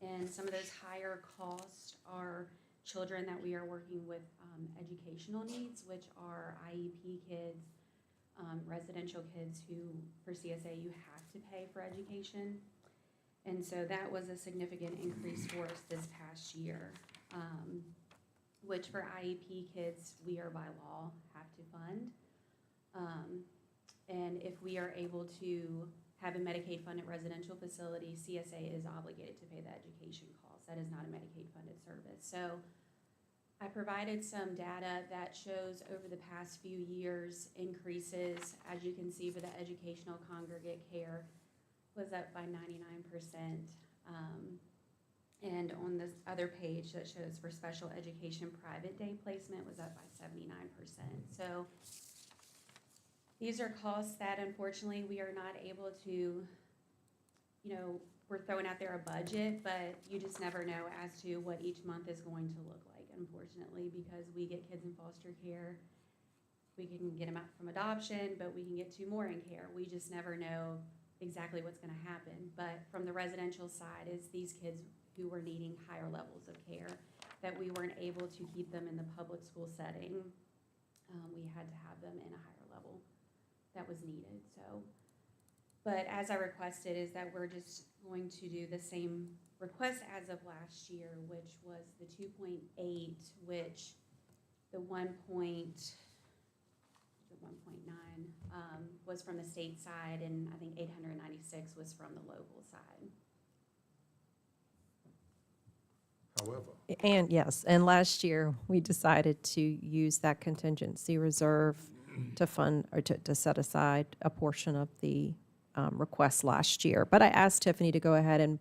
And some of those higher costs are children that we are working with educational needs, which are IEP kids, residential kids who, for CSA, you have to pay for education. And so that was a significant increase for us this past year, which for IEP kids, we are by law have to fund. And if we are able to have a Medicaid-funded residential facility, CSA is obligated to pay the education costs. That is not a Medicaid-funded service. So I provided some data that shows over the past few years increases. As you can see, for the educational congregate care was up by 99%. And on this other page that shows for special education private day placement was up by 79%. So these are costs that unfortunately we are not able to, we're throwing out there a budget, but you just never know as to what each month is going to look like, unfortunately, because we get kids in foster care. We can get them out from adoption, but we can get two more in care. We just never know exactly what's going to happen. But from the residential side is these kids who were needing higher levels of care, that we weren't able to keep them in the public school setting. We had to have them in a higher level that was needed. So, but as I requested is that we're just going to do the same request as of last year, which was the 2.8, which the 1.9 was from the state side, and I think 896 was from the local side. However, And yes, and last year, we decided to use that contingency reserve to fund, or to set aside a portion of the request last year. But I asked Tiffany to go ahead and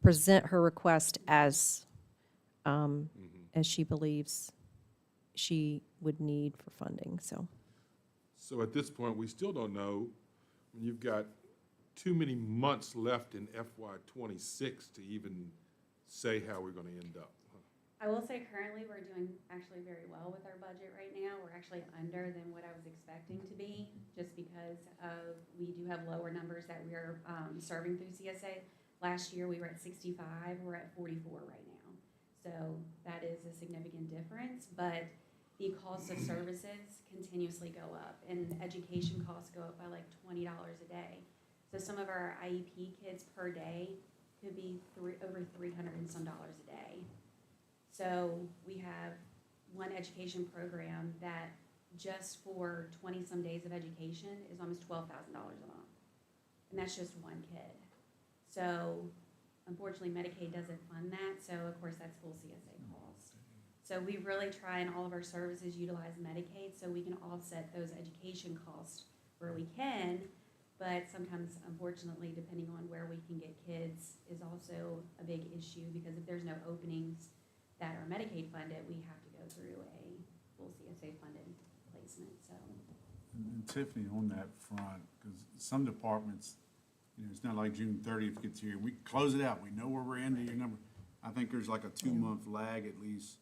present her request as she believes she would need for funding, so. So at this point, we still don't know, when you've got too many months left in FY '26 to even say how we're gonna end up. I will say currently we're doing actually very well with our budget right now. We're actually under than what I was expecting to be, just because of, we do have lower numbers that we are serving through CSA. Last year we were at 65, we're at 44 right now. So that is a significant difference, but the cost of services continuously go up, and education costs go up by like $20 a day. So some of our IEP kids per day could be over $300 and some dollars a day. So we have one education program that just for 20 some days of education is almost $12,000 a month. And that's just one kid. So unfortunately Medicaid doesn't fund that. So of course that's full CSA cost. So we really try in all of our services utilize Medicaid so we can offset those education costs where we can. But sometimes, unfortunately, depending on where we can get kids is also a big issue, because if there's no openings that are Medicaid funded, we have to go go through a full CSA-funded placement, so. And Tiffany, on that front, because some departments, it's not like June 30th gets here, we close it out, we know where we're ending your number. I think there's like a 2-month lag at least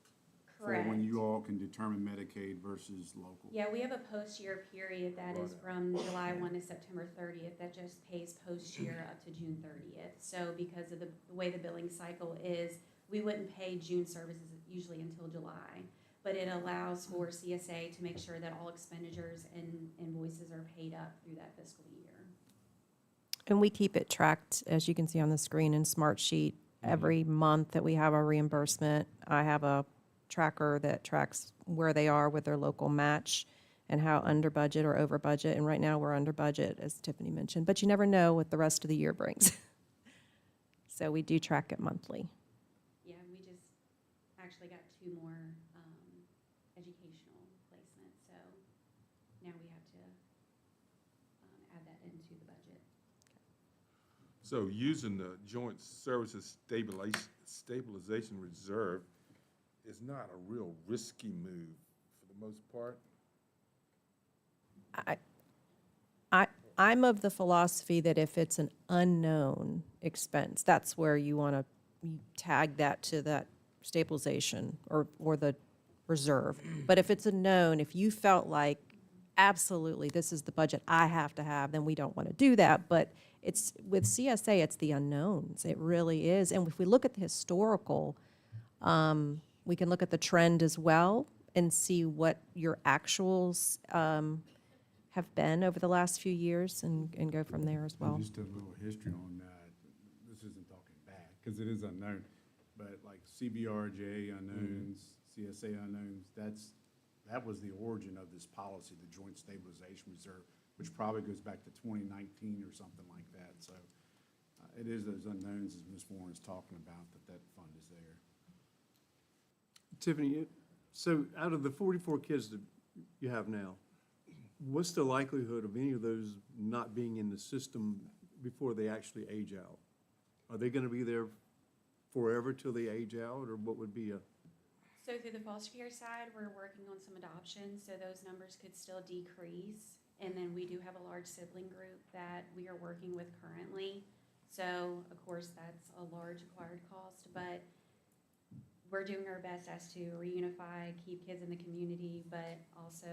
for when Correct. you all can determine Medicaid versus local. Yeah, we have a post-year period that is from July 1 to September 30th that just pays post-year up to June 30th. So because of the way the billing cycle is, we wouldn't pay June services usually until July. But it allows for CSA to make sure that all expenditures and invoices are paid up through that fiscal year. And we keep it tracked, as you can see on the screen in Smartsheet. Every month that we have our reimbursement, I have a tracker that tracks where they are with their local match and how under budget or over budget. And right now, we're under budget, as Tiffany mentioned. But you never know what the rest of the year brings. So we do track it monthly. Yeah, we just actually got 2 more educational placements, so now we have to add that into the budget. So using the Joint Services Stabilization Reserve is not a real risky move for the most part? I'm of the philosophy that if it's an unknown expense, that's where you want to tag that to that stabilization or the reserve. But if it's a known, if you felt like absolutely this is the budget I have to have, then we don't want to do that. But it's with CSA, it's the unknowns. It really is. And if we look at the historical, we can look at the trend as well and see what your actuals have been over the last few years and go from there as well. Just a little history on that. This isn't talking bad, because it is unknown. But like CBRJ unknowns, CSA unknowns, that was the origin of this policy, the Joint Stabilization Reserve, which probably goes back to 2019 or something like that. So it is those unknowns, as Ms. Warren is talking about, that fund is there. Tiffany, so out of the 44 kids that you have now, what's the likelihood of any of those not being in the system before they actually age out? Are they going to be there forever till they age out, or what would be a? So through the foster care side, we're working on some adoptions, so those numbers could still decrease. And then we do have a large sibling group that we are working with currently. So of course, that's a large acquired cost, but we're doing our best as to reunify, keep kids in the community, but also,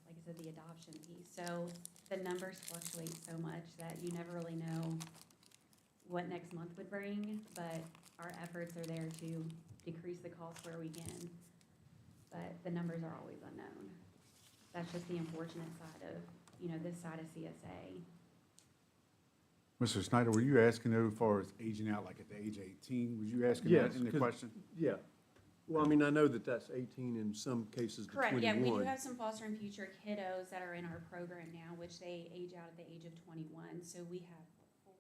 like I said, the adoption piece. So the numbers fluctuate so much that you never really know what next month would bring, but our efforts are there to decrease the cost where we can. But the numbers are always unknown. That's just the unfortunate side of, this side of CSA. Mr. Snyder, were you asking though, as far as aging out, like at the age of 18? Was you asking that in the 'cause- question? Yeah. Well, I mean, I know that that's 18, in some cases to 21. Correct, yeah, we do have some foster and future kiddos that are in our program now, which they age out at the age of 21. So we have 4,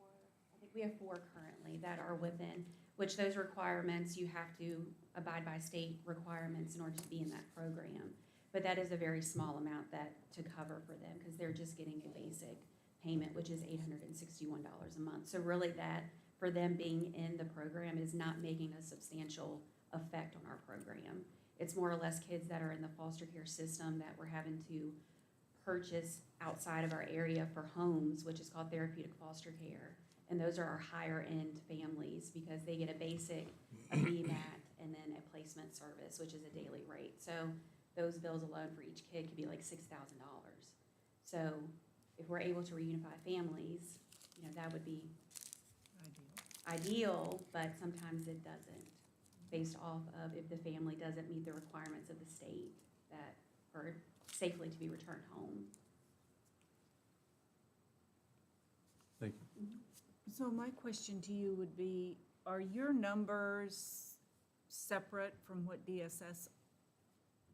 I think we have 4 currently that are within, which those requirements, you have to abide by state requirements in order to be in that program. But that is a very small amount to cover for them, because they're just getting a basic payment, which is $861 a month. So really that, for them being in the program, is not making a substantial effect on our program. It's more or less kids that are in the foster care system that we're having to purchase outside of our area for homes, which is called therapeutic foster care. And those are our higher end families, because they get a basic, a BMAT, and then a placement service, which is a daily rate. So those bills alone for each kid could be like $6,000. So if we're able to reunify families, that would be ideal, but sometimes it doesn't, based off of if the family doesn't meet the requirements of the state that are safely to be returned home. Thank you. So my question to you would be, are your numbers separate from what DSS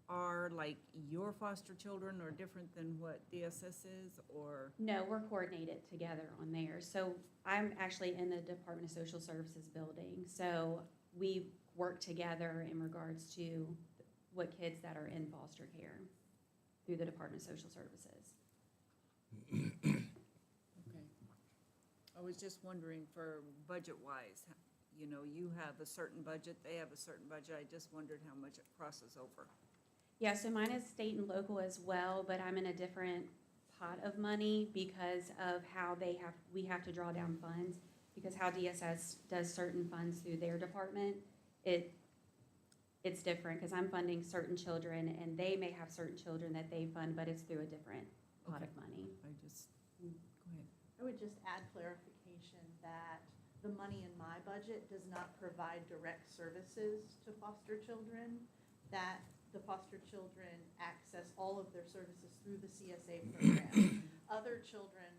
are, like your foster children are different than what DSS is, or? No, we're coordinated together on there. So I'm actually in the Department of Social Services building. So we work together in regards to what kids that are in foster care through the Department of Social Services. Okay. I was just wondering for budget-wise, you have a certain budget, they have a certain budget. I just wondered how much it crosses over. Yeah, so mine is state and local as well, but I'm in a different pot of money because of how we have to draw down funds, because how DSS does certain funds through their department, it's different, because I'm funding certain children, and they may have certain children that they fund, but it's through a different pot of money. I just, go ahead. I would just add clarification that the money in my budget does not provide direct services to foster children, that the foster children access all of their services through the CSA program. Other children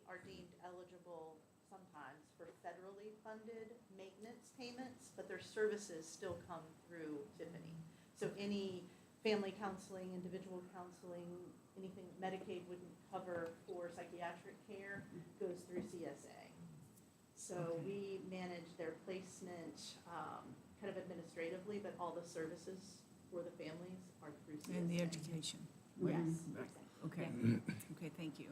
are deemed eligible sometimes for federally funded maintenance payments, but their services still come through Tiffany. So any family counseling, individual counseling, anything Medicaid wouldn't cover for psychiatric care goes through CSA. So we manage their placement kind of administratively, but all the services for the families are through CSA. And the education. Yes. Okay, okay, thank you.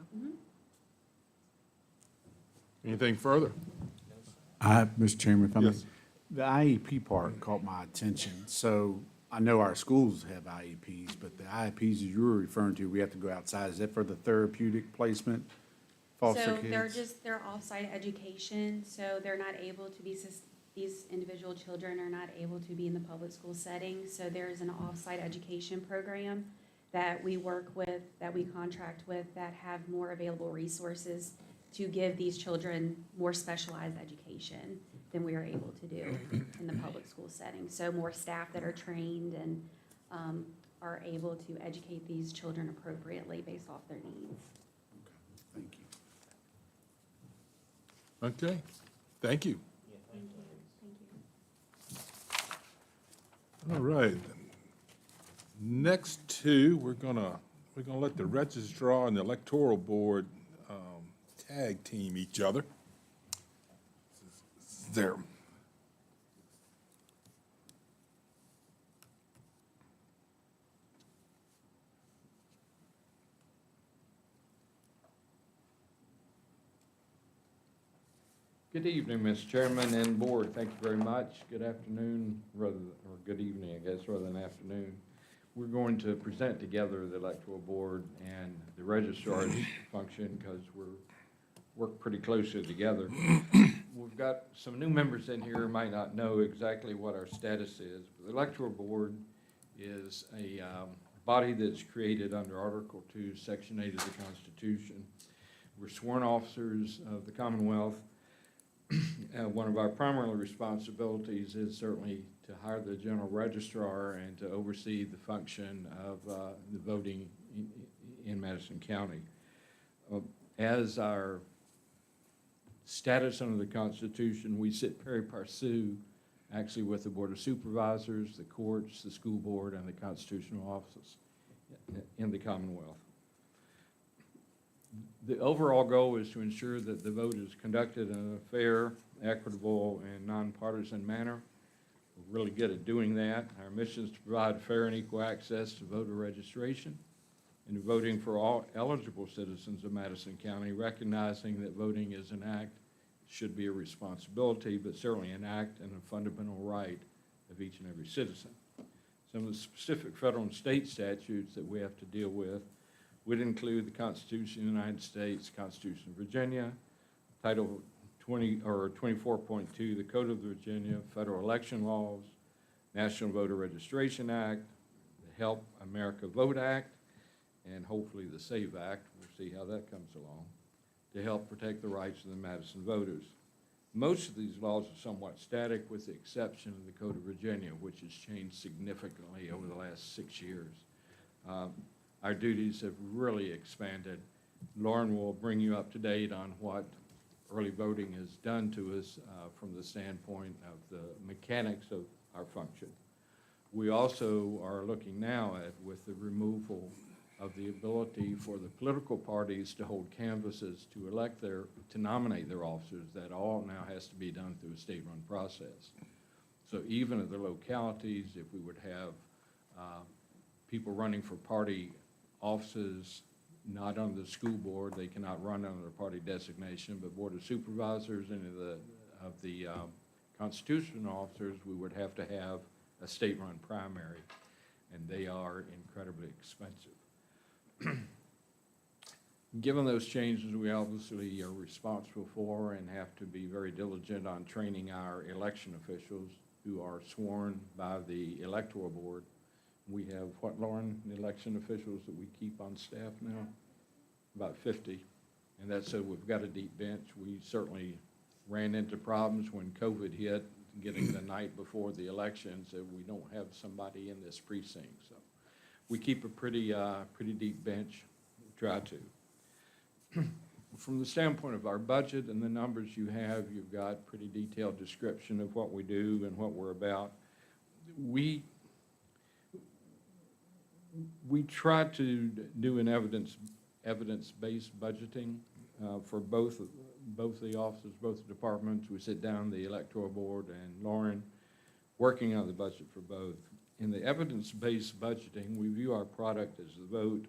Anything further? Mr. Chairman, if I may, Yes. the IEP part caught my attention. So I know our schools have IEPs, but the IEPs that you were referring to, we have to go outside. Is that for the therapeutic placement, foster kids? So they're off-site education, so they're not able to be, these individual children are not able to be in the public school setting. So there's an off-site education program that we work with, that we contract with, that have more available resources to give these children more specialized education than we are able to do in the public school setting. So more staff that are trained and are able to educate these children appropriately based off their needs. Thank you. Okay, thank you. Thank you. Thank you. All right. Next two, we're gonna let the registrar and the electoral board tag team each other. There. Good evening, Mr. Chairman and Board. Thank you very much. Good afternoon, or good evening, I guess, rather than afternoon. We're going to present together the electoral board and the registrar's function because work pretty closely together. We've got some new members in here who might not know exactly what our status is. The electoral board is a body that's created under Article 2, Section 8 of the Constitution. We're sworn officers of the Commonwealth. One of our primary responsibilities is certainly to hire the general registrar and to oversee the function of the voting in Madison County. As our status under the Constitution, we sit pari passu actually with the Board of Supervisors, the courts, the school board, and the constitutional offices in the Commonwealth. The overall goal is to ensure that the vote is conducted in a fair, equitable, and nonpartisan manner. We're really good at doing that. Our mission is to provide fair and equal access to voter registration and to voting for all eligible citizens of Madison County, recognizing that voting is an act, should be a responsibility, but certainly an act and a fundamental right of each and every citizen. Some of the specific federal and state statutes that we have to deal with would include the Constitution of the United States, Constitution of Virginia, Title 20 or 24.2, the Code of Virginia, federal election laws, National Voter Registration Act, the Help America Vote Act, and hopefully the SAVE Act. We'll see how that comes along, to help protect the rights of the Madison voters. Most of these laws are somewhat static with the exception of the Code of Virginia, which has changed significantly over the last 6 years. Our duties have really expanded. Lauren will bring you up to date on what early voting has done to us from the standpoint of the mechanics of our function. We also are looking now at, with the removal of the ability for the political parties to hold canvases to nominate their officers, that all now has to be done through a state-run process. So even at the localities, if we would have people running for party offices not on the school board, they cannot run under the party designation, but Board of Supervisors and of the constitutional officers, we would have to have a state-run primary. and they are incredibly expensive. Given those changes, we obviously are responsible for and have to be very diligent on training our election officials who are sworn by the electoral board. We have, what, Lauren, election officials that we keep on staff now? About 50. And that's so we've got a deep bench. We certainly ran into problems when COVID hit, getting the night before the election, so we don't have somebody in this precinct. So we keep a pretty deep bench, we try to. From the standpoint of our budget and the numbers you have, you've got pretty detailed description of what we do and what we're about. We try to do an evidence-based budgeting for both the offices, both the departments. We sit down, the electoral board and Lauren, working on the budget for both. In the evidence-based budgeting, we view our product as the vote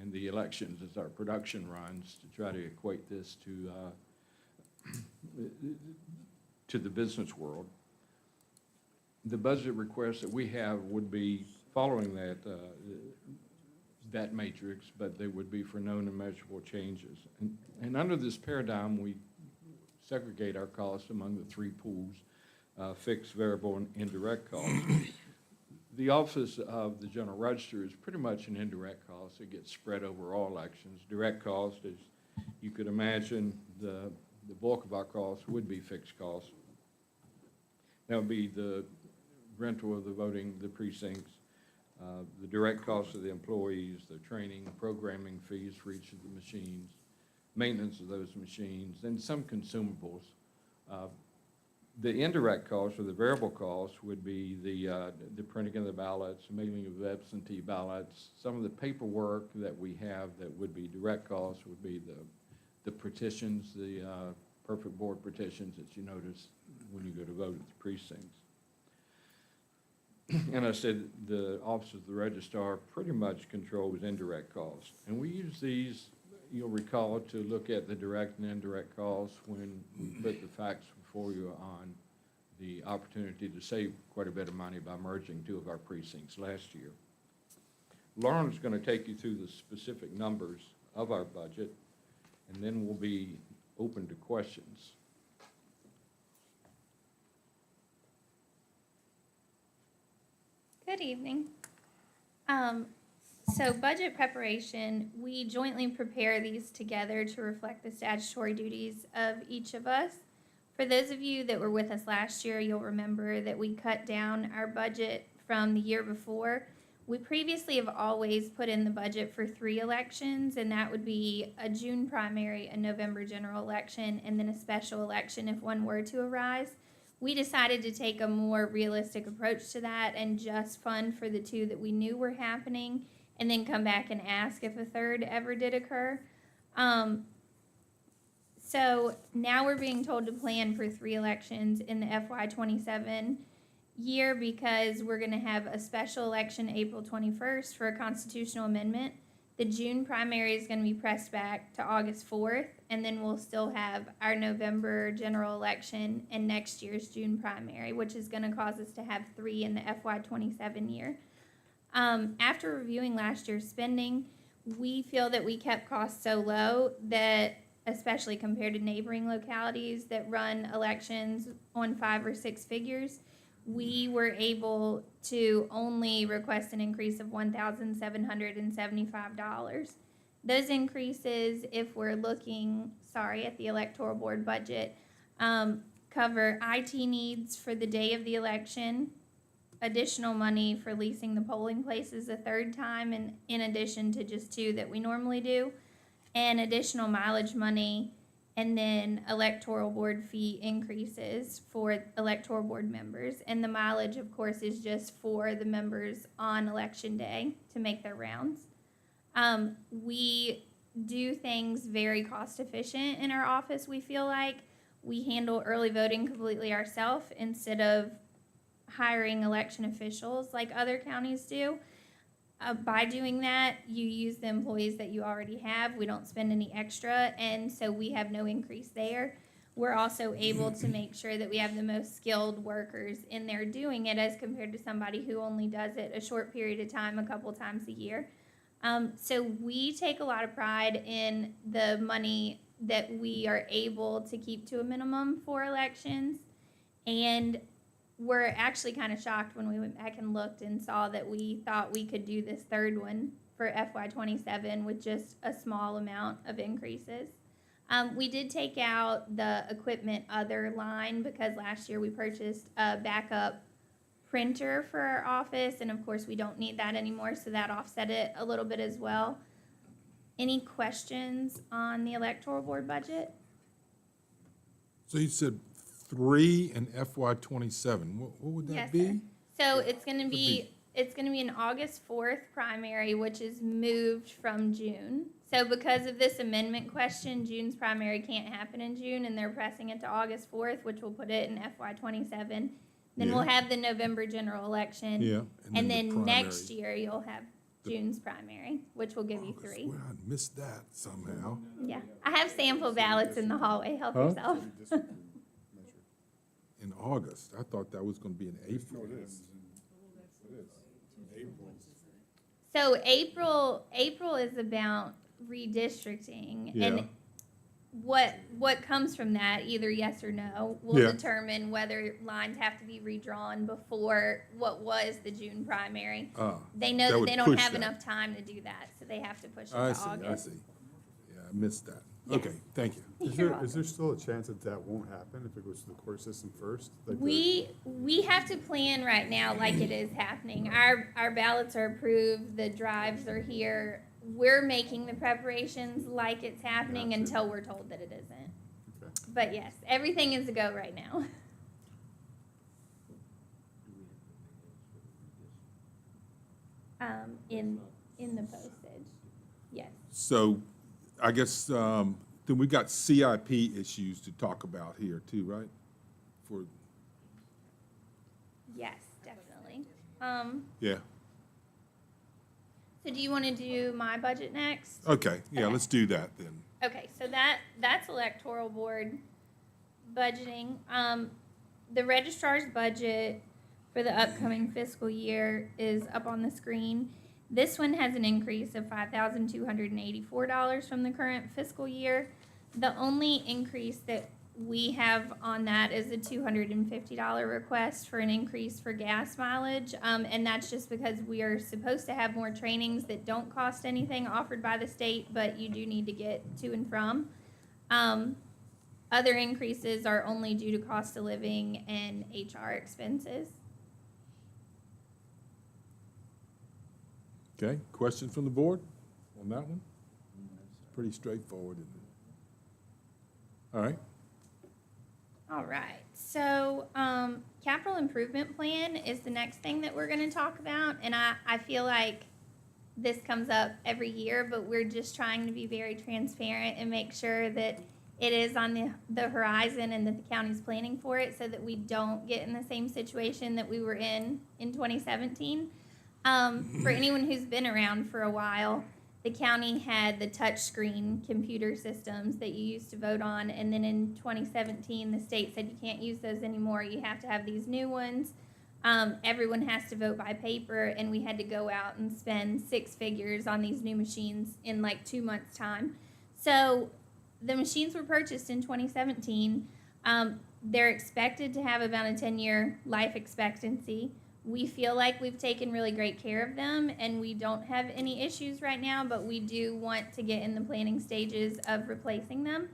and the elections as our production runs to try to equate this to the business world. The budget requests that we have would be following that matrix, but they would be for known and measurable changes. And under this paradigm, we segregate our costs among the three pools, fixed, variable, and indirect costs. The Office of the General Register is pretty much an indirect cost. It gets spread over all elections. Direct cost, as you could imagine, the bulk of our costs would be fixed costs. That would be the rental of the voting, the precincts, the direct costs of the employees, the training, programming fees for each of the machines, maintenance of those machines, and some consumables. The indirect costs or the variable costs would be the printing of the ballots, mailing of absentee ballots. Some of the paperwork that we have that would be direct costs would be the petitions, the perfect board petitions that you notice when you go to vote at the precincts. And I said the Office of the Registrar pretty much controls indirect costs. And we use these, you'll recall, to look at the direct and indirect costs when we put the facts before you on the opportunity to save quite a bit of money by merging two of our precincts last year. Lauren's going to take you through the specific numbers of our budget, and then we'll be open to questions. Good evening. So budget preparation, we jointly prepare these together to reflect the statutory duties of each of us. For those of you that were with us last year, you'll remember that we cut down our budget from the year before. We previously have always put in the budget for 3 elections, and that would be a June primary, a November general election, and then a special election if one were to arise. We decided to take a more realistic approach to that and just fund for the 2 that we knew were happening, and then come back and ask if a third ever did occur. So now we're being told to plan for 3 elections in the FY27 year because we're going to have a special election April 21st for a constitutional amendment. The June primary is going to be pressed back to August 4th, and then we'll still have our November general election and next year's June primary, which is going to cause us to have 3 in the FY27 year. After reviewing last year's spending, we feel that we kept costs so low that, especially compared to neighboring localities that run elections on 5 or 6 figures, we were able to only request an increase of $1,775. Those increases, if we're looking, at the electoral board budget, cover IT needs for the day of the election, additional money for leasing the polling places a 3rd time in addition to just 2 that we normally do, and additional mileage money, and then electoral board fee increases for electoral board members. And the mileage, of course, is just for the members on election day to make their rounds. We do things very cost efficient in our office, we feel like. We handle early voting completely ourselves instead of hiring election officials like other counties do. By doing that, you use the employees that you already have. We don't spend any extra, and so we have no increase there. we're also able to make sure that we have the most skilled workers in there doing it as compared to somebody who only does it a short period of time, a couple times a year. So we take a lot of pride in the money that we are able to keep to a minimum for elections. And we're actually kind of shocked when we went back and looked and saw that we thought we could do this third one for FY27 with just a small amount of increases. We did take out the equipment other line because last year we purchased a backup printer for our office, and of course we don't need that anymore, so that offset it a little bit as well. Any questions on the electoral board budget? So you said 3 in FY27. What would that Yes, be? sir. So it's gonna be an August 4th primary, which is moved from June. So because of this amendment question, June's primary can't happen in June, and they're pressing it to August 4th, which will put it in FY27. Then we'll have the November general election. Yeah. And the then next primary. year, you'll have June's primary, which will give you 3. Well, I missed that somehow. Yeah, I have sample ballots in the hallway, help Huh? yourself. In August. I thought that was going to be in April. So April is about redistricting, Yeah. and what comes from that, either yes or no, will Yeah. determine whether lines have to be redrawn before what was the June primary. They know that that would they don't push have that. enough time to do that, so they have to push it I to see, I August. see. Yeah, I missed that. Okay, thank you. Is there still a chance that that won't happen if it goes to the court system first? Like the- We have to plan right now like it is happening. Our ballots are approved, the drives are here. We're making the preparations like it's happening Gotcha. until we're told that it isn't. Okay. But yes, everything is a go right now. In the postage, yes. So I guess, then we got CIP issues to talk about here too, right? For, Yes, definitely. yeah, So do you want to do my budget next? okay, yeah, Okay. let's do that then. Okay, so that's electoral board budgeting. The registrar's budget for the upcoming fiscal year is up on the screen. This one has an increase of $5,284 from the current fiscal year. The only increase that we have on that is a $250 request for an increase for gas mileage. And that's just because we are supposed to have more trainings that don't cost anything offered by the state, but you do need to get to and from. Other increases are only due to cost of living and HR expenses. Okay, question from the board on that one? Pretty straightforward, isn't it? All right, All right, so capital improvement plan is the next thing that we're gonna talk about, and I feel like this comes up every year, but we're just trying to be very transparent and make sure that it is on the horizon and that the county's planning for it so that we don't get in the same situation that we were in 2017. For anyone who's been around for a while, the county had the touchscreen computer systems that you used to vote on, and then in 2017, the state said you can't use those anymore. You have to have these new ones. Everyone has to vote by paper, and we had to go out and spend 6 figures on these new machines in like 2 months' time. So the machines were purchased in 2017. They're expected to have about a 10-year life expectancy. We feel like we've taken really great care of them, and we don't have any issues right now, but we do want to get in the planning stages of replacing them.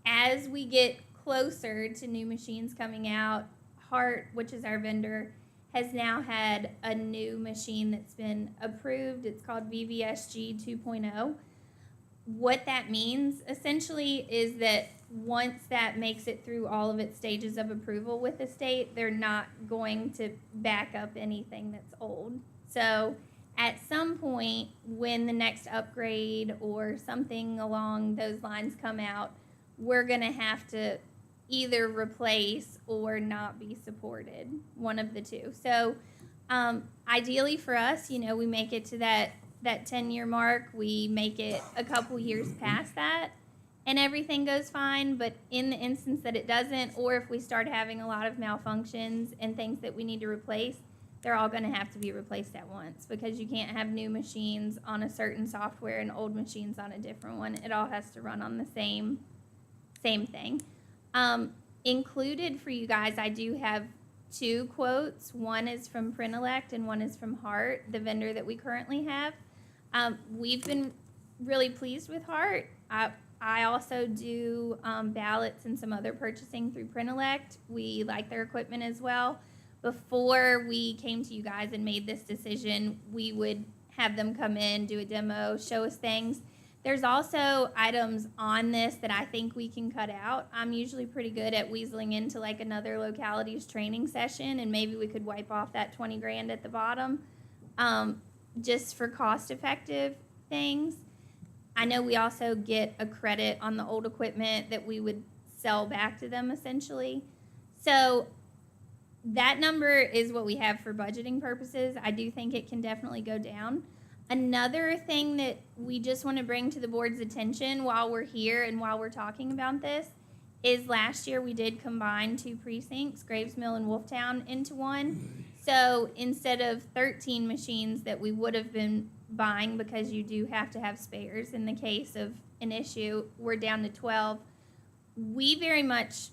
As we get closer to new machines coming out, Hart, which is our vendor, has now had a new machine that's been approved. It's called VVSG 2.0. What that means essentially is that once that makes it through all of its stages of approval with the state, they're not going to back up anything that's old. So at some point when the next upgrade or something along those lines come out, we're gonna have to either replace or not be supported, one of the two. So ideally for us, we make it to that 10-year mark, we make it a couple years past that, and everything goes fine, but in the instance that it doesn't, or if we start having a lot of malfunctions and things that we need to replace, they're all gonna have to be replaced at once, because you can't have new machines on a certain software and old machines on a different one. It all has to run on the same thing. Included for you guys, I do have 2 quotes. One is from Printelect and one is from Hart, the vendor that we currently have. We've been really pleased with Hart. I also do ballots and some other purchasing through Printelect. We like their equipment as well. Before we came to you guys and made this decision, we would have them come in, do a demo, show us things. There's also items on this that I think we can cut out. I'm usually pretty good at weaseling into like another locality's training session, and maybe we could wipe off that 20 grand at the bottom, just for cost-effective things. I know we also get a credit on the old equipment that we would sell back to them essentially. So that number is what we have for budgeting purposes. I do think it can definitely go down. Another thing that we just want to bring to the board's attention while we're here and while we're talking about this is last year we did combine 2 precincts, Graves Mill and Wolftown, into one. So instead of 13 machines that we would have been buying, because you do have to have spares in the case of an issue, we're down to 12. We very much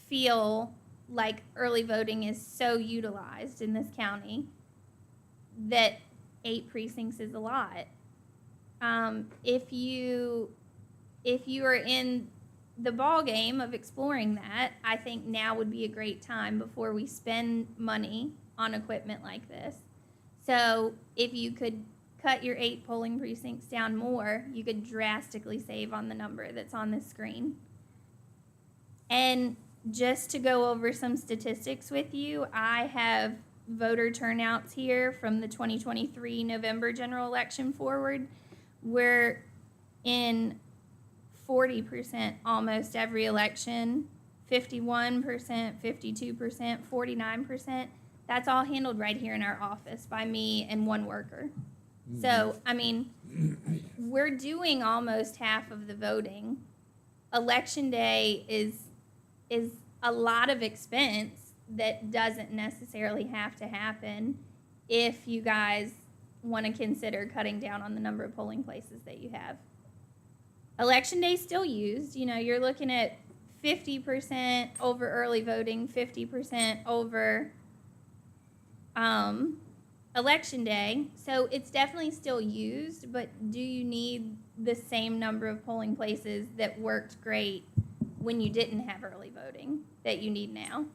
feel like early voting is so utilized in this county that 8 precincts is a lot. If you are in the ball game of exploring that, I think now would be a great time before we spend money on equipment like this. So if you could cut your 8 polling precincts down more, you could drastically save on the number that's on the screen. And just to go over some statistics with you, I have voter turnouts here from the 2023 November general election forward. We're in 40% almost every election, 51%, 52%, 49%. That's all handled right here in our office by me and 1 worker. So, I mean, we're doing almost half of the voting. Election day is a lot of expense that doesn't necessarily have to happen if you guys want to consider cutting down on the number of polling places that you have. Election day is still used. You know, you're looking at 50% over early voting, 50% over election day. So it's definitely still used, but do you need the same number of polling places that worked great when you didn't have early voting that you need now?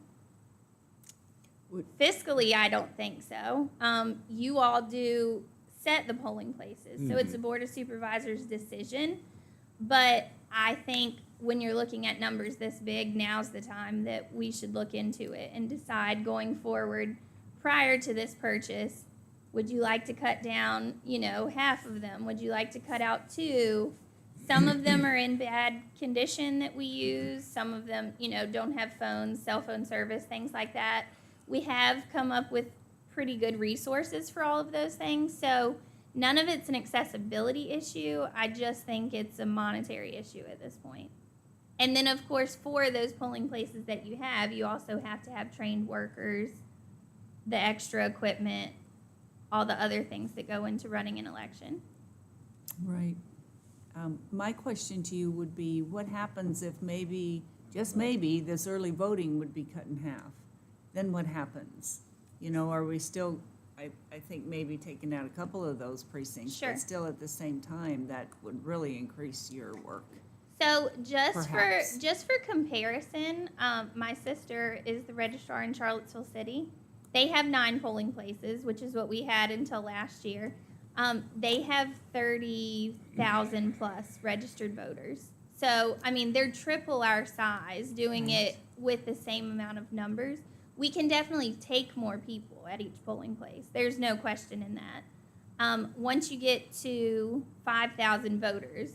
Fiscally, I don't think so. You all do set the polling places, so it's a Board of Supervisors decision. But I think when you're looking at numbers this big, now's the time that we should look into it and decide going forward prior to this purchase, would you like to cut down, you know, half of them? Would you like to cut out 2? Some of them are in bad condition that we use. Some of them, you know, don't have phones, cell phone service, things like that. We have come up with pretty good resources for all of those things. So none of it's an accessibility issue. I just think it's a monetary issue at this point. And then, of course, for those polling places that you have, you also have to have trained workers, the extra equipment, all the other things that go into running an election. Right. My question to you would be, what happens if maybe, just maybe, this early voting would be cut in half? Then what happens? You know, are we still, I think maybe taking out a couple of those precincts, Sure. but still at the same time, that would really increase your work. So Perhaps. just for comparison, my sister is the registrar in Charlottesville City. They have 9 polling places, which is what we had until last year. They have 30,000 plus registered voters. So, I mean, they're triple our size doing it with the same amount of numbers. We can definitely take more people at each polling place. There's no question in that. Once you get to 5,000 voters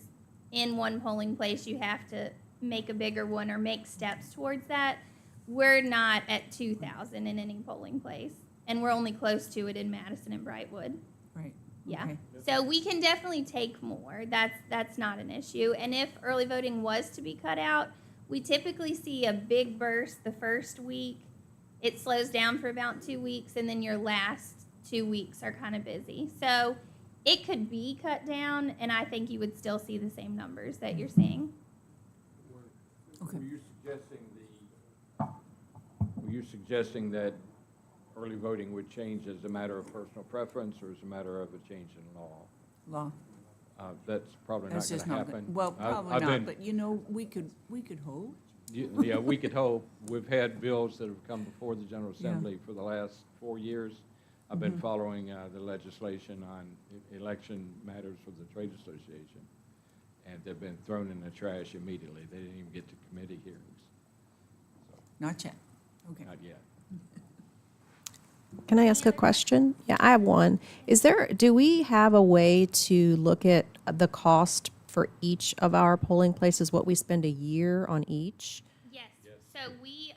in one polling place, you have to make a bigger one or make steps towards that. We're not at 2,000 in any polling place, and we're only close to it in Madison and Brightwood. Right. Yeah. Okay. So we can definitely take more. That's not an issue. And if early voting was to be cut out, we typically see a big burst the first week. It slows down for about 2 weeks, and then your last 2 weeks are kind of busy. So it could be cut down, and I think you would still see the same numbers that you're seeing. Okay. Were you suggesting that early voting would change as a matter of personal preference or as a matter of a change in law? Law. That's probably not That's going just to not, happen. well, I've probably been- not, but you know, we could hope. Yeah, we could hope. We've had bills that have come before the General Yeah. Assembly for the last 4 years. I've been following the legislation on election matters for the trade association, and they've been thrown in the trash immediately. They didn't even get to committee hearings. Not yet. Okay. Not yet. Can I ask a question? Yeah, I have one. Do we have a way to look at the cost for each of our polling places, what we spend a year on each? Yes. So we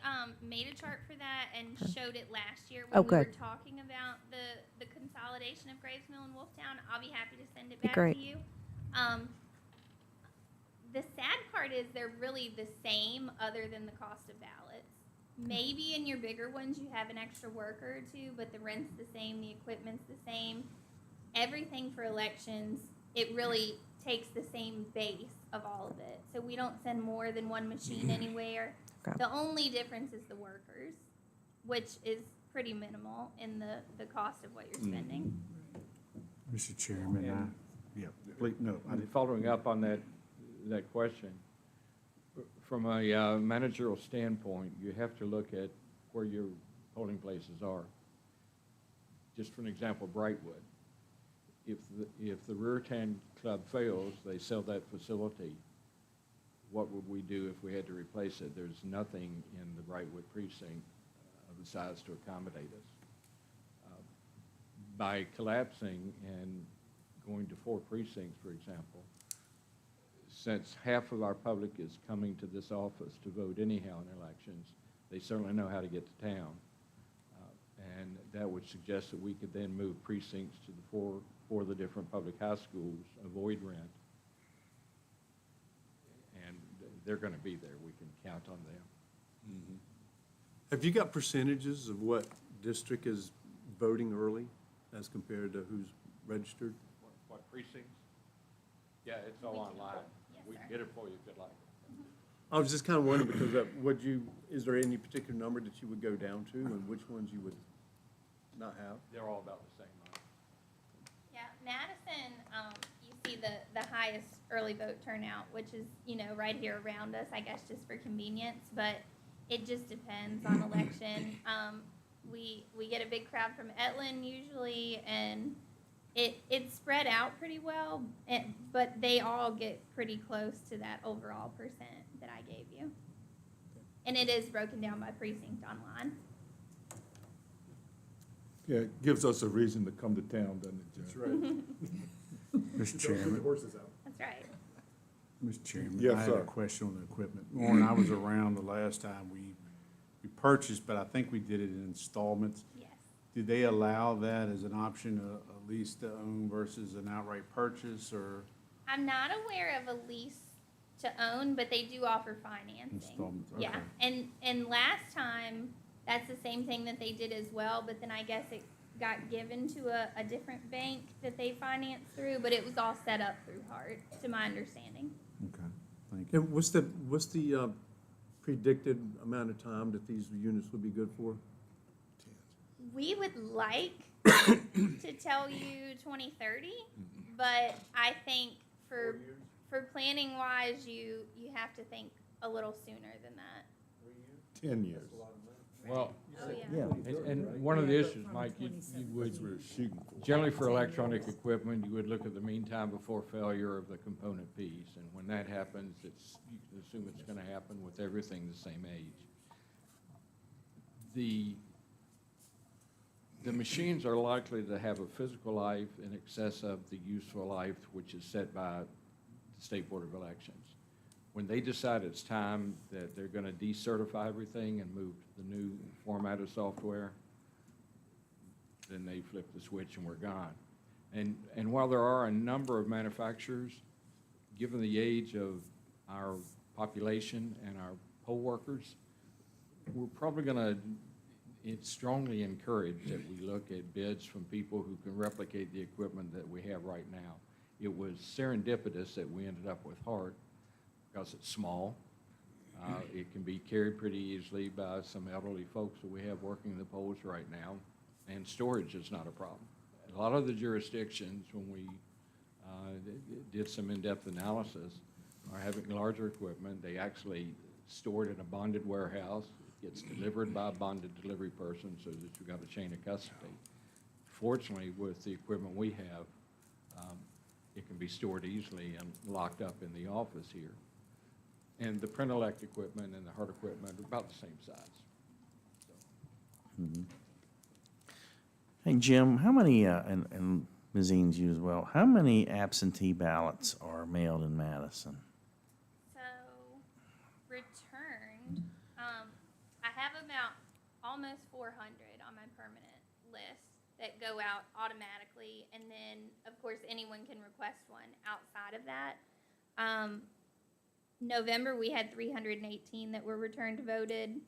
made a chart for that and showed it last year Oh, when we were good. talking about the consolidation of Graves Mill and Wolftown. I'll be happy to send it Be back great. to you. The sad part is they're really the same other than the cost of ballots. Maybe in your bigger ones you have an extra worker or two, but the rent's the same, the equipment's the same. Everything for elections, it really takes the same base of all of it. So we don't send more than one machine anywhere. Okay. The only difference is the workers, which is pretty minimal in the cost of what you're spending. Mr. Chairman, please, no, I And didn't. following up on that question, from a managerial standpoint, you have to look at where your polling places are. Just for an example, Brightwood. If the Rear Town Club fails, they sell that facility. What would we do if we had to replace it? There's nothing in the Brightwood precinct of the size to accommodate us. By collapsing and going to 4 precincts, for example, since half of our public is coming to this office to vote anyhow in elections, they certainly know how to get to town. And that would suggest that we could then move precincts to the four of the different public high schools, avoid rent. And they're going to be there. We can count on them. Have you got percentages of what district is voting early as compared to who's registered? What precincts? Yeah, it's all online. Yes, We sir. can get it for you if you'd like. I was just kind of wondering because is there any particular number that you would go down to and which ones you would not have? They're all about the same amount. Yeah, Madison, you see the highest early vote turnout, which is, right here around us, I guess, just for convenience, but it just depends on election. We get a big crowd from Etlin usually, and it's spread out pretty well, but they all get pretty close to that overall percent that I gave you. And it is broken down by precinct online. Yeah, it gives us a reason to come to town, doesn't it, Judge? That's right. Mr. Don't put the Chairman, horses out. That's right. Mr. Chairman, Yes, I had a sir. question on the equipment. Lauren, I was around the last time we purchased, but I think we did it in installments. Yes. Did they allow that as an option, a lease to own versus an outright purchase, or I'm not aware of a lease to own, but they do offer financing. installments? Yeah, Okay. and last time, that's the same thing that they did as well, but then I guess it got given to a different bank that they financed through, but it was all set up through Hart, to my understanding. Okay, thank you. And what's the predicted amount of time that these units would be good for? We would like to tell you 2030, but I think for planning wise, you have to think a little sooner than that. 10 years. Well, Oh, yeah. and one of the issues, Mike, you would, That's what we're shooting for. generally for electronic equipment, you would look at the mean time before failure of the component piece. And when that happens, you can assume it's going to happen with everything the same age. The machines are likely to have a physical life in excess of the useful life, which is set by the State Board of Elections. When they decide it's time that they're going to decertify everything and move to the new format of software, then they flip the switch and we're gone. And while there are a number of manufacturers, given the age of our population and our poll workers, we're probably gonna strongly encourage that we look at bids from people who can replicate the equipment that we have right now. It was serendipitous that we ended up with Hart because it's small. It can be carried pretty easily by some elderly folks that we have working the polls right now, and storage is not a problem. A lot of the jurisdictions, when we did some in-depth analysis, are having larger equipment. They actually store it in a bonded warehouse. It gets delivered by a bonded delivery person so that you've got a chain of custody. Fortunately, with the equipment we have, it can be stored easily and locked up in the office here. And the print-elect equipment and the hard equipment are about the same size. Hey, Jim, how many, and Ms. Eanes, you as well, how many absentee ballots are mailed in Madison? So, returned, I have about almost 400 on my permanent list that go out automatically, and then, of course, anyone can request one outside of that. November, we had 318 that were returned voted.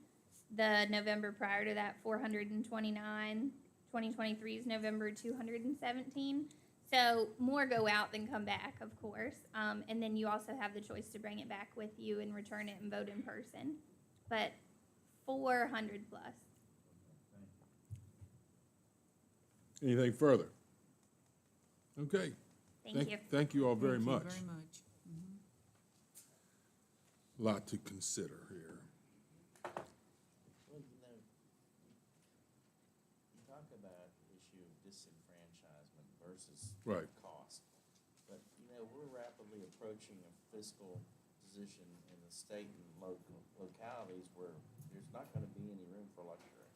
The November prior to that, 429. 2023's November, 217. So more go out than come back, of course. And then you also have the choice to bring it back with you and return it and vote in person. But 400 plus. Anything further? Okay. Thank you. Thank you all very Thank you much. very much. Lot to consider here. Well, you talk about the issue of disenfranchisement versus Right. cost. But, we're rapidly approaching a fiscal position in the state and local localities where there's not gonna be any room for luxury.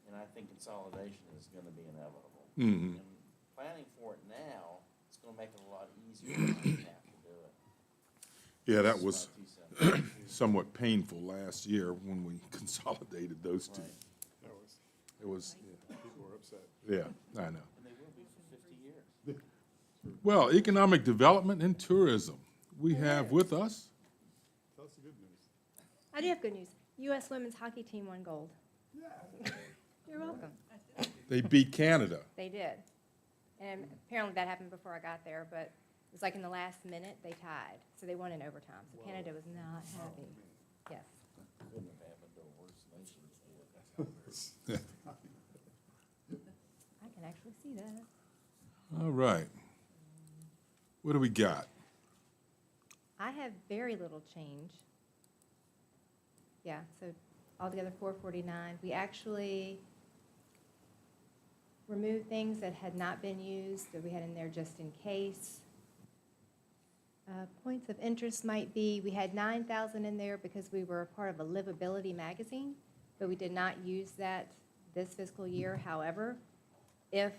And I think consolidation is gonna be inevitable. Mhm. And planning for it now, it's gonna make it a lot easier when you have to do it. Yeah, that This is was my 2 cents. somewhat painful last year when we consolidated those two. Right. It was, People were upset. yeah, I know. And they will be for 50 years. Well, economic development and tourism, we have with us. Tell us the good news. I do have good news. U.S. women's hockey team won gold. You're welcome. They beat Canada. They did. And apparently that happened before I got there, but it was like in the last minute, they tied. So they won in overtime. So Canada was not happy. Yes. Couldn't have happened to a worse nation sport. I can actually see that. All right. What do we got? I have very little change. Yeah, so altogether 449. We actually removed things that had not been used, that we had in there just in case. Points of interest might be, we had 9,000 in there because we were a part of a livability magazine, but we did not use that this fiscal year. However, if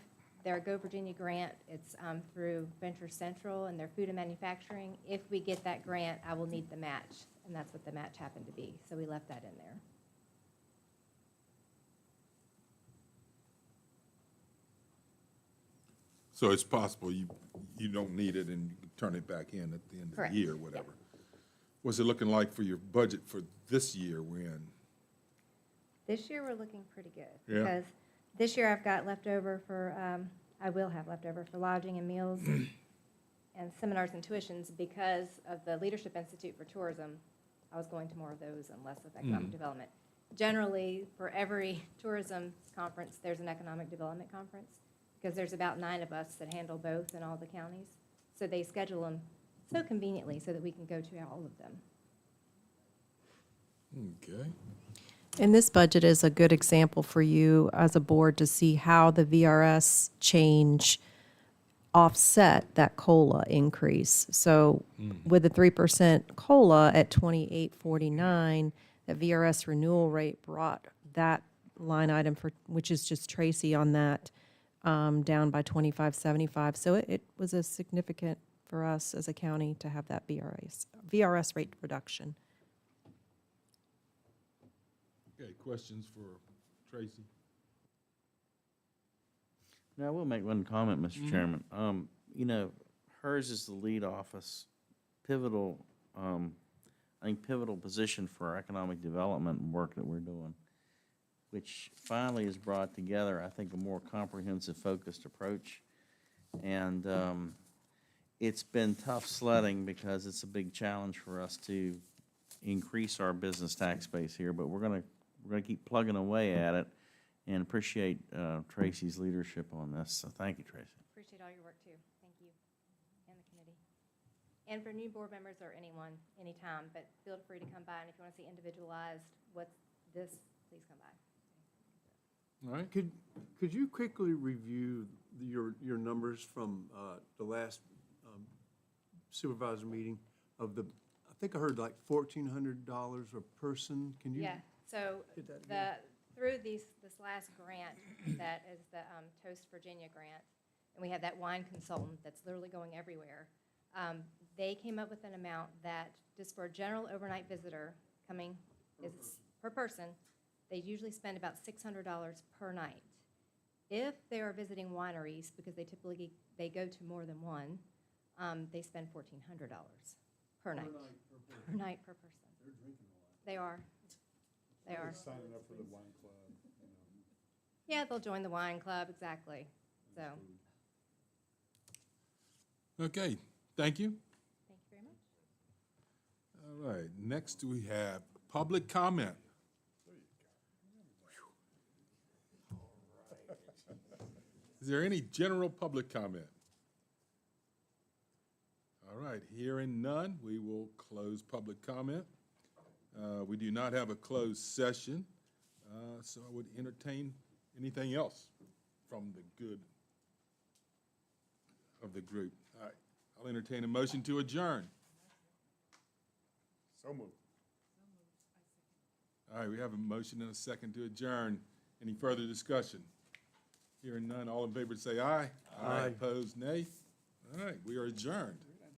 their Go Virginia grant, it's through Venture Central and their food and manufacturing. If we get that grant, I will need the match, and that's what the match happened to be. So we left that in there. So it's possible you don't need it and you can turn it back in at the end of Correct. the year, whatever. What's it looking like for your budget for this year we're in? This year, we're looking pretty good. Yeah. Because this year, I've got leftover for, I will have leftover for lodging and meals and seminars and tuitions because of the Leadership Institute for Tourism. I was going to more of those and less of economic development. Generally, for every tourism conference, there's an economic development conference because there's about 9 of us that handle both in all the counties. So they schedule them so conveniently so that we can go to all of them. Okay. And this budget is a good example for you as a board to see how the VRS change offset that COLA increase. So with the 3% COLA at 2849, the VRS renewal rate brought that line item for, which is just Tracy on that, down by 2575. So it was a significant for us as a county to have that VRS rate reduction. Okay, questions for Tracy? Now, I will make one comment, Mr. Chairman. You know, hers is the lead office, pivotal, I think pivotal position for our economic development work that we're doing, which finally has brought together, I think, a more comprehensive, focused approach. And it's been tough sledding because it's a big challenge for us to increase our business tax base here, but we're gonna keep plugging away at it, and appreciate Tracy's leadership on this, so thank you, Tracy. Appreciate all your work too. Thank you. And the committee. And for new board members or anyone, anytime, but feel free to come by, and if you want to see individualized what's this, please come by. All right? Could you quickly review your numbers from the last supervisor meeting of the, I think I heard like $1,400 a person? Can you? Yeah, so Did that through this last grant, that is the Toast Virginia grant, and we have that wine consultant that's literally going everywhere. They came up with an amount that, just for a general overnight visitor coming, is per person, they usually spend about $600 per night. If they are visiting wineries, because they typically, they go to more than one, they spend $1,400 per night. Per night, per person. They're drinking a lot. They are. They are. Signing up for the wine club, you know. Yeah, they'll join the wine club, exactly, so, Okay, thank you. thank you very much. All right, next we have public comment. Is there any general public comment? All right, hearing none, we will close public comment. We do not have a closed session, so I would entertain anything else from the good of the group. All right, I'll entertain a motion to adjourn. So moved. All right, we have a motion and a second to adjourn. Any further discussion? Hearing none, all in favor say aye. Aye. Opposed, nay. All right, we are adjourned.